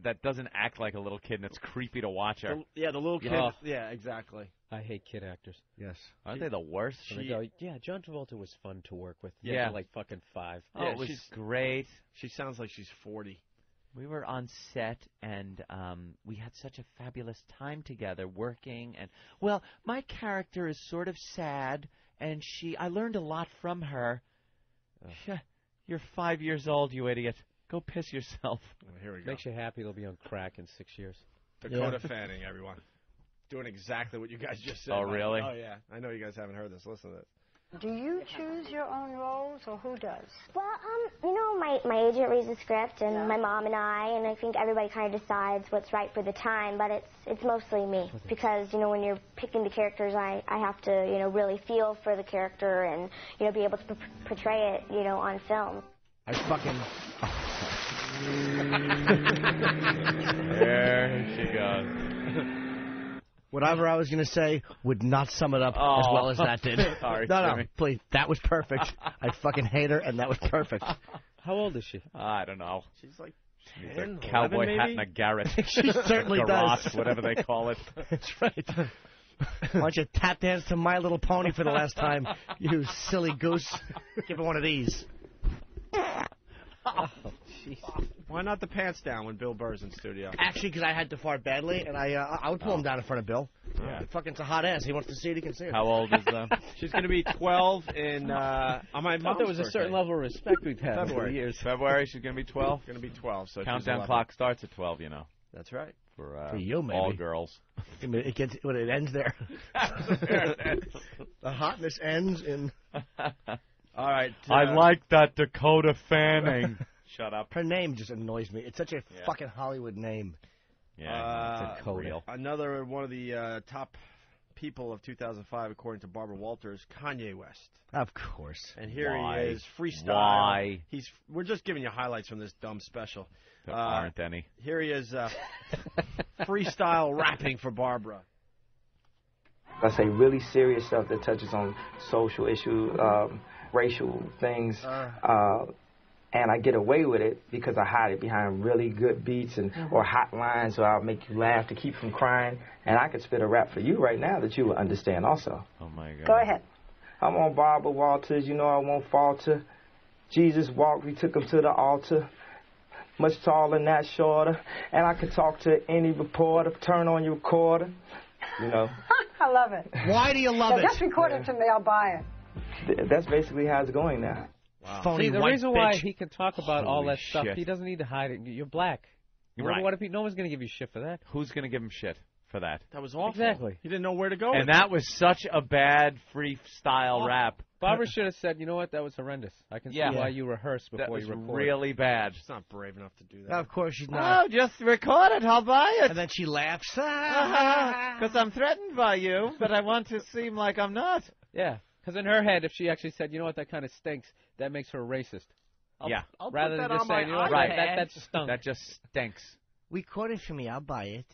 that doesn't act like a little kid, and it's creepy to watch her. The little kid. Oh. Yeah, exactly. I hate kid actors. Yes. Aren't they the worst? They go, yeah, John Travolta was fun to work with. Yeah. Like fucking 5. Oh, it was great. She sounds like she's 40. We were on set, and we had such a fabulous time together working. And well, my character is sort of sad, and I learned a lot from her. You're 5 years old, you idiot. Go piss yourself. Oh, here we go. Makes you happy they'll be on crack in 6 years. Dakota Fanning, everyone. Doing exactly what you guys just said. Oh, really? Oh, yeah. I know you guys haven't heard this. Listen to this. Do you choose your own roles, or who does? Well, my agent reads the script, and my mom and I think everybody kind of decides what's right for the time, but it's mostly me. Because, when you're picking the characters, I have to, really feel for the character and, be able to portray it, on film. I fucking... There she goes. Whatever I was going to say would not sum it up as well as that did. Sorry, no, please. That was perfect. I fucking hate her, and that was perfect. How old is she? I don't know. She's like a cowboy 11, hat and a garret. She certainly garage, does. whatever they call it. That's right. Why don't you tap dance to My Little Pony for the last time, you silly goose? Give her one of these. Oh, jeez. Why not the pants down when Bill Burr's in studio? Actually, because I had to fart badly, and I would pull him down in front of Bill. Yeah. It's a hot ass. He wants to see it. He can see it. How old is She's going to be 12 in on my I thought there was a certain level of respect we've had over February. the years. February, she's going to be 12? Going to be 12. So Countdown clock starts at 12, That's right. For you, maybe. all girls. It ends there. The hotness ends in... All right. I like that Dakota Fanning. Shut up. Her name just annoys me. It's such a fucking Hollywood name. Yeah, Dakota. Another one of the top people of 2005, according to Barbara Walters, Kanye West. Of course. And here he is, freestyle. Why? We're just giving you highlights from this dumb special. There aren't any. Here he is, freestyle rapping for Barbara. I say really serious stuff that touches on social issues, racial things, and I get away with it because I hide it behind really good beats or hot lines, so I'll make you laugh to keep from crying. And I could spit a rap for you right now that you will understand also. Oh, my God. Go ahead. I'm on Barbara Walters, I won't falter. Jesus walked, we took him to the altar. Much taller, not shorter. And I can talk to any reporter, turn on your recorder, I love it. Why do you love it? Just record it to me. I'll buy it. That's basically how it's going now. Wow. See, the reason bitch. why he can talk about all Holy that stuff, shit. he doesn't need to hide it. You're black. Right. What if no one's going to give you shit for that? Who's going to give him shit for that? That was awful. Exactly. He didn't know where to go. And that was such a bad freestyle rap. Barbara should have said, you know what, that was horrendous. I can see why you rehearse That before was you record. really bad. She's not brave enough to do that. No, of course she's not. Oh, just record it. I'll buy it. And then she laughs. Because I'm threatened by you, but I want to seem like I'm not. Yeah, because in her head, if she actually said, you know what, that kind of stinks, that makes her a racist. I'll Rather put than that just on my saying, you know what, iPad. that stunk. That just stinks. Record it for me. I'll buy it.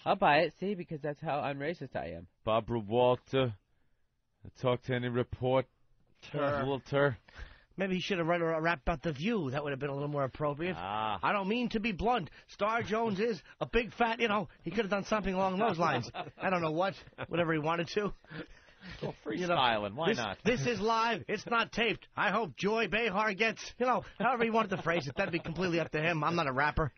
I'll buy it, see, because that's how unracist I am. Barbara Walter. Talk to any reporter. Maybe he should have written a rap about The View. That would have been a little more appropriate. I don't mean to be blunt. Star Jones is a big fat, he could have done something along those lines. I don't know whatever he wanted to. Well, freestyling, why not? This is live. It's not taped. I hope Joy Behar gets, however he wanted to phrase it. That'd be completely up to him. I'm not a rapper.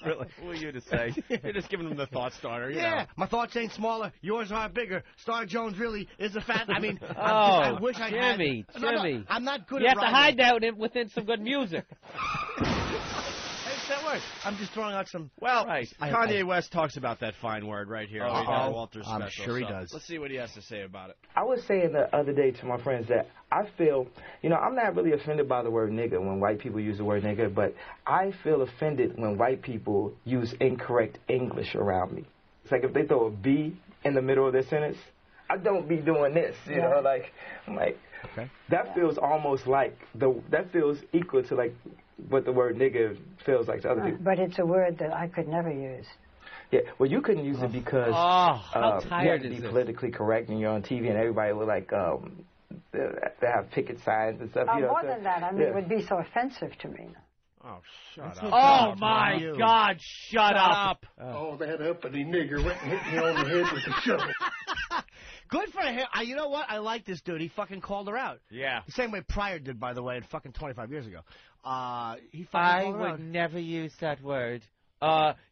Really? Who are you to say? You're just giving him the thought starter. Yeah, my thoughts ain't smaller. Yours are bigger. Star Jones really is a fat. I mean, I wish I Jimmy, had. Jimmy. I'm not good you at have to hide that within some good music. That works. I'm just throwing out some. Well, Kanye West talks about that fine word right here. On Walter's I'm special, sure he does. Let's see what he has to say about it. I was saying the other day to my friends that I feel, I'm not really offended by the word nigga when white people use the word nigga, but I feel offended when white people use incorrect English around me. It's like if they throw a B in the middle of their sentence, I don't be doing this, I'm like, that feels almost like, that feels equal to like what the word nigga feels like to other people. But it's a word that I could never use. Yeah, well, you couldn't use it because how you tired had to is be it? politically correct and you're on TV and everybody would like they have picket signs and stuff. You know, More than that, I mean, it would be so offensive to me. Oh, shut up. up. Oh, my God, shut up. Oh, that uppity nigger went and hit me on the head with a shovel. Good for him. You know what? I like this dude. He fucking called her out. Yeah. The same way Pryor did, by the way, fucking 25 years ago. He fucking I called her out. would never use that word.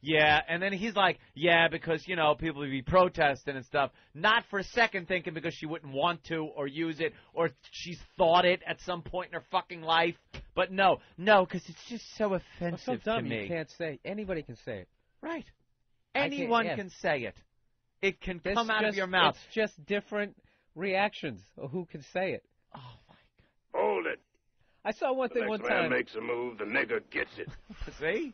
Yeah, and then he's like, yeah, because, you know, people would be protesting and stuff. Not for a second thinking because she wouldn't want to or use it or she's thought it at some point in her fucking life. But no, because it's just so offensive so dumb, to me. You can't say. Anybody can say it. Right. Anyone can say it. It can come out of your mouth. It's just different reactions of who can say it. Oh, Hold it. I saw one thing one Next man time. makes a move, the nigger gets it. See?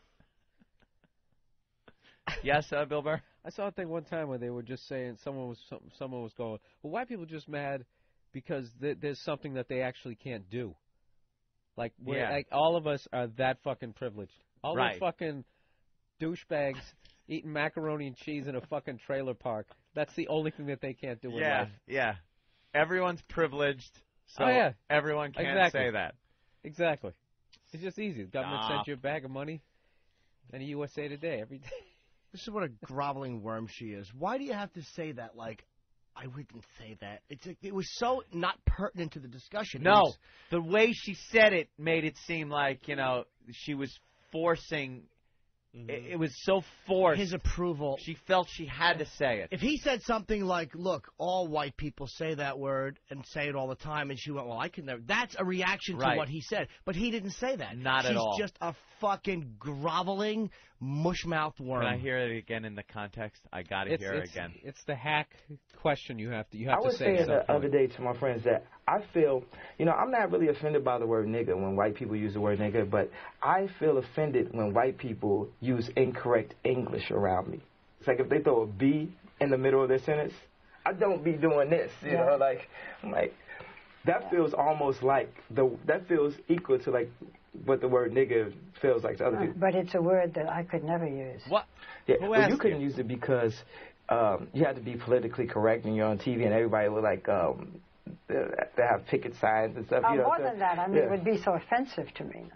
Yes, Bill Burr? I saw a thing one time where they were just saying someone was going, well, white people are just mad because there's something that they actually can't do. Like, like all of us are that fucking privileged. All Right. those fucking douchebags eating macaroni and cheese in a fucking trailer park. That's the only thing that they can't do in life. Yeah. Everyone's privileged, so everyone can't say that. Exactly. It's just easy. The government sends you a bag of money and a USA Today every day. This is what a groveling worm she is. Why do you have to say that? Like, I wouldn't say that. It was so not pertinent to the discussion. No, the way she said it made it seem like, you know, she was forcing. It was so forced. His approval. She felt she had to say it. If he said something like, look, all white people say that word and say it all the time, and she went, well, I can never. That's a reaction to what he said. But he didn't say that. Not at all. She's just a fucking groveling, mush-mouthed worm. Can I hear it again in the context? I got to hear it again. It's the hack question you have to say. I was saying the other day to my friends that I feel, you know, I'm not really offended by the word nigger when white people use the word nigger, but I feel offended when white people use incorrect English around me. It's like if they throw a B in the middle of their sentence, I don't be doing this, you know, like, I'm like, that feels almost like, that feels equal to like what the word nigger feels like to other people. But it's a word that I could never use. What? Yeah, Who well, asked you couldn't use it because you had to be politically correct and you're on TV and everybody would like they have picket signs and stuff. You know, More than that, I mean, it would be so offensive to me.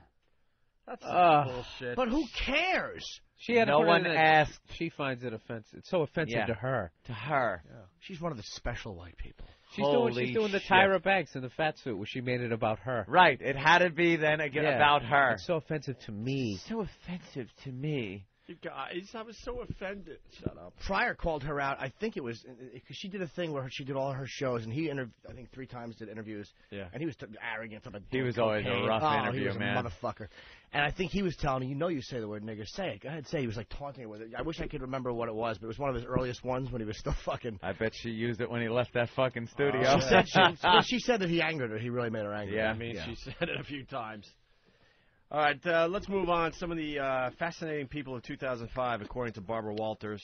That's bullshit. But who cares? She had No one asked. She finds it offensive. It's so offensive to her. To her. Yeah. She's one of the special white people. She's doing the Tyra Banks in the fat suit where she made it about her. Right. It had to be then again about her. It's so offensive to me. So offensive to me. You guys, I was so offended. Shut up. Pryor called her out. I think it was because she did a thing where she did all her shows, and he I think 3 times did interviews. Yeah. And he was arrogant. He was always a rough interview, he was man. a motherfucker. And I think he was telling her, you know, you say the word nigger, say it. Go ahead, say it. He was like taunting her with it. I wish I could remember what it was, but it was one of his earliest ones when he was still fucking. I bet she used it when he left that fucking studio. She said that he angered her. He really made her angry. Yeah, I mean, she said it a few times. All right, let's move on. Some of the fascinating people of 2005, according to Barbara Walters.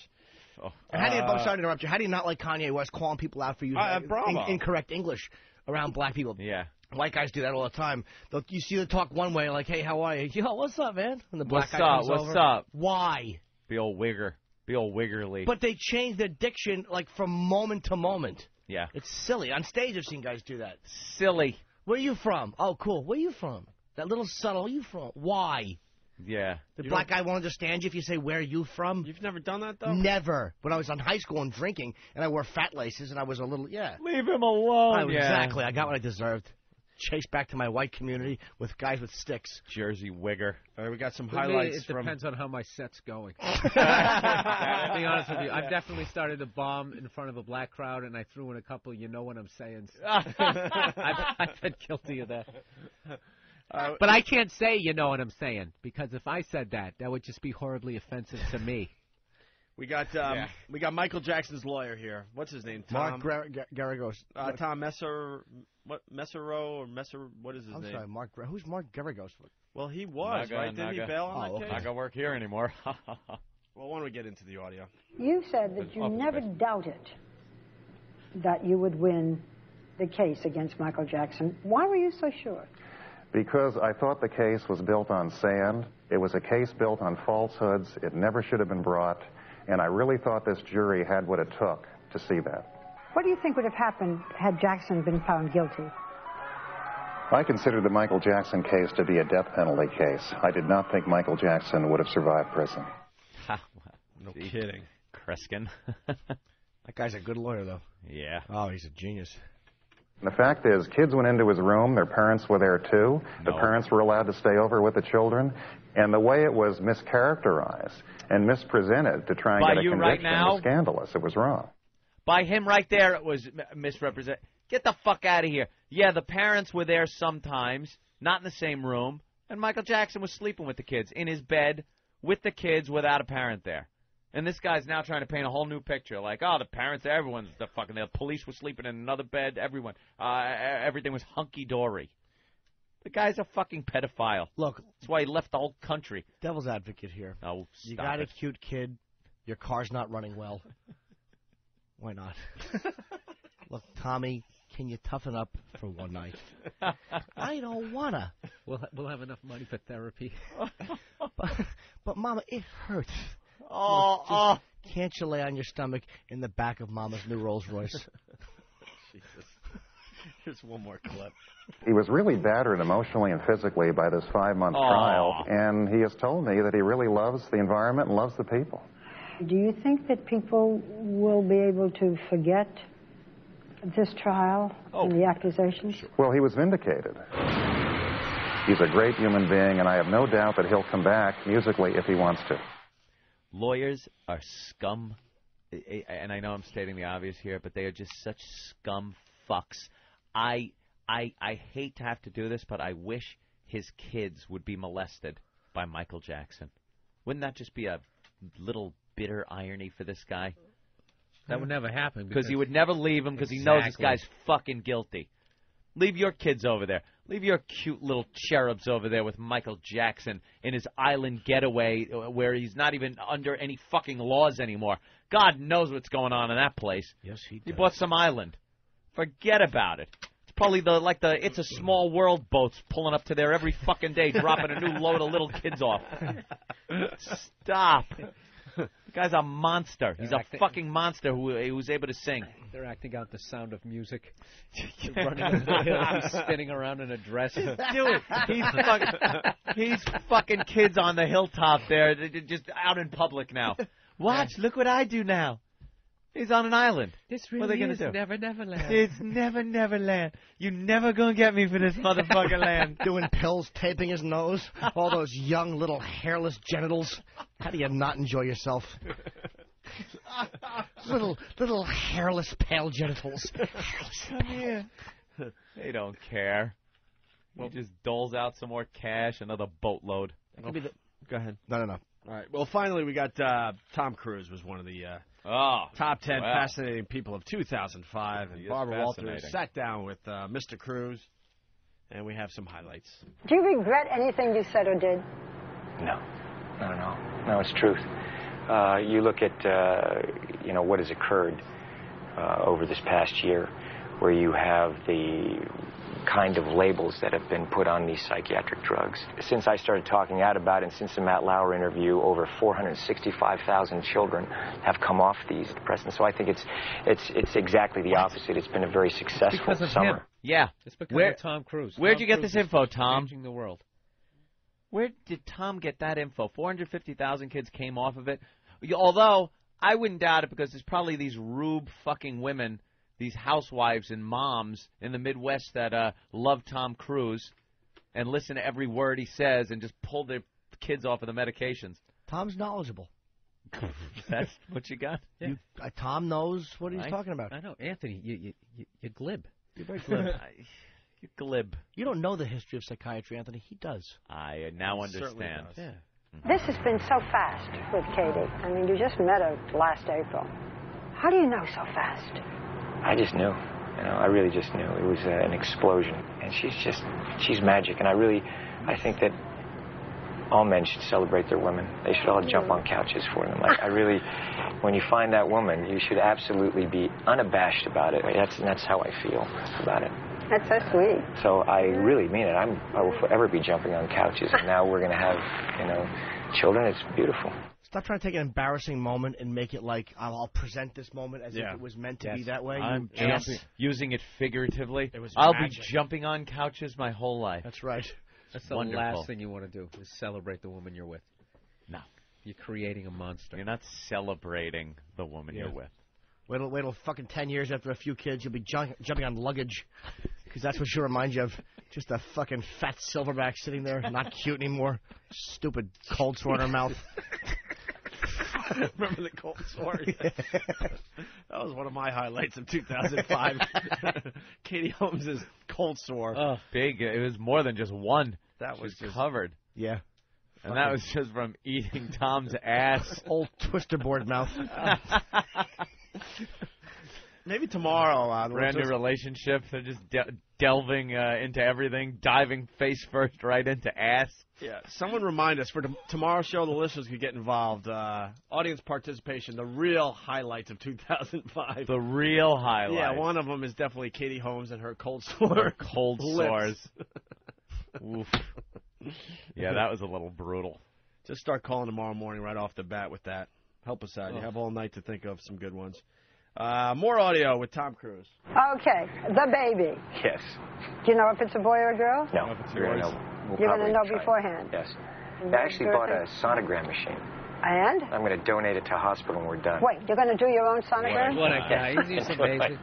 And how do you, I'm sorry to interrupt you, how do you not like Kanye West calling people out for using incorrect English around black people? Yeah. White guys do that all the time. You see them talk one way, like, hey, how are you? Yo, what's up, man? And the black guy comes over. What's up? Why? Be old wigger. Be old wiggerly. But they change their diction, like, from moment to moment. Yeah. It's silly. On stage, I've seen guys do that. Silly. Where are you from? Oh, cool. Where are you from? That little subtle, where are you from? Why? Yeah. The black guy won't understand you if you say, where are you from? You've never done that, though? Never. When I was in high school and drinking, and I wore fat laces, and I was a little, Leave him alone. Exactly. I got what I deserved. Chased back to my white community with guys with sticks. Jersey wigger. All right, we got some highlights. It depends on how my set's going. To be honest with you, I've definitely started to bomb in front of a black crowd, and I threw in a couple, you know what I'm saying. I've been guilty of that. But I can't say you know what I'm saying, because if I said that, that would just be horribly offensive to me. We got Michael Jackson's lawyer here. What's his name? Tom Garagos. Tom Messero or Messer? What is his name? I'm sorry, who's Mark Garagos? Well, he was, right? Didn't he bail on that case? Not gonna work here anymore. Well, why don't we get into the audio? You said that you never doubted that you would win the case against Michael Jackson. Why were you so sure? Because I thought the case was built on sand. It was a case built on falsehoods. It never should have been brought. And I really thought this jury had what it took to see that. What do you think would have happened had Jackson been found guilty? I consider the Michael Jackson case to be a death penalty case. I did not think Michael Jackson would have survived prison. No kidding. Kreskin. That guy's a good lawyer, though. Yeah. Oh, he's a genius. The fact is, kids went into his room. Their parents were there, too. The parents were allowed to stay over with the children. And the way it was mischaracterized and mispresented to try and get a conviction was scandalous. It was wrong. By him right there, it was misrepresented. Get the fuck out of here. Yeah, the parents were there sometimes, not in the same room. And Michael Jackson was sleeping with the kids in his bed with the kids without a parent there. And this guy's now trying to paint a whole new picture. Like, oh, the parents, everyone's the fucking... The police were sleeping in another bed. Everyone. Everything was hunky-dory. The guy's a fucking pedophile. Look. That's why he left the whole country. Devil's advocate here. Oh, you got a cute kid. Your car's not running well. Why not? Look, Tommy, can you toughen up for one night? I don't wanna. We'll have enough money for therapy. But Mama, it hurts. Oh. Can't you lay on your stomach in the back of Mama's new Rolls Royce? Jesus. Here's one more clip. He was really battered emotionally and physically by this 5-month trial, and he has told me that he really loves the environment and loves the people. Do you think that people will be able to forget this trial and the accusations? Well, he was vindicated. He's a great human being, and I have no doubt that he'll come back musically if he wants to. Lawyers are scum, and I know I'm stating the obvious here, but they are just such scum fucks. I hate to have to do this, but I wish his kids would be molested by Michael Jackson. Wouldn't that just be a little bitter irony for this guy? That would never happen. Because he would never leave him because he knows this guy's fucking guilty. Leave your kids over there. Leave your cute little cherubs over there with Michael Jackson in his island getaway where he's not even under any fucking laws anymore. God knows what's going on in that place. Yes, he does. He bought some island. Forget about it. It's probably the It's a Small World boats pulling up to there every fucking day, dropping a new load of little kids off. Stop. The guy's a monster. He's a fucking monster who was able to sing. They're acting out The Sound of Music. Running over the hill, he's spinning around in a dress. Do it. He's fucking kids on the hilltop there, just out in public now. Watch, look what I do now. He's on an island. This what are they really gonna is do? Never Neverland. It's Never Neverland. You never gonna get me for this motherfucking land. Doing pills, taping his nose, all those young little hairless genitals. How do you not enjoy yourself? little hairless pale genitals. Come here. They don't care. He just doles out some more cash, another boatload. Go ahead. No. All right. Well, finally, we got Tom Cruise was one of the top 10 fascinating people of 2005. And Barbara Walters sat down with Mr. Cruise, and we have some highlights. Do you regret anything you said or did? No. No, it's truth. You look at, what has occurred over this past year, where you have the kind of labels that have been put on these psychiatric drugs. Since I started talking out about it, and since the Matt Lauer interview, over 465,000 children have come off these depressants. So I think it's exactly the opposite. It's been a very successful summer. Him. Yeah. It's because of Tom Cruise. Where'd you get this info, Tom? Changing the world. Where did Tom get that info? 450,000 kids came off of it. Although, I wouldn't doubt it because there's probably these rube fucking women, these housewives and moms in the Midwest that love Tom Cruise and listen to every word he says and just pull their kids off of the medications. Tom's knowledgeable. That's what you got? Yeah. Tom knows what he's talking about. I know. Anthony, you're glib. You're very glib. You're glib. You don't know the history of psychiatry, Anthony. He does. I now understand. Yeah. This has been so fast with Katie. I mean, you just met her last April. How do you know so fast? I just knew. I really just knew. It was an explosion. And she's magic. And I think that all men should celebrate their women. They should all jump on couches for them. I really, when you find that woman, you should absolutely be unabashed about it. That's how I feel about it. That's so sweet. So I really mean it. I will forever be jumping on couches, and now we're going to have, children. It's beautiful. Stop trying to take an embarrassing moment and make it like I'll present this moment as if it was meant to be that way. I'm using it figuratively. It was I'll magic. be jumping on couches my whole life. That's right. That's the last thing you want to do is celebrate the woman you're with. No. You're creating a monster. You're not celebrating the woman you're with. Wait till fucking 10 years after a few kids, you'll be jumping on luggage. Because that's what she reminds you of. Just a fucking fat silverback sitting there, not cute anymore. Stupid cold sore in her mouth. Remember the cold sore? That was one of my highlights of 2005. Katie Holmes' cold sore. Oh, big. It was more than just one. That was just covered. Yeah. And that was just from eating Tom's ass. Old twister board mouth. Maybe tomorrow. Brand new relationship. They're just delving into everything, diving face first right into ass. Yeah. Someone remind us for tomorrow's show. The listeners could get involved. Audience participation. The real highlights of 2005. The real highlights. Yeah. One of them is definitely Katie Holmes and her cold sore. Her cold lips. sores. Oof. Yeah, that was a little brutal. Just start calling tomorrow morning right off the bat with that. Help us out. You have all night to think of some good ones. More audio with Tom Cruise. Okay, the baby. Yes. Do you know if it's a boy or a girl? No. You're You're going to know beforehand. Yes. I actually bought a sonogram machine. And? I'm going to donate it to a hospital when we're done. Wait, you're going to do your own sonogram? What a guy. He's amazing.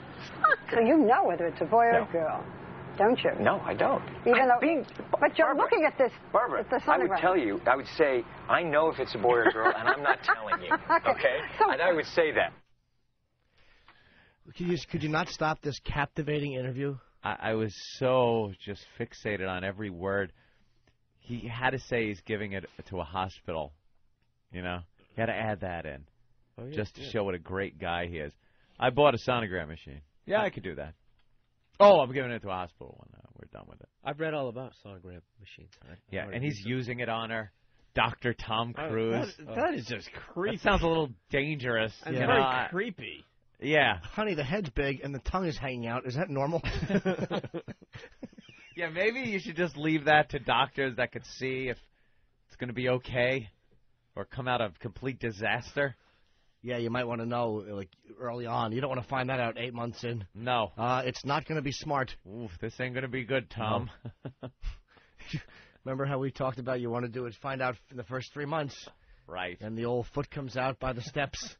So you know whether it's a boy or a girl, don't you? No, I don't. But you're looking at this. Barbara, at the I would sonogram. tell you, I would say, I know if it's a boy or a girl, and I'm not telling you. Okay? And I would say that. Could you not stop this captivating interview? I was so just fixated on every word. He had to say he's giving it to a hospital. You know? He had to add that in. Just to show what a great guy he is. I bought a sonogram machine. Yeah, I could do that. Oh, I'm giving it to a hospital when we're done with it. I've read all about sonogram machines. Yeah, and he's using it on her. Dr. Tom Cruise. That is just creepy. That sounds a little dangerous. And very creepy. Yeah. Honey, the head's big and the tongue is hanging out. Is that normal? Yeah, maybe you should just leave that to doctors that could see if it's going to be okay or come out of complete disaster. Yeah, you might want to know like early on. You don't want to find that out 8 months in. No. It's not going to be smart. Oof, this ain't going to be good, Tom. No. Remember how we talked about you want to do is find out in the first 3 months. Right. And the old foot comes out by the steps.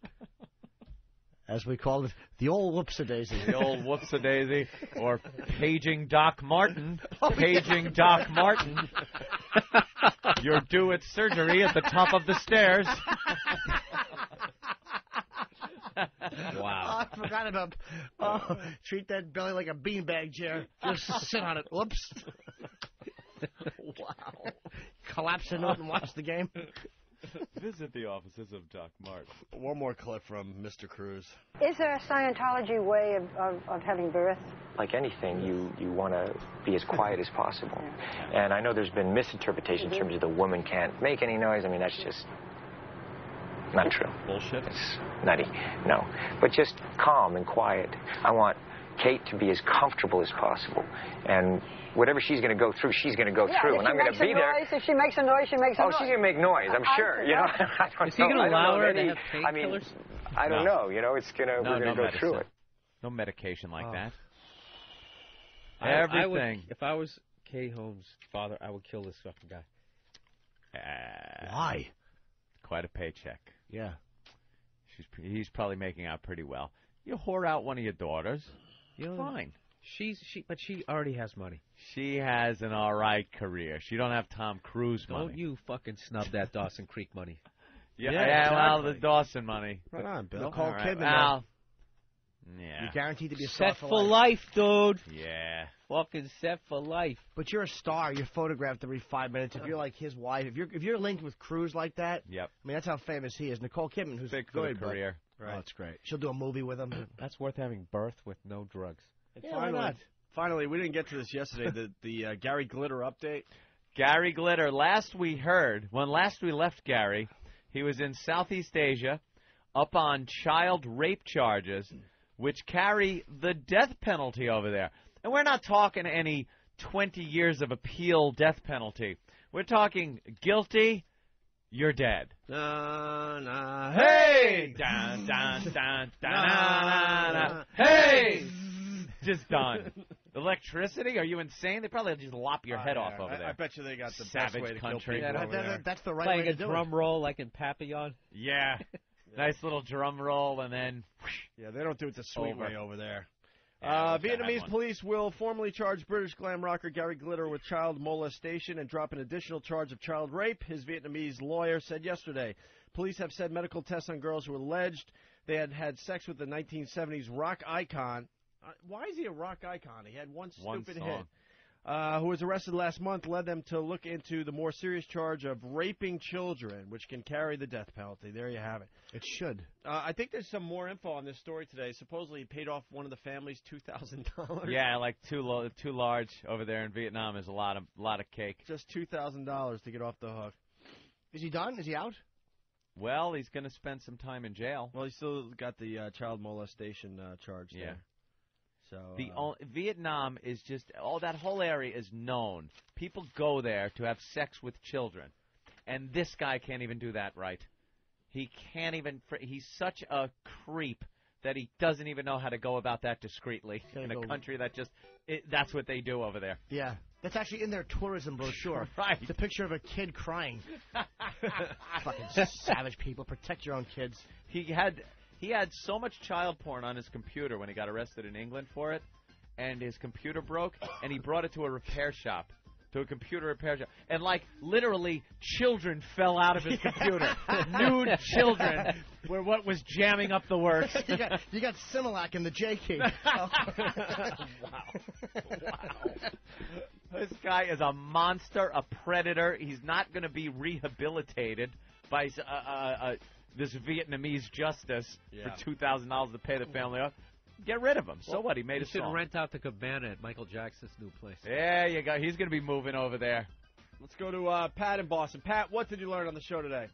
As we call it, the old whoops-a-daisy. The old whoops-a-daisy, or paging Doc Martin. Paging Doc Martin. You're due at surgery at the top of the stairs. Oh, Wow. I forgot about. Treat that belly like a beanbag chair. Just sit on it. Whoops. Wow. Collapse into it and watch the game. Visit the offices of Doc Martin. One more clip from Mr. Cruise. Is there a Scientology way of having birth? Like anything, you want to be as quiet as possible. And I know there's been misinterpretation in terms of the woman can't make any noise. I mean, that's just not true. Bullshit. It's nutty. No. But just calm and quiet. I want Kate to be as comfortable as possible. And whatever she's going to go through, she's going to go through. And I'm going to be there. If she makes a noise, she makes a noise. Oh, she's going to make noise, I'm sure. You know, I don't Is he going to allow her to have painkillers? I mean, I don't know. You know, it's gonna we're going to go through it. No medication like that. I Everything. would, if I was Kate Holmes' father, I would kill this fucking guy. Why? Quite a paycheck. Yeah. He's probably making out pretty well. You whore out one of your daughters. Fine. But she already has money. She has an all right career. She don't have Tom Cruise money. Don't you fucking snub that Dawson Creek money. Yeah, well, the Dawson money. Right on, Bill. Nicole All right, Kidman. Al. Yeah. You're guaranteed to be a Set star for life, dude. Yeah. Fucking set for life. But you're a star. You're photographed every 5 minutes. If you're like his wife, if you're linked with Cruise like that, Yep. I mean, that's how famous he is. Nicole Kidman, who's Big for good, the career. But, oh, that's great. She'll do a movie with him. That's worth having birth with no drugs. And finally, we didn't get to this yesterday, the Gary Glitter update. Gary Glitter, last we left Gary, he was in Southeast Asia up on child rape charges, which carry the death penalty over there. And we're not talking any 20 years of appeal death penalty. We're talking guilty, you're dead. Hey! Dun, dun, dun, dun, hey! Just done. Electricity? Are you insane? They probably just lop your head off over there. I bet you they got the Savage best way to country. kill people over there. That's the right Playing way to a do drum roll like in Papillon. Yeah. Nice little drum roll, and then... Yeah, they don't do it the sweet Over. way over there. Yeah, Vietnamese police will formally charge British glam rocker Gary Glitter with child molestation and drop an additional charge of child rape, his Vietnamese lawyer said yesterday. Police have said medical tests on girls who alleged they had had sex with the 1970s rock icon. Why is he a rock icon? He had one stupid hit. Who was arrested last month, led them to look into the more serious charge of raping children, which can carry the death penalty. There you have it. It should. I think there's some more info on this story today. Supposedly he paid off one of the families $2,000. Yeah, like too large over there in Vietnam is a lot of cake. Just $2,000 to get off the hook. Is he done? Is he out? Well, he's going to spend some time in jail. Well, he still got the child molestation charge there. So Vietnam is just that whole area is known. People go there to have sex with children, and this guy can't even do that right. He can't even. He's such a creep that he doesn't even know how to go about that discreetly in a country that that's what they do over there. Yeah. That's actually in their tourism brochure. Right. It's a picture of a kid crying. Fucking savage people. Protect your own kids. He had so much child porn on his computer when he got arrested in England for it, and his computer broke, and he brought it to a repair shop, and literally children fell out of his computer. Nude children were what was jamming up the works. You got Similac in the J key. Wow. This guy is a monster, a predator. He's not going to be rehabilitated by this Vietnamese justice for $2,000 to pay the family off. Get rid of him. So what? He made a song. You should rent out the cabana at Michael Jackson's new place. There you go. He's going to be moving over there. Let's go to Pat in Boston. Pat, what did you learn on the show today?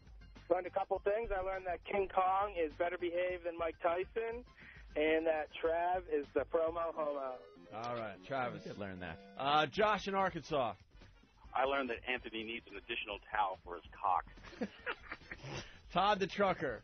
Learned a couple things. I learned that King Kong is better behaved than Mike Tyson, and that Trav is the promo homo. All right, Travis. I did learn that. Josh in Arkansas. I learned that Anthony needs an additional towel for his cock. Todd the trucker.